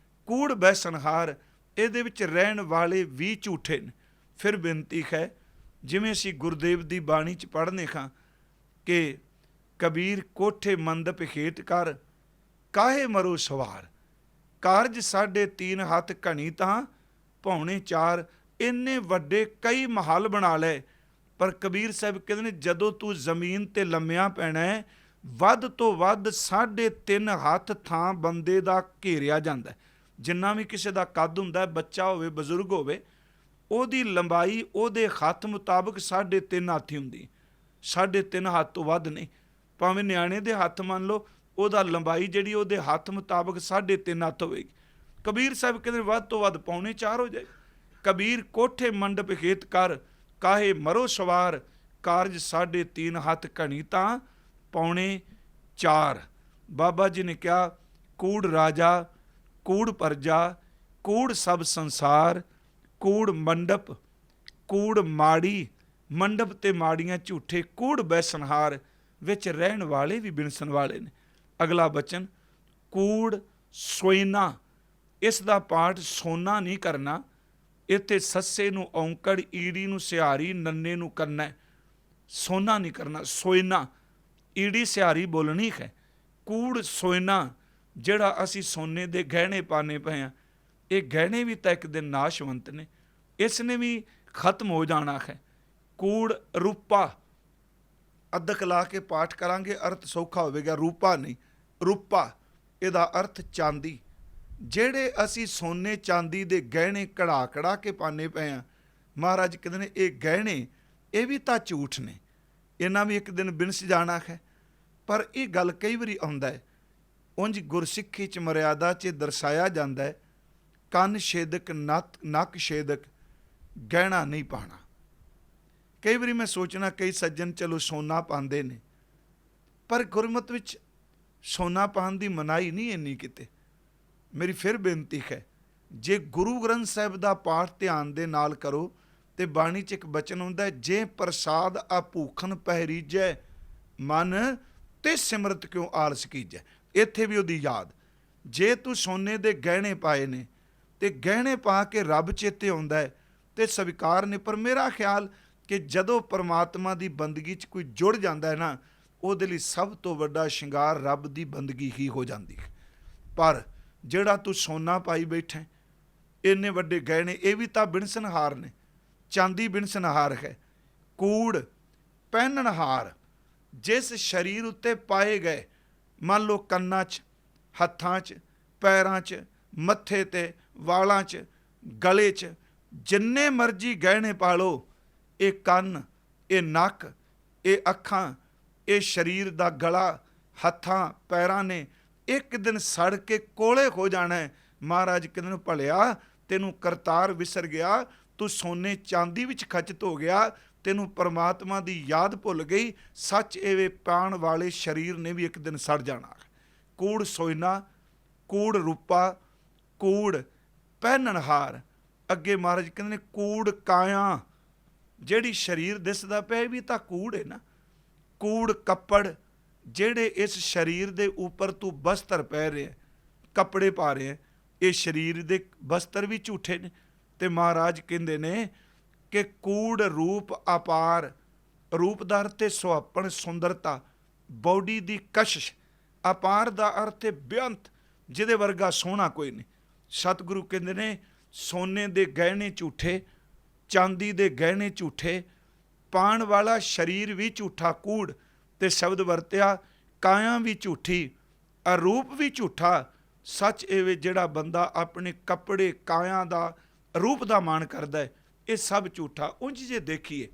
ਕੂੜ ਬੈਸਨਹਾਰ ਇਹਦੇ ਵਿੱਚ ਰਹਿਣ ਵਾਲੇ ਵੀ ਝੂਠੇ ਨੇ। ਫਿਰ ਬੇਨਤੀ ਹੈ, ਜਿਵੇਂ ਅਸੀਂ ਗੁਰਦੇਵ ਦੀ ਬਾਣੀ 'ਚ ਪੜ੍ਹਨੇ ਖਾਂ ਕਿ ਕਬੀਰ ਕੋਠੇ ਮੰਦਪ ਹੇਠ ਕਰ ਕਾਹੇ ਮਰੋ ਸਵਾਰ, ਕਾਰਜ 3.5 ਹੱਥ ਘਣੀ ਤਾਂ ਪੌਣੇ 4, ਇੰਨੇ ਵੱਡੇ ਕਈ ਮਹੱਲ ਬਣਾ ਲਏ। ਪਰ ਕਬੀਰ ਸਾਹਿਬ ਕਹਿੰਦੇ ਨੇ ਜਦੋਂ ਤੂੰ ਜ਼ਮੀਨ ਤੇ ਲੰਮਿਆ ਪੈਣਾ ਹੈ, ਵੱਧ ਤੋਂ ਵੱਧ 3.5 ਹੱਥ ਥਾਂ ਬੰਦੇ ਦਾ ਘੇਰਿਆ ਜਾਂਦਾ। ਜਿੰਨਾ ਵੀ ਕਿਸੇ ਦਾ ਕੱਦ ਹੁੰਦਾ, ਬੱਚਾ ਹੋਵੇ ਬਜ਼ੁਰਗ ਹੋਵੇ, ਉਹਦੀ ਲੰਬਾਈ ਉਹਦੇ ਹੱਥ ਮੁਤਾਬਕ 3.5 ਹੱਥ ਹੀ ਹੁੰਦੀ, 3.5 ਹੱਥ ਤੋਂ ਵੱਧ ਨਹੀਂ। ਭਾਵੇਂ ਨਿਆਣੇ ਦੇ ਹੱਥ ਮੰਨ ਲਓ, ਉਹਦਾ ਲੰਬਾਈ ਜਿਹੜੀ ਉਹਦੇ ਹੱਥ ਮੁਤਾਬਕ 3.5 ਹੱਥ ਹੋਵੇਗੀ। ਕਬੀਰ ਸਾਹਿਬ ਕਹਿੰਦੇ ਵੱਧ ਤੋਂ ਵੱਧ ਪੌਣੇ 4 ਹੋ ਜਾਏ। ਕਬੀਰ ਕੋਠੇ ਮੰਡਪ ਹੇਤ ਕਰ ਕਾਹੇ ਮਰੋ ਸਵਾਰ, ਕਾਰਜ 3.5 ਹੱਥ ਘਣੀ ਤਾਂ ਪੌਣੇ 4। ਬਾਬਾ ਜੀ ਨੇ ਕਿਹਾ ਕੂੜ ਰਾਜਾ ਕੂੜ ਪਰਜਾ ਕੂੜ ਸਭ ਸੰਸਾਰ, ਕੂੜ ਮੰਡਪ ਕੂੜ ਮਾੜੀ, ਮੰਡਪ ਤੇ ਮਾੜੀਆਂ ਝੂਠੇ, ਕੂੜ ਬੈਸਨਹਾਰ ਵਿੱਚ ਰਹਿਣ ਵਾਲੇ ਵੀ ਬਿਨਸਣ ਵਾਲੇ ਨੇ। ਅਗਲਾ ਬਚਨ ਕੂੜ ਸੋਇਨਾ, ਇਸ ਦਾ ਪਾਠ ਸੋਨਾ ਨਹੀਂ ਕਰਨਾ, ਇੱਥੇ ਸੱਸੇ ਨੂੰ ਔਂਕੜ, ਈੜੀ ਨੂੰ ਸਿਹਾਰੀ, ਨੰਨੇ ਨੂੰ ਕੰਨਾ, ਸੋਨਾ ਨਹੀਂ ਕਰਨਾ, ਸੋਇਨਾ ਈੜੀ ਸਿਹਾਰੀ ਬੋਲਣੀ ਹੈ। ਕੂੜ ਸੋਇਨਾ ਜਿਹੜਾ ਅਸੀਂ ਸੋਨੇ ਦੇ ਗਹਿਣੇ ਪਾਣੇ ਪਏ ਹਾਂ, ਇਹ ਗਹਿਣੇ ਵੀ ਤਾਂ ਇੱਕ ਦਿਨ ਨਾਸ਼ਵੰਤ ਨੇ, ਇਸ ਨੇ ਵੀ ਖਤਮ ਹੋ ਜਾਣਾ ਹੈ। ਕੂੜ ਰੂਪਾ, ਅੱਧਕ ਲਾ ਕੇ ਪਾਠ ਕਰਾਂਗੇ ਅਰਥ ਸੌਖਾ ਹੋਵੇਗਾ, ਰੂਪਾ ਨਹੀਂ, ਰੂਪਾ ਇਹਦਾ ਅਰਥ ਚਾਂਦੀ। ਜਿਹੜੇ ਅਸੀਂ ਸੋਨੇ ਚਾਂਦੀ ਦੇ ਗਹਿਣੇ ਕੜਾ ਕੜਾ ਕੇ ਪਾਣੇ ਪਏ ਹਾਂ, ਮਹਾਰਾਜ ਕਹਿੰਦੇ ਨੇ ਇਹ ਗਹਿਣੇ ਇਹ ਵੀ ਤਾਂ ਝੂਠ ਨੇ, ਇਹਨਾਂ ਵੀ ਇੱਕ ਦਿਨ ਬਿਨਸ ਜਾਣਾ ਹੈ। ਪਰ ਇਹ ਗੱਲ ਕਈ ਵਾਰੀ ਆਉਂਦਾ ਹੈ, ਉਂਝ ਗੁਰਸਿੱਖੀ 'ਚ ਮਰਿਆਦਾ 'ਚ ਦਰਸਾਇਆ ਜਾਂਦਾ ਹੈ, ਕੰਨ ਛੇਦਕ ਨੱਕ ਛੇਦਕ ਗਹਿਣਾ ਨਹੀਂ ਪਾਣਾ। ਕਈ ਵਾਰੀ ਮੈਂ ਸੋਚਣਾ ਕਈ ਸੱਜਣ ਚਲੋ ਸੋਨਾ ਪਾਉਂਦੇ ਨੇ, ਪਰ ਗੁਰਮਤਿ ਵਿੱਚ ਸੋਨਾ ਪਾਉਣ ਦੀ ਮਨਾਹੀ ਨਹੀਂ ਇੰਨੀ ਕਿਤੇ। ਮੇਰੀ ਫਿਰ ਬੇਨਤੀ ਹੈ, ਜੇ ਗੁਰੂ ਗ੍ਰੰਥ ਸਾਹਿਬ ਦਾ ਪਾਠ ਧਿਆਨ ਦੇ ਨਾਲ ਕਰੋ ਤੇ ਬਾਣੀ 'ਚ ਇੱਕ ਬਚਨ ਹੁੰਦਾ ਹੈ, ਜੇ ਪ੍ਰਸਾਦ ਆ ਭੂਖਨ ਪਹਿਰੀਜੈ ਮਨ ਤੇ ਸਿਮਰਤ ਕਿਉਂ ਆਲਸ ਕੀਜੈ। ਇੱਥੇ ਵੀ ਉਹਦੀ ਯਾਦ, ਜੇ ਤੂੰ ਸੋਨੇ ਦੇ ਗਹਿਣੇ ਪਾਏ ਨੇ ਤੇ ਗਹਿਣੇ ਪਾ ਕੇ ਰੱਬ ਚੇਤੇ ਆਉਂਦਾ ਹੈ ਤੇ ਸਵੀਕਾਰ ਨੇ। ਪਰ ਮੇਰਾ ਖਿਆਲ ਕਿ ਜਦੋਂ ਪਰਮਾਤਮਾ ਦੀ ਬੰਦਗੀ 'ਚ ਕੋਈ ਜੁੜ ਜਾਂਦਾ ਹੈ ਨਾ, ਉਹਦੇ ਲਈ ਸਭ ਤੋਂ ਵੱਡਾ ਸ਼ਿੰਗਾਰ ਰੱਬ ਦੀ ਬੰਦਗੀ ਹੀ ਹੋ ਜਾਂਦੀ ਹੈ। ਪਰ ਜਿਹੜਾ ਤੂੰ ਸੋਨਾ ਪਾਈ ਬੈਠਾ, ਇੰਨੇ ਵੱਡੇ ਗਹਿਣੇ, ਇਹ ਵੀ ਤਾਂ ਬਿਨਸਨਹਾਰ ਨੇ, ਚਾਂਦੀ ਬਿਨਸਨਹਾਰ ਹੈ। ਕੂੜ ਪਹਿਨਣਹਾਰ ਜਿਸ ਸਰੀਰ ਉੱਤੇ ਪਾਏ ਗਏ, ਮੰਨ ਲਓ ਕੰਨਾਂ 'ਚ, ਹੱਥਾਂ 'ਚ, ਪੈਰਾਂ 'ਚ, ਮੱਥੇ 'ਤੇ, ਵਾਲਾਂ 'ਚ, ਗਲੇ 'ਚ, ਜਿੰਨੇ ਮਰਜ਼ੀ ਗਹਿਣੇ ਪਾ ਲਓ, ਇਹ ਕੰਨ, ਇਹ ਨੱਕ, ਇਹ ਅੱਖਾਂ, ਇਹ ਸਰੀਰ ਦਾ ਗਲਾ, ਹੱਥਾਂ ਪੈਰਾਂ ਨੇ ਇੱਕ ਦਿਨ ਸੜ ਕੇ ਕੋਲੇ ਹੋ ਜਾਣਾ ਹੈ। ਮਹਾਰਾਜ ਕਹਿੰਦੇ ਨੂੰ ਭਲਿਆ ਤੈਨੂੰ ਕਰਤਾਰ ਵਿਸਰ ਗਿਆ, ਤੂੰ ਸੋਨੇ ਚਾਂਦੀ ਵਿੱਚ ਖਚਤ ਹੋ ਗਿਆ, ਤੈਨੂੰ ਪਰਮਾਤਮਾ ਦੀ ਯਾਦ ਭੁੱਲ ਗਈ। ਸੱਚ ਇਹ ਪਾਣ ਵਾਲੇ ਸਰੀਰ ਨੇ ਵੀ ਇੱਕ ਦਿਨ ਸੜ ਜਾਣਾ। ਕੂੜ ਸੋਇਨਾ, ਕੂੜ ਰੂਪਾ, ਕੂੜ ਪਹਿਨਣਹਾਰ। ਅੱਗੇ ਮਹਾਰਾਜ ਕਹਿੰਦੇ ਨੇ ਕੂੜ ਕਾਇਆ, ਜਿਹੜੀ ਸਰੀਰ ਦਿਸਦਾ ਪਿਆ ਵੀ ਤਾਂ ਕੂੜ ਹੈ ਨਾ। ਕੂੜ ਕੱਪੜ, ਜਿਹੜੇ ਇਸ ਸਰੀਰ ਦੇ ਉੱਪਰ ਤੂੰ ਬਸਤਰ ਪਹਿ ਰਿਹਾ, ਕੱਪੜੇ ਪਾ ਰਿਹਾ, ਇਹ ਸਰੀਰ ਦੇ ਬਸਤਰ ਵੀ ਝੂਠੇ ਨੇ। ਤੇ ਮਹਾਰਾਜ ਕਹਿੰਦੇ ਨੇ ਕਿ ਕੂੜ ਰੂਪ ਅਪਾਰ, ਰੂਪ ਦਾ ਅਰਥ ਹੈ ਸੁਹੱਪਣ, ਸੁੰਦਰਤਾ, ਬੋਡੀ ਦੀ ਕਸ਼ਿਸ਼। ਅਪਾਰ ਦਾ ਅਰਥ ਹੈ ਬੇਅੰਤ, ਜਿਹਦੇ ਵਰਗਾ ਸੋਹਣਾ ਕੋਈ ਨਹੀਂ। ਸਤਿਗੁਰੂ ਕਹਿੰਦੇ ਨੇ ਸੋਨੇ ਦੇ ਗਹਿਣੇ ਝੂਠੇ, ਚਾਂਦੀ ਦੇ ਗਹਿਣੇ ਝੂਠੇ, ਪਾਣ ਵਾਲਾ ਸਰੀਰ ਵੀ ਝੂਠਾ ਕੂੜ। ਤੇ ਸ਼ਬਦ ਵਰਤਿਆ ਕਾਇਆ ਵੀ ਝੂਠੀ, ਅਰੂਪ ਵੀ ਝੂਠਾ। ਸੱਚ ਇਹ ਜਿਹੜਾ ਬੰਦਾ ਆਪਣੇ ਕੱਪੜੇ, ਕਾਇਆ ਦਾ, ਰੂਪ ਦਾ ਮਾਣ ਕਰਦਾ ਹੈ, ਇਹ ਸਭ ਝੂਠਾ। ਉਂਝ ਜੇ ਦੇਖੀਏ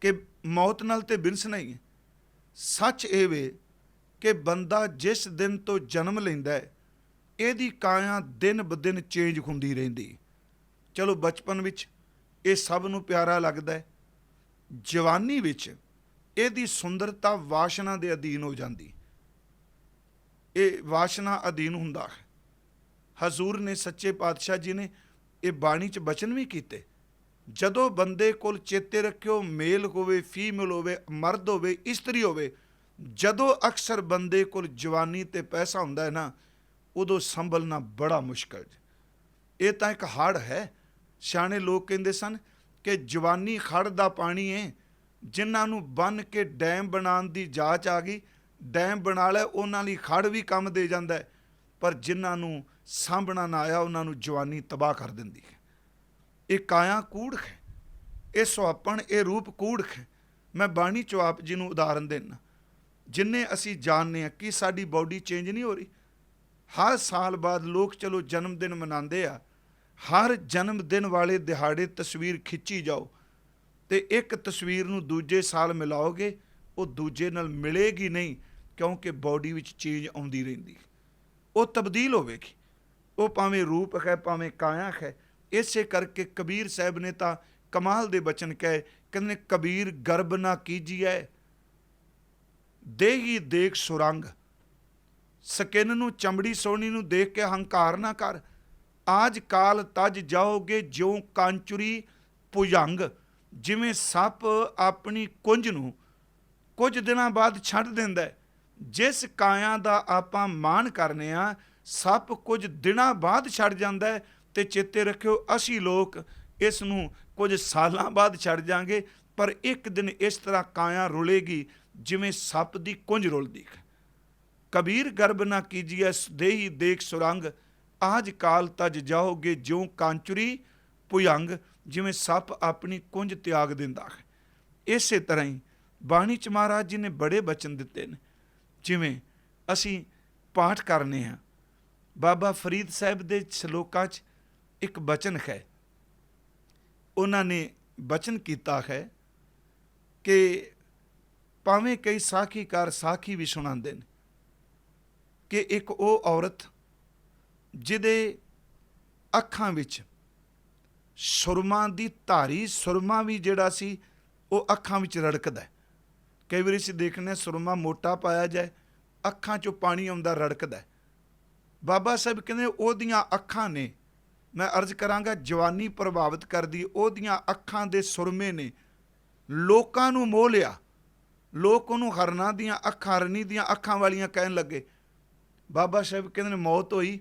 ਕਿ ਮੌਤ ਨਾਲ ਤੇ ਬਿਨਸਣਾ ਹੀ ਹੈ। ਸੱਚ ਇਹ ਵੇ ਕਿ ਬੰਦਾ ਜਿਸ ਦਿਨ ਤੋਂ ਜਨਮ ਲੈਂਦਾ ਹੈ, ਇਹਦੀ ਕਾਇਆ ਦਿਨ ਬ ਦਿਨ ਚੇਂਜ ਹੁੰਦੀ ਰਹਿੰਦੀ। ਚਲੋ ਬਚਪਨ ਵਿੱਚ ਇਹ ਸਭ ਨੂੰ ਪਿਆਰਾ ਲੱਗਦਾ ਹੈ, ਜਵਾਨੀ ਵਿੱਚ ਇਹਦੀ ਸੁੰਦਰਤਾ ਵਾਸ਼ਨਾ ਦੇ ਅਧੀਨ ਹੋ ਜਾਂਦੀ, ਇਹ ਵਾਸ਼ਨਾ ਅਧੀਨ ਹੁੰਦਾ ਹੈ। ਹਜ਼ੂਰ ਨੇ, ਸੱਚੇ ਪਾਤਸ਼ਾਹ ਜੀ ਨੇ ਇਹ ਬਾਣੀ 'ਚ ਬਚਨ ਵੀ ਕੀਤੇ, ਜਦੋਂ ਬੰਦੇ ਕੋਲ ਚੇਤੇ ਰੱਖਿਓ ਮੇਲ ਹੋਵੇ, ਫੀਮੇਲ ਹੋਵੇ, ਮਰਦ ਹੋਵੇ, ਇਸਤਰੀ ਹੋਵੇ, ਜਦੋਂ ਅਕਸਰ ਬੰਦੇ ਕੋਲ ਜਵਾਨੀ ਤੇ ਪੈਸਾ ਹੁੰਦਾ ਹੈ ਨਾ, ਉਦੋਂ ਸੰਭਲਣਾ ਬੜਾ ਮੁਸ਼ਕਲ। ਇਹ ਤਾਂ ਇੱਕ ਹੜ੍ਹ ਹੈ। ਸਿਆਣੇ ਲੋਕ ਕਹਿੰਦੇ ਸਨ ਕਿ ਜਵਾਨੀ ਹੜ੍ਹ ਦਾ ਪਾਣੀ ਹੈ। ਜਿਨ੍ਹਾਂ ਨੂੰ ਬੰਨ੍ਹ ਕੇ ਡੈਮ ਬਣਾਉਣ ਦੀ ਜਾਚ ਆ ਗਈ, ਡੈਮ ਬਣਾ ਲਿਆ, ਉਹਨਾਂ ਲਈ ਹੜ੍ਹ ਵੀ ਕੰਮ ਦੇ ਜਾਂਦਾ ਹੈ। ਪਰ ਜਿਨ੍ਹਾਂ ਨੂੰ ਸਾਂਭਣਾ ਨਾ ਆਇਆ, ਉਹਨਾਂ ਨੂੰ ਜਵਾਨੀ ਤਬਾਹ ਕਰ ਦਿੰਦੀ ਹੈ। ਇਹ ਕਾਇਆ ਕੂੜ ਹੈ, ਇਹ ਸੁਹੱਪਣ, ਇਹ ਰੂਪ ਕੂੜ ਹੈ। ਮੈਂ ਬਾਣੀ 'ਚੋਂ ਆਪ ਜੀ ਨੂੰ ਉਦਾਹਰਨ ਦੇਣਾ। ਜਿੰਨੇ ਅਸੀਂ ਜਾਣਦੇ ਹਾਂ ਕਿ ਸਾਡੀ ਬਾਡੀ ਚੇਂਜ ਨਹੀਂ ਹੋ ਰਹੀ। ਹਰ ਸਾਲ ਬਾਅਦ ਲੋਕ ਚਲੋ ਜਨਮ ਦਿਨ ਮਨਾਉਂਦੇ ਆ, ਹਰ ਜਨਮ ਦਿਨ ਵਾਲੇ ਦਿਹਾੜੇ ਤਸਵੀਰ ਖਿੱਚੀ ਜਾਓ ਤੇ ਇੱਕ ਤਸਵੀਰ ਨੂੰ ਦੂਜੇ ਸਾਲ ਮਿਲਾਓਗੇ, ਉਹ ਦੂਜੇ ਨਾਲ ਮਿਲੇਗੀ ਨਹੀਂ, ਕਿਉਂਕਿ ਬਾਡੀ ਵਿੱਚ ਚੇਂਜ ਆਉਂਦੀ ਰਹਿੰਦੀ, ਉਹ ਤਬਦੀਲ ਹੋਵੇਗੀ। ਉਹ ਭਾਵੇਂ ਰੂਪ ਹੈ, ਭਾਵੇਂ ਕਾਇਆ ਹੈ। ਇਸੇ ਕਰਕੇ ਕਬੀਰ ਸਾਹਿਬ ਨੇ ਤਾਂ ਕਮਾਲ ਦੇ ਬਚਨ ਕਹੇ, ਕਹਿੰਦੇ ਕਬੀਰ ਗਰਬ ਨਾ ਕੀਜੀਐ ਦੇਹੀ ਦੇਖ ਸੁਰੰਗ। ਸਕਿਨ ਨੂੰ, ਚਮੜੀ ਸੋਹਣੀ ਨੂੰ ਦੇਖ ਕੇ ਹੰਕਾਰ ਨਾ ਕਰ। ਆਜ ਕਾਲ ਤਜ ਜਾਓਗੇ ਜਿਉਂ ਕਾਂਚੁਰੀ ਭੁਜੰਗ। ਜਿਵੇਂ ਸੱਪ ਆਪਣੀ ਕੁੰਜ ਨੂੰ ਕੁਝ ਦਿਨਾਂ ਬਾਅਦ ਛੱਡ ਦਿੰਦਾ ਹੈ, ਜਿਸ ਕਾਇਆ ਦਾ ਆਪਾਂ ਮਾਣ ਕਰਨੇ ਆ, ਸੱਪ ਕੁਝ ਦਿਨਾਂ ਬਾਅਦ ਛੱਡ ਜਾਂਦਾ ਹੈ। ਤੇ ਚੇਤੇ ਰੱਖਿਓ ਅਸੀਂ ਲੋਕ ਇਸ ਨੂੰ ਕੁਝ ਸਾਲਾਂ ਬਾਅਦ ਛੱਡ ਜਾਵਾਂਗੇ, ਪਰ ਇੱਕ ਦਿਨ ਇਸ ਤਰ੍ਹਾਂ ਕਾਇਆ ਰੁਲੇਗੀ ਜਿਵੇਂ ਸੱਪ ਦੀ ਕੁੰਜ ਰੁਲਦੀ ਹੈ। ਕਬੀਰ ਗਰਬ ਨਾ ਕੀਜੀਐ ਦੇਹੀ ਦੇਖ ਸੁਰੰਗ, ਆਜ ਕਾਲ ਤਜ ਜਾਓਗੇ ਜਿਉਂ ਕਾਂਚੁਰੀ ਭੁਜੰਗ। ਜਿਵੇਂ ਸੱਪ ਆਪਣੀ ਕੁੰਜ ਤਿਆਗ ਦਿੰਦਾ ਹੈ, ਇਸੇ ਤਰ੍ਹਾਂ ਹੀ ਬਾਣੀ 'ਚ ਮਹਾਰਾਜ ਜੀ ਨੇ ਬੜੇ ਬਚਨ ਦਿੱਤੇ ਨੇ। ਜਿਵੇਂ ਅਸੀਂ ਪਾਠ ਕਰਨੇ ਹਾਂ, ਬਾਬਾ ਫਰੀਦ ਸਾਹਿਬ ਦੇ ਸ਼ਲੋਕਾਂ 'ਚ ਇੱਕ ਬਚਨ ਹੈ। ਉਹਨਾਂ ਨੇ ਬਚਨ ਕੀਤਾ ਹੈ ਕਿ ਭਾਵੇਂ ਕਈ ਸਾਖੀਕਾਰ ਸਾਖੀ ਵੀ ਸੁਣਾਉਂਦੇ ਨੇ ਕਿ ਇੱਕ ਉਹ ਔਰਤ ਜਿਹਦੇ ਅੱਖਾਂ ਵਿੱਚ ਸੁਰਮਾ ਦੀ ਧਾਰੀ, ਸੁਰਮਾ ਵੀ ਜਿਹੜਾ ਸੀ ਉਹ ਅੱਖਾਂ ਵਿੱਚ ਰੜਕਦਾ। ਕਈ ਵਾਰੀ ਅਸੀਂ ਦੇਖਦੇ ਸੁਰਮਾ ਮੋਟਾ ਪਾਇਆ ਜਾਏ, ਅੱਖਾਂ 'ਚੋਂ ਪਾਣੀ ਆਉਂਦਾ, ਰੜਕਦਾ। ਬਾਬਾ ਸਾਹਿਬ ਕਹਿੰਦੇ ਉਹਦੀਆਂ ਅੱਖਾਂ ਨੇ, ਮੈਂ ਅਰਜ਼ ਕਰਾਂਗਾ ਜਵਾਨੀ ਪ੍ਰਭਾਵਿਤ ਕਰਦੀ, ਉਹਦੀਆਂ ਅੱਖਾਂ ਦੇ ਸੁਰਮੇ ਨੇ ਲੋਕਾਂ ਨੂੰ ਮੋਹ ਲਿਆ। ਲੋਕ ਉਹਨੂੰ ਹਰਨਾਂ ਦੀਆਂ ਅੱਖਾਂ, ਹਰਨੀ ਦੀਆਂ ਅੱਖਾਂ ਵਾਲੀਆਂ ਕਹਿਣ ਲੱਗੇ। ਬਾਬਾ ਸਾਹਿਬ ਕਹਿੰਦੇ ਨੇ ਮੌਤ ਹੋਈ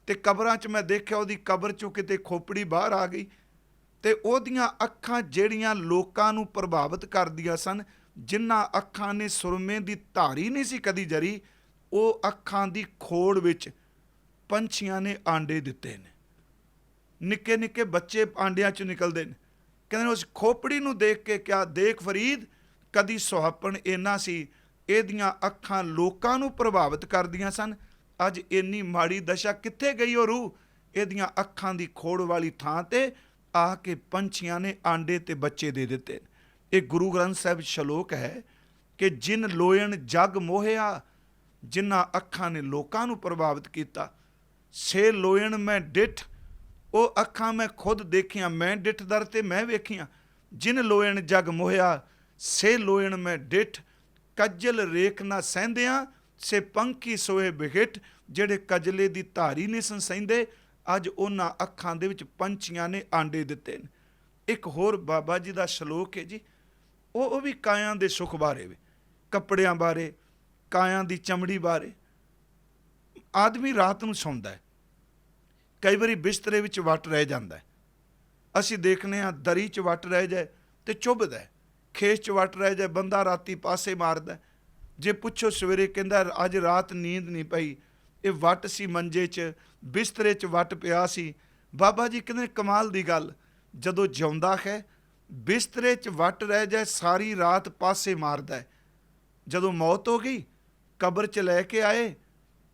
ਤੇ ਕਬਰਾਂ 'ਚ ਮੈਂ ਦੇਖਿਆ ਉਹਦੀ ਕਬਰ 'ਚੋਂ ਕਿਤੇ ਖੋਪੜੀ ਬਾਹਰ ਆ ਗਈ ਤੇ ਉਹਦੀਆਂ ਅੱਖਾਂ ਜਿਹੜੀਆਂ ਲੋਕਾਂ ਨੂੰ ਪ੍ਰਭਾਵਿਤ ਕਰਦੀਆਂ ਸਨ, ਜਿਨ੍ਹਾਂ ਅੱਖਾਂ ਨੇ ਸੁਰਮੇ ਦੀ ਧਾਰੀ ਨਹੀਂ ਸੀ ਕਦੀ ਜਰੀ, ਉਹ ਅੱਖਾਂ ਦੀ ਖੋੜ ਵਿੱਚ ਪੰਛੀਆਂ ਨੇ ਆਂਡੇ ਦਿੱਤੇ ਨੇ। ਨਿੱਕੇ ਨਿੱਕੇ ਬੱਚੇ ਆਂਡਿਆਂ 'ਚੋਂ ਨਿਕਲਦੇ ਨੇ। ਕਹਿੰਦੇ ਉਸ ਖੋਪੜੀ ਨੂੰ ਦੇਖ ਕੇ ਕਿਹਾ, ਦੇਖ ਫਰੀਦ, ਕਦੀ ਸੁਹੱਪਣ ਇੰਨਾ ਸੀ, ਇਹਦੀਆਂ ਅੱਖਾਂ ਲੋਕਾਂ ਨੂੰ ਪ੍ਰਭਾਵਿਤ ਕਰਦੀਆਂ ਸਨ, ਅੱਜ ਇੰਨੀ ਮਾੜੀ ਦਸ਼ਾ ਕਿੱਥੇ ਗਈ ਉਹ ਰੂਹ? ਇਹਦੀਆਂ ਅੱਖਾਂ ਦੀ ਖੋੜ ਵਾਲੀ ਥਾਂ ਤੇ ਆ ਕੇ ਪੰਛੀਆਂ ਨੇ ਆਂਡੇ ਤੇ ਬੱਚੇ ਦੇ ਦਿੱਤੇ। ਇਹ ਗੁਰੂ ਗ੍ਰੰਥ ਸਾਹਿਬ ਸ਼ਲੋਕ ਹੈ ਕਿ ਜਿਨ ਲੋਇਣ ਜਗ ਮੋਹਿਆ, ਜਿਨ੍ਹਾਂ ਅੱਖਾਂ ਨੇ ਲੋਕਾਂ ਨੂੰ ਪ੍ਰਭਾਵਿਤ ਕੀਤਾ, ਸੇ ਲੋਇਣ ਮੈਂ ਡਿੱਠ, ਉਹ ਅੱਖਾਂ ਮੈਂ ਖੁਦ ਦੇਖੀਆਂ, ਮੈਂ ਡਿੱਠ ਦਰ ਤੇ ਮੈਂ ਵੇਖੀਆਂ। ਜਿਨ ਲੋਇਣ ਜਗ ਮੋਹਿਆ, ਸੇ ਲੋਇਣ ਮੈਂ ਡਿੱਠ, ਕੱਜਲ ਰੇਖ ਨਾ ਸਹਿੰਦਿਆਂ, ਸੇ ਪੰਖੀ ਸੋਏ ਬਿਘਿੱਠ। ਜਿਹੜੇ ਕਜਲੇ ਦੀ ਧਾਰੀ ਨਹੀਂ ਸਨ ਸਹਿੰਦੇ, ਅੱਜ ਉਹਨਾਂ ਅੱਖਾਂ ਦੇ ਵਿੱਚ ਪੰਛੀਆਂ ਨੇ ਆਂਡੇ ਦਿੱਤੇ ਨੇ। ਇੱਕ ਹੋਰ ਬਾਬਾ ਜੀ ਦਾ ਸ਼ਲੋਕ ਹੈ ਜੀ, ਉਹ ਵੀ ਕਾਇਆਂ ਦੇ ਸੁੱਖ ਬਾਰੇ ਵੇ, ਕੱਪੜਿਆਂ ਬਾਰੇ, ਕਾਇਆਂ ਦੀ ਚਮੜੀ ਬਾਰੇ। ਆਦਮੀ ਰਾਤ ਨੂੰ ਸੌਂਦਾ ਹੈ, ਕਈ ਵਾਰੀ ਬਿਸਤਰੇ ਵਿੱਚ ਵੱਟ ਰਹਿ ਜਾਂਦਾ। ਅਸੀਂ ਦੇਖਦੇ ਹਾਂ ਦਰੀ 'ਚ ਵੱਟ ਰਹਿ ਜਾਏ ਤੇ ਚੁੱਭਦਾ, ਖੇਸ 'ਚ ਵੱਟ ਰਹਿ ਜਾਏ ਬੰਦਾ ਰਾਤੀ ਪਾਸੇ ਮਾਰਦਾ। ਜੇ ਪੁੱਛੋ ਸਵੇਰੇ ਕਹਿੰਦਾ ਅੱਜ ਰਾਤ ਨੀਂਦ ਨਹੀਂ ਪਈ, ਇਹ ਵੱਟ ਸੀ ਮੰਜੇ 'ਚ, ਬਿਸਤਰੇ 'ਚ ਵੱਟ ਪਿਆ ਸੀ। ਬਾਬਾ ਜੀ ਕਹਿੰਦੇ ਕਮਾਲ ਦੀ ਗੱਲ, ਜਦੋਂ ਜਿਉਂਦਾ ਹੈ ਬਿਸਤਰੇ 'ਚ ਵੱਟ ਰਹਿ ਜਾਏ ਸਾਰੀ ਰਾਤ ਪਾਸੇ ਮਾਰਦਾ। ਜਦੋਂ ਮੌਤ ਹੋ ਗਈ, ਕਬਰ 'ਚ ਲੈ ਕੇ ਆਏ,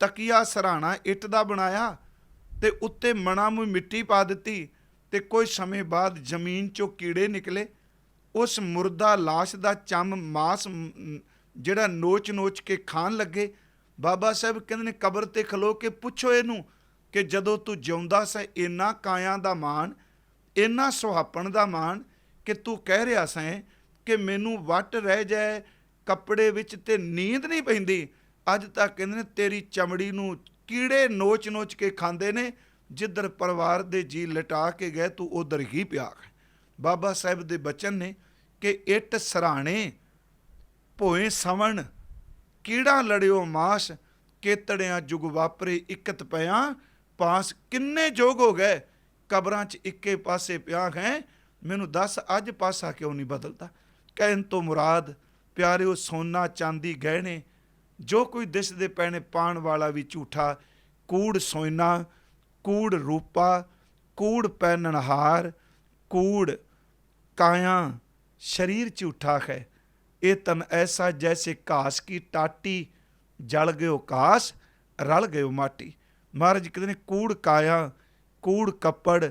ਤਕੀਆ ਸਰਾਣਾ ਇੱਟ ਦਾ ਬਣਾਇਆ ਤੇ ਉੱਤੇ ਮਣਾ ਮੂੰਹ ਮਿੱਟੀ ਪਾ ਦਿੱਤੀ ਤੇ ਕੁਝ ਸਮੇਂ ਬਾਅਦ ਜ਼ਮੀਨ 'ਚੋਂ ਕੀੜੇ ਨਿਕਲੇ। ਉਸ ਮੁਰਦਾ ਲਾਸ਼ ਦਾ ਚੰਮ ਮਾਸ ਜਿਹੜਾ ਨੋਚ ਕੇ ਖਾਣ ਲੱਗੇ। ਬਾਬਾ ਸਾਹਿਬ ਕਹਿੰਦੇ ਨੇ ਕਬਰ ਤੇ ਖਲੋ ਕੇ ਪੁੱਛੋ ਇਹਨੂੰ ਕਿ ਜਦੋਂ ਤੂੰ ਜਿਉਂਦਾ ਸੈਂ ਇੰਨਾ ਕਾਇਆਂ ਦਾ ਮਾਣ, ਇੰਨਾ ਸੁਹਾਪਣ ਦਾ ਮਾਣ, ਕਿ ਤੂੰ ਕਹਿ ਰਿਹਾ ਸੈਂ ਕਿ ਮੈਨੂੰ ਵੱਟ ਰਹਿ ਜਾਏ ਕੱਪੜੇ ਵਿੱਚ ਤੇ ਨੀਂਦ ਨਹੀਂ ਪੈਂਦੀ, ਅੱਜ ਤੱਕ ਕਹਿੰਦੇ ਨੇ ਤੇਰੀ ਚਮੜੀ ਨੂੰ ਕੀੜੇ ਨੋਚ ਕੇ ਖਾਂਦੇ ਨੇ, ਜਿੱਧਰ ਪਰਿਵਾਰ ਦੇ ਜੀ ਲਟਾ ਕੇ ਗਏ ਤੂੰ ਉਧਰ ਹੀ ਪਿਆ। ਬਾਬਾ ਸਾਹਿਬ ਦੇ ਬਚਨ ਨੇ ਕਿ ਇੱਟ ਸਰਾਣੇ ਭੋਏ ਸਵਣ, ਕੀੜਾ ਲੜਿਓ ਮਾਸ, ਕੇਤੜਿਆਂ ਜੁਗ ਵਾਪਰੇ ਇਕਤ ਪਿਆ ਪਾਸ। ਕਿੰਨੇ ਜੋਗ ਹੋ ਗਏ, ਕਬਰਾਂ 'ਚ ਇੱਕੇ ਪਾਸੇ ਪਿਆ ਹੈ, ਮੈਨੂੰ ਦੱਸ ਅੱਜ ਪਾਸਾ ਕਿਉਂ ਨਹੀਂ ਬਦਲਦਾ? ਕਹਿਣ ਤੋਂ ਮੁਰਾਦ ਪਿਆਰਿਓ ਸੋਨਾ ਚਾਂਦੀ ਗਹਿਣੇ ਜੋ ਕੋਈ ਦਿਸਦੇ ਪੈਣੇ ਪਾਣ ਵਾਲਾ ਵੀ ਝੂਠਾ। ਕੂੜ ਸੋਇਨਾ, ਕੂੜ ਰੂਪਾ, ਕੂੜ ਪਹਿਨਣਹਾਰ, ਕੂੜ ਕਾਇਆ शरीर झूठा है। ये तन ऐसा जैसे घास की टाटी, जल गयो घास रल गयो माटी। महाराज कहते हैं कूड़ काया, कूड़ कपड़,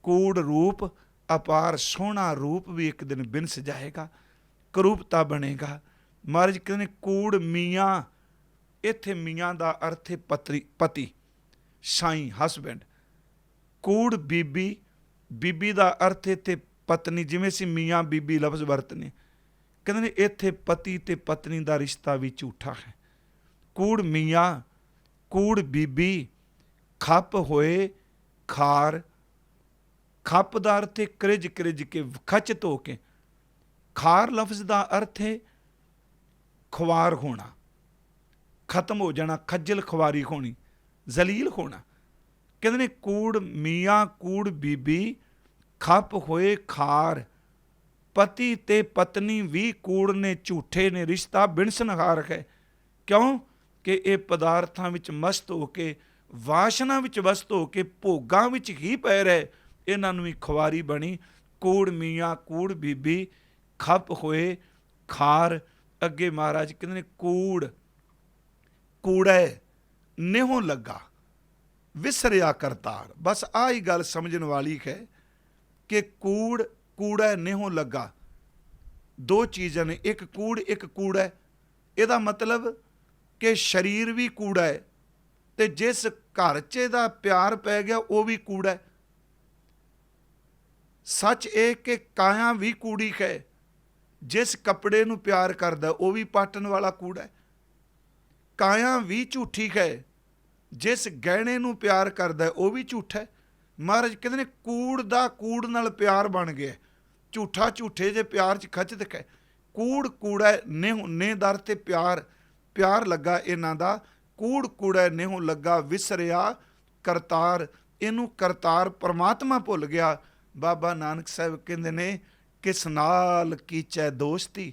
कूड़ रूप, अपार सोहना रूप भी एक दिन बिनस जाएगा, करूपता बनेगा। महाराज कहते हैं कूड़ मियाँ, इत्थे मियाँ का अर्थ है पति, साई हसबैंड। कूड़ बीबी, बीबी का अर्थ इत्थे पत्नी, जिवें सी मियाँ बीबी लफ्ज़ वरतने, कहते ने इत्थे पति ते पत्नी का रिश्ता भी झूठा है। कूड़ मियाँ, कूड़ बीबी, खप होए खार, खप का अर्थ है क्रिज क्रिज के, खचत हो के। खार लफ्ज़ का अर्थ है खुआर होना, खत्म हो जाना, खज्जल खुआरी होनी, जलील होना। कहते ने कूड़ मियाँ, कूड़ बीबी, खप होए खार, पति ते पत्नी भी कूड़ ने, झूठे ने, रिश्ता बिनसनहार है। क्यों कि ये पदार्थां विच मस्त होके, वासना विच मस्त होके, भोगां विच ही पै रहे, इन्हां नूं भी खुआरी बनी। कूड़ मियाँ, कूड़ बीबी, खप होए खार। अगे महाराज कहते ने कूड़, कूड़े नेहों लगा, विसरिया करतार। बस आ ही गल समझण वाली है कि कूड़, कूड़ा नेहों लगा, दो चीज़ां ने, एक कूड़ एक कूड़ा। इहदा मतलब कि शरीर भी कूड़ा है, ਤੇ ਜਿਸ ਘਰ 'ਚ ਇਹਦਾ ਪਿਆਰ ਪੈ ਗਿਆ ਉਹ ਵੀ ਕੂੜਾ ਹੈ। ਸੱਚ ਇਹ ਕਿ ਕਾਇਆ ਵੀ ਕੂੜੀ ਹੈ। ਜਿਸ ਕੱਪੜੇ ਨੂੰ ਪਿਆਰ ਕਰਦਾ ਉਹ ਵੀ ਪਾਟਣ ਵਾਲਾ ਕੂੜਾ ਹੈ। ਕਾਇਆ ਵੀ ਝੂਠੀ ਹੈ। ਜਿਸ ਗਹਿਣੇ ਨੂੰ ਪਿਆਰ ਕਰਦਾ ਉਹ ਵੀ ਝੂਠਾ ਹੈ। ਮਹਾਰਾਜ ਕਹਿੰਦੇ ਨੇ ਕੂੜ ਦਾ ਕੂੜ ਨਾਲ ਪਿਆਰ ਬਣ ਗਿਆ। ਝੂਠਾ ਝੂਠੇ ਜੇ ਪਿਆਰ 'ਚ ਖਚਤ ਹੈ। ਕੂੜ ਕੂੜਾ ਨਿਹੁ ਦਰ ਤੇ ਪਿਆਰ ਪਿਆਰ ਲੱਗਾ ਇਹਨਾਂ ਦਾ। ਕੂੜ ਕੂੜਾ ਨਿਹੁ ਲੱਗਾ ਵਿਸਰਿਆ ਕਰਤਾਰ। ਇਹਨੂੰ ਕਰਤਾਰ ਪਰਮਾਤਮਾ ਭੁੱਲ ਗਿਆ। ਬਾਬਾ ਨਾਨਕ ਸਾਹਿਬ ਕਹਿੰਦੇ ਨੇ ਕਿਸ ਨਾਲ ਕੀਚੈ ਦੋਸਤੀ।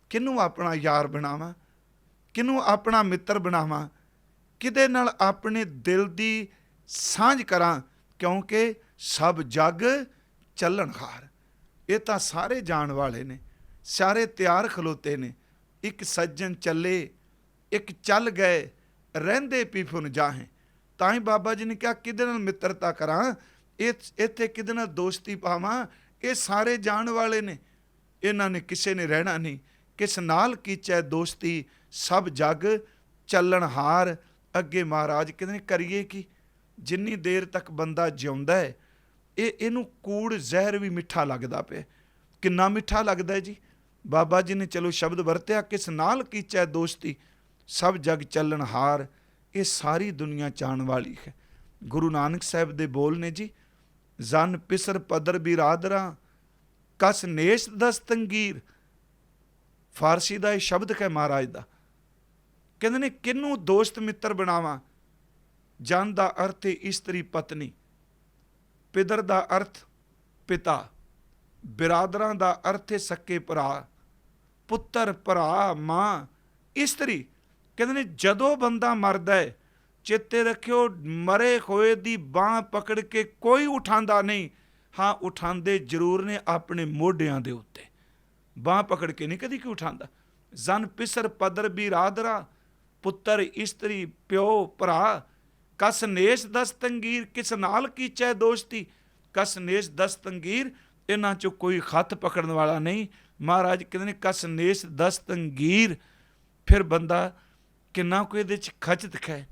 ਕਿਹਨੂੰ ਆਪਣਾ ਯਾਰ ਬਣਾਵਾਂ, ਕਿਹਨੂੰ ਆਪਣਾ ਮਿੱਤਰ ਬਣਾਵਾਂ, ਕਿਹਦੇ ਨਾਲ ਆਪਣੇ ਦਿਲ ਦੀ ਸਾਂਝ ਕਰਾਂ, ਕਿਉਂਕਿ ਸਭ ਜਗ ਚੱਲਣਹਾਰ। ਇਹ ਤਾਂ ਸਾਰੇ ਜਾਣ ਵਾਲੇ ਨੇ, ਸਾਰੇ ਤਿਆਰ ਖਲੋਤੇ ਨੇ। ਇੱਕ ਸੱਜਣ ਚੱਲੇ, ਇੱਕ ਚੱਲ ਗਏ, ਰਹਿੰਦੇ ਪੀਫੁਨ ਜਾਹੇ। ਤਾਂ ਹੀ ਬਾਬਾ ਜੀ ਨੇ ਕਿਹਾ ਕਿਹਦੇ ਨਾਲ ਮਿੱਤਰਤਾ ਕਰਾਂ, ਇੱਥੇ ਕਿਹਦੇ ਨਾਲ ਦੋਸਤੀ ਪਾਵਾਂ। ਇਹ ਸਾਰੇ ਜਾਣ ਵਾਲੇ ਨੇ, ਇਹਨਾਂ ਨੇ ਕਿਸੇ ਨੇ ਰਹਿਣਾ ਨਹੀਂ। ਕਿਸ ਨਾਲ ਕੀਚੈ ਦੋਸਤੀ ਸਭ ਜਗ ਚੱਲਣਹਾਰ। ਅੱਗੇ ਮਹਾਰਾਜ ਕਹਿੰਦੇ ਨੇ ਕਰੀਏ ਕੀ। ਜਿੰਨੀ ਦੇਰ ਤੱਕ ਬੰਦਾ ਜਿਉਂਦਾ ਹੈ ਇਹਨੂੰ ਕੂੜ ਜ਼ਹਿਰ ਵੀ ਮਿੱਠਾ ਲੱਗਦਾ ਪਿਆ। ਕਿੰਨਾ ਮਿੱਠਾ ਲੱਗਦਾ ਹੈ ਜੀ। ਬਾਬਾ ਜੀ ਨੇ ਚਲੋ ਸ਼ਬਦ ਵਰਤਿਆ ਕਿਸ ਨਾਲ ਕੀਚੈ ਦੋਸਤੀ ਸਭ ਜਗ ਚੱਲਣਹਾਰ। ਇਹ ਸਾਰੀ ਦੁਨੀਆ ਚਾਹਣ ਵਾਲੀ ਹੈ। ਗੁਰੂ ਨਾਨਕ ਸਾਹਿਬ ਦੇ ਬੋਲ ਨੇ ਜੀ, ਜਨ ਪਿਸਰ ਪਦਰ ਬਿਰਾਦਰਾਂ ਕਸ ਨੇਸ਼ ਦਸਤੰਗੀਰ। ਫਾਰਸੀ ਦਾ ਇਹ ਸ਼ਬਦ ਹੈ ਮਹਾਰਾਜ ਦਾ। ਕਹਿੰਦੇ ਨੇ ਕਿਹਨੂੰ ਦੋਸਤ ਮਿੱਤਰ ਬਣਾਵਾਂ। ਜਨ ਦਾ ਅਰਥ ਹੈ ਇਸਤਰੀ ਪਤਨੀ, ਪਿਦਰ ਦਾ ਅਰਥ ਪਿਤਾ, ਬਿਰਾਦਰਾਂ ਦਾ ਅਰਥ ਹੈ ਸਕੇ ਭਰਾ, ਪੁੱਤਰ ਭਰਾ ਮਾਂ ਇਸਤਰੀ। ਕਹਿੰਦੇ ਨੇ ਜਦੋਂ ਬੰਦਾ ਮਰਦਾ ਹੈ ਚੇਤੇ ਰੱਖਿਓ ਮਰੇ ਹੋਏ ਦੀ ਬਾਂਹ ਪਕੜ ਕੇ ਕੋਈ ਉਠਾਉਂਦਾ ਨਹੀਂ। ਹਾਂ ਉਠਾਉਂਦੇ ਜ਼ਰੂਰ ਨੇ ਆਪਣੇ ਮੋਢਿਆਂ ਦੇ ਉੱਤੇ, ਬਾਂਹ ਪਕੜ ਕੇ ਨਹੀਂ ਕਦੀ ਕੋਈ ਉਠਾਉਂਦਾ। ਜਨ ਪਿਸਰ ਪਦਰ ਬਿਰਾਦਰਾ ਪੁੱਤਰ ਇਸਤਰੀ ਪਿਓ ਭਰਾ। ਕਸ ਨੇਸ਼ ਦਸਤੰਗੀਰ ਕਿਸ ਨਾਲ ਕੀਚੈ ਦੋਸਤੀ। ਕਸ ਨੇਸ਼ ਦਸਤੰਗੀਰ ਇਹਨਾਂ 'ਚੋਂ ਕੋਈ ਹੱਥ ਪਕੜਨ ਵਾਲਾ ਨਹੀਂ। ਮਹਾਰਾਜ ਕਹਿੰਦੇ ਨੇ ਕਸ ਨੇਸ਼ ਦਸਤੰਗੀਰ। ਫਿਰ ਬੰਦਾ ਕਿੰਨਾ ਕੁ ਇਹਦੇ 'ਚ ਖਚਤ ਹੈ।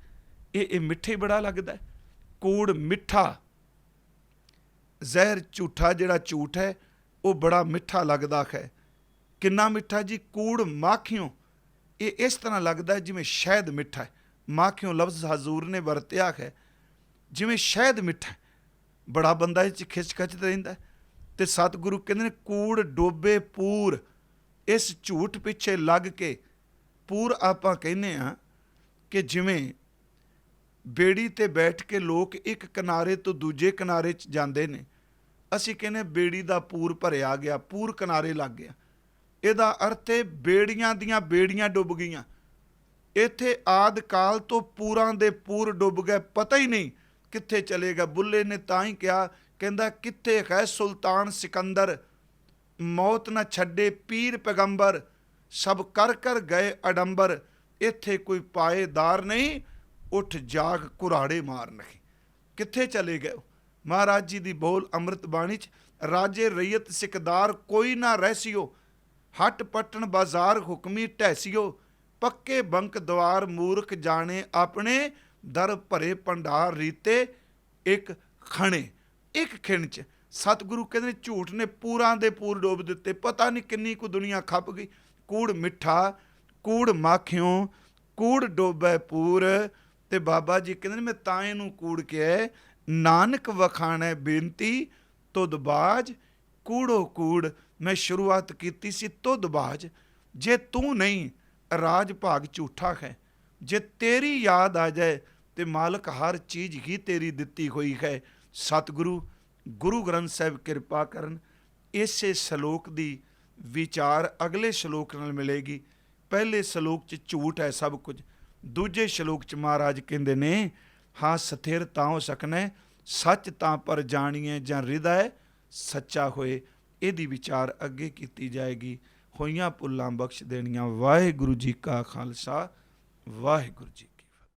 ਇਹ ਮਿੱਠੇ ਬੜਾ ਲੱਗਦਾ। ਕੂੜ ਮਿੱਠਾ, ਜ਼ਹਿਰ ਝੂਠਾ ਜਿਹੜਾ ਝੂਠ ਹੈ ਉਹ ਬੜਾ ਮਿੱਠਾ ਲੱਗਦਾ ਹੈ। ਕਿੰਨਾ ਮਿੱਠਾ ਜੀ। ਕੂੜ ਮਾਖਿਓ ਇਹ ਇਸ ਤਰ੍ਹਾਂ ਲੱਗਦਾ ਜਿਵੇਂ ਸ਼ਹਿਦ ਮਿੱਠਾ ਹੈ। ਮਾਖਿਓ ਲਫ਼ਜ਼ ਹਜ਼ੂਰ ਨੇ ਵਰਤਿਆ ਹੈ ਜਿਵੇਂ ਸ਼ਹਿਦ ਮਿੱਠਾ। ਬੜਾ ਬੰਦਾ ਇਹ 'ਚ ਖਿੱਚ ਖਚਤ ਰਹਿੰਦਾ। ਤੇ ਸਤਿਗੁਰੂ ਕਹਿੰਦੇ ਨੇ ਕੂੜ ਡੋਬੇ ਪੂਰ। ਇਸ ਝੂਠ ਪਿੱਛੇ ਲੱਗ ਕੇ ਪੂਰ ਆਪਾਂ ਕਹਿੰਦੇ ਹਾਂ ਕਿ ਜਿਵੇਂ ਬੇੜੀ ਤੇ ਬੈਠ ਕੇ ਲੋਕ ਇੱਕ ਕਿਨਾਰੇ ਤੋਂ ਦੂਜੇ ਕਿਨਾਰੇ 'ਚ ਜਾਂਦੇ ਨੇ। ਅਸੀਂ ਕਹਿੰਦੇ ਬੇੜੀ ਦਾ ਪੂਰ ਭਰਿਆ ਗਿਆ, ਪੂਰ ਕਿਨਾਰੇ ਲੱਗ ਗਿਆ। ਇਹਦਾ ਅਰਥ ਹੈ ਬੇੜੀਆਂ ਦੀਆਂ ਬੇੜੀਆਂ ਡੁੱਬ ਗਈਆਂ। ਇੱਥੇ ਆਦਿ ਕਾਲ ਤੋਂ ਪੂਰਾਂ ਦੇ ਪੂਰ ਡੁੱਬ ਗਏ, ਪਤਾ ਹੀ ਨਹੀਂ ਕਿੱਥੇ ਚਲੇਗਾ। ਬੁੱਲੇ ਨੇ ਤਾਂ ਹੀ ਕਿਹਾ, ਕਹਿੰਦਾ ਕਿੱਥੇ ਹੈ ਸੁਲਤਾਨ ਸਿਕੰਦਰ, ਮੌਤ ਨਾ ਛੱਡੇ ਪੀਰ ਪੈਗੰਬਰ, ਸਭ ਕਰ ਕਰ ਗਏ ਅਡੰਬਰ। ਇੱਥੇ ਕੋਈ ਪਾਏਦਾਰ ਨਹੀਂ, ਉੱਠ ਜਾਗ ਕੁਰਾੜੇ ਮਾਰ ਨਹੀਂ। ਕਿੱਥੇ ਚਲੇ ਗਏ। ਮਹਾਰਾਜ ਜੀ ਦੀ ਬੋਲ ਅੰਮ੍ਰਿਤ ਬਾਣੀ 'ਚ, ਰਾਜੇ ਰਈਅਤ ਸਿਕਦਾਰ ਕੋਈ ਨਾ ਰਹਿਸੀਓ, ਹੱਟ ਪੱਟਣ ਬਾਜ਼ਾਰ ਹੁਕਮੀ ਢੈਸੀਓ, ਪੱਕੇ ਬੰਕ ਦਵਾਰ ਮੂਰਖ ਜਾਣੇ ਆਪਣੇ, ਦਰ ਭਰੇ ਭੰਡਾਰ ਰੀਤੇ ਇੱਕ ਖਣੇ। ਇੱਕ ਖਿਣ 'ਚ ਸਤਿਗੁਰੂ ਕਹਿੰਦੇ ਨੇ ਝੂਠ ਨੇ ਪੂਰਾਂ ਦੇ ਪੂਰ ਡੋਬ ਦਿੱਤੇ। ਪਤਾ ਨਹੀਂ ਕਿੰਨੀ ਕੁ ਦੁਨੀਆ ਖੱਪ ਗਈ। ਕੂੜ ਮਿੱਠਾ, ਕੂੜ ਮਾਖਿਓ, ਕੂੜ ਡੋਬੈ ਪੂਰ। ਤੇ ਬਾਬਾ ਜੀ ਕਹਿੰਦੇ ਨੇ ਮੈਂ ਤਾਂ ਇਹਨੂੰ ਕੂੜ ਕੇ ਨਾਨਕ ਵਖਾਣੈ ਬੇਨਤੀ ਤੁਧ ਬਾਜ ਕੂੜੋ ਕੂੜ। ਮੈਂ ਸ਼ੁਰੂਆਤ ਕੀਤੀ ਸੀ ਤੁਧ ਬਾਜ। ਜੇ ਤੂੰ ਨਹੀਂ ਰਾਜ ਭਾਗ ਝੂਠਾ ਹੈ। ਜੇ ਤੇਰੀ ਯਾਦ ਆ ਜਾਏ ਤੇ ਮਾਲਕ ਹਰ ਚੀਜ਼ ਹੀ ਤੇਰੀ ਦਿੱਤੀ ਹੋਈ ਹੈ। ਸਤਿਗੁਰੂ ਗੁਰੂ ਗ੍ਰੰਥ ਸਾਹਿਬ ਕਿਰਪਾ ਕਰਨ। ਇਸੇ ਸ਼ਲੋਕ ਦੀ ਵਿਚਾਰ ਅਗਲੇ ਸ਼ਲੋਕ ਨਾਲ ਮਿਲੇਗੀ। ਪਹਿਲੇ ਸ਼ਲੋਕ 'ਚ ਝੂਠ ਹੈ ਸਭ ਕੁਝ। ਦੂਜੇ ਸ਼ਲੋਕ 'ਚ ਮਹਾਰਾਜ ਕਹਿੰਦੇ ਨੇ ਹਾਂ ਸਥਿਰ ਤਾਂ ਹੋ ਸਕਣਾ, ਸੱਚ ਤਾਂ ਪਰ ਜਾਣੀਏ ਜਾਂ ਹਿਰਦੈ ਸੱਚਾ ਹੋਏ। ਇਹਦੀ ਵਿਚਾਰ ਅੱਗੇ ਕੀਤੀ ਜਾਏਗੀ। ਹੋਈਆਂ ਭੁੱਲਾਂ ਬਖਸ਼ ਦੇਣੀਆਂ। ਵਾਹਿਗੁਰੂ ਜੀ ਕਾ ਖਾਲਸਾ, ਵਾਹਿਗੁਰੂ ਜੀ।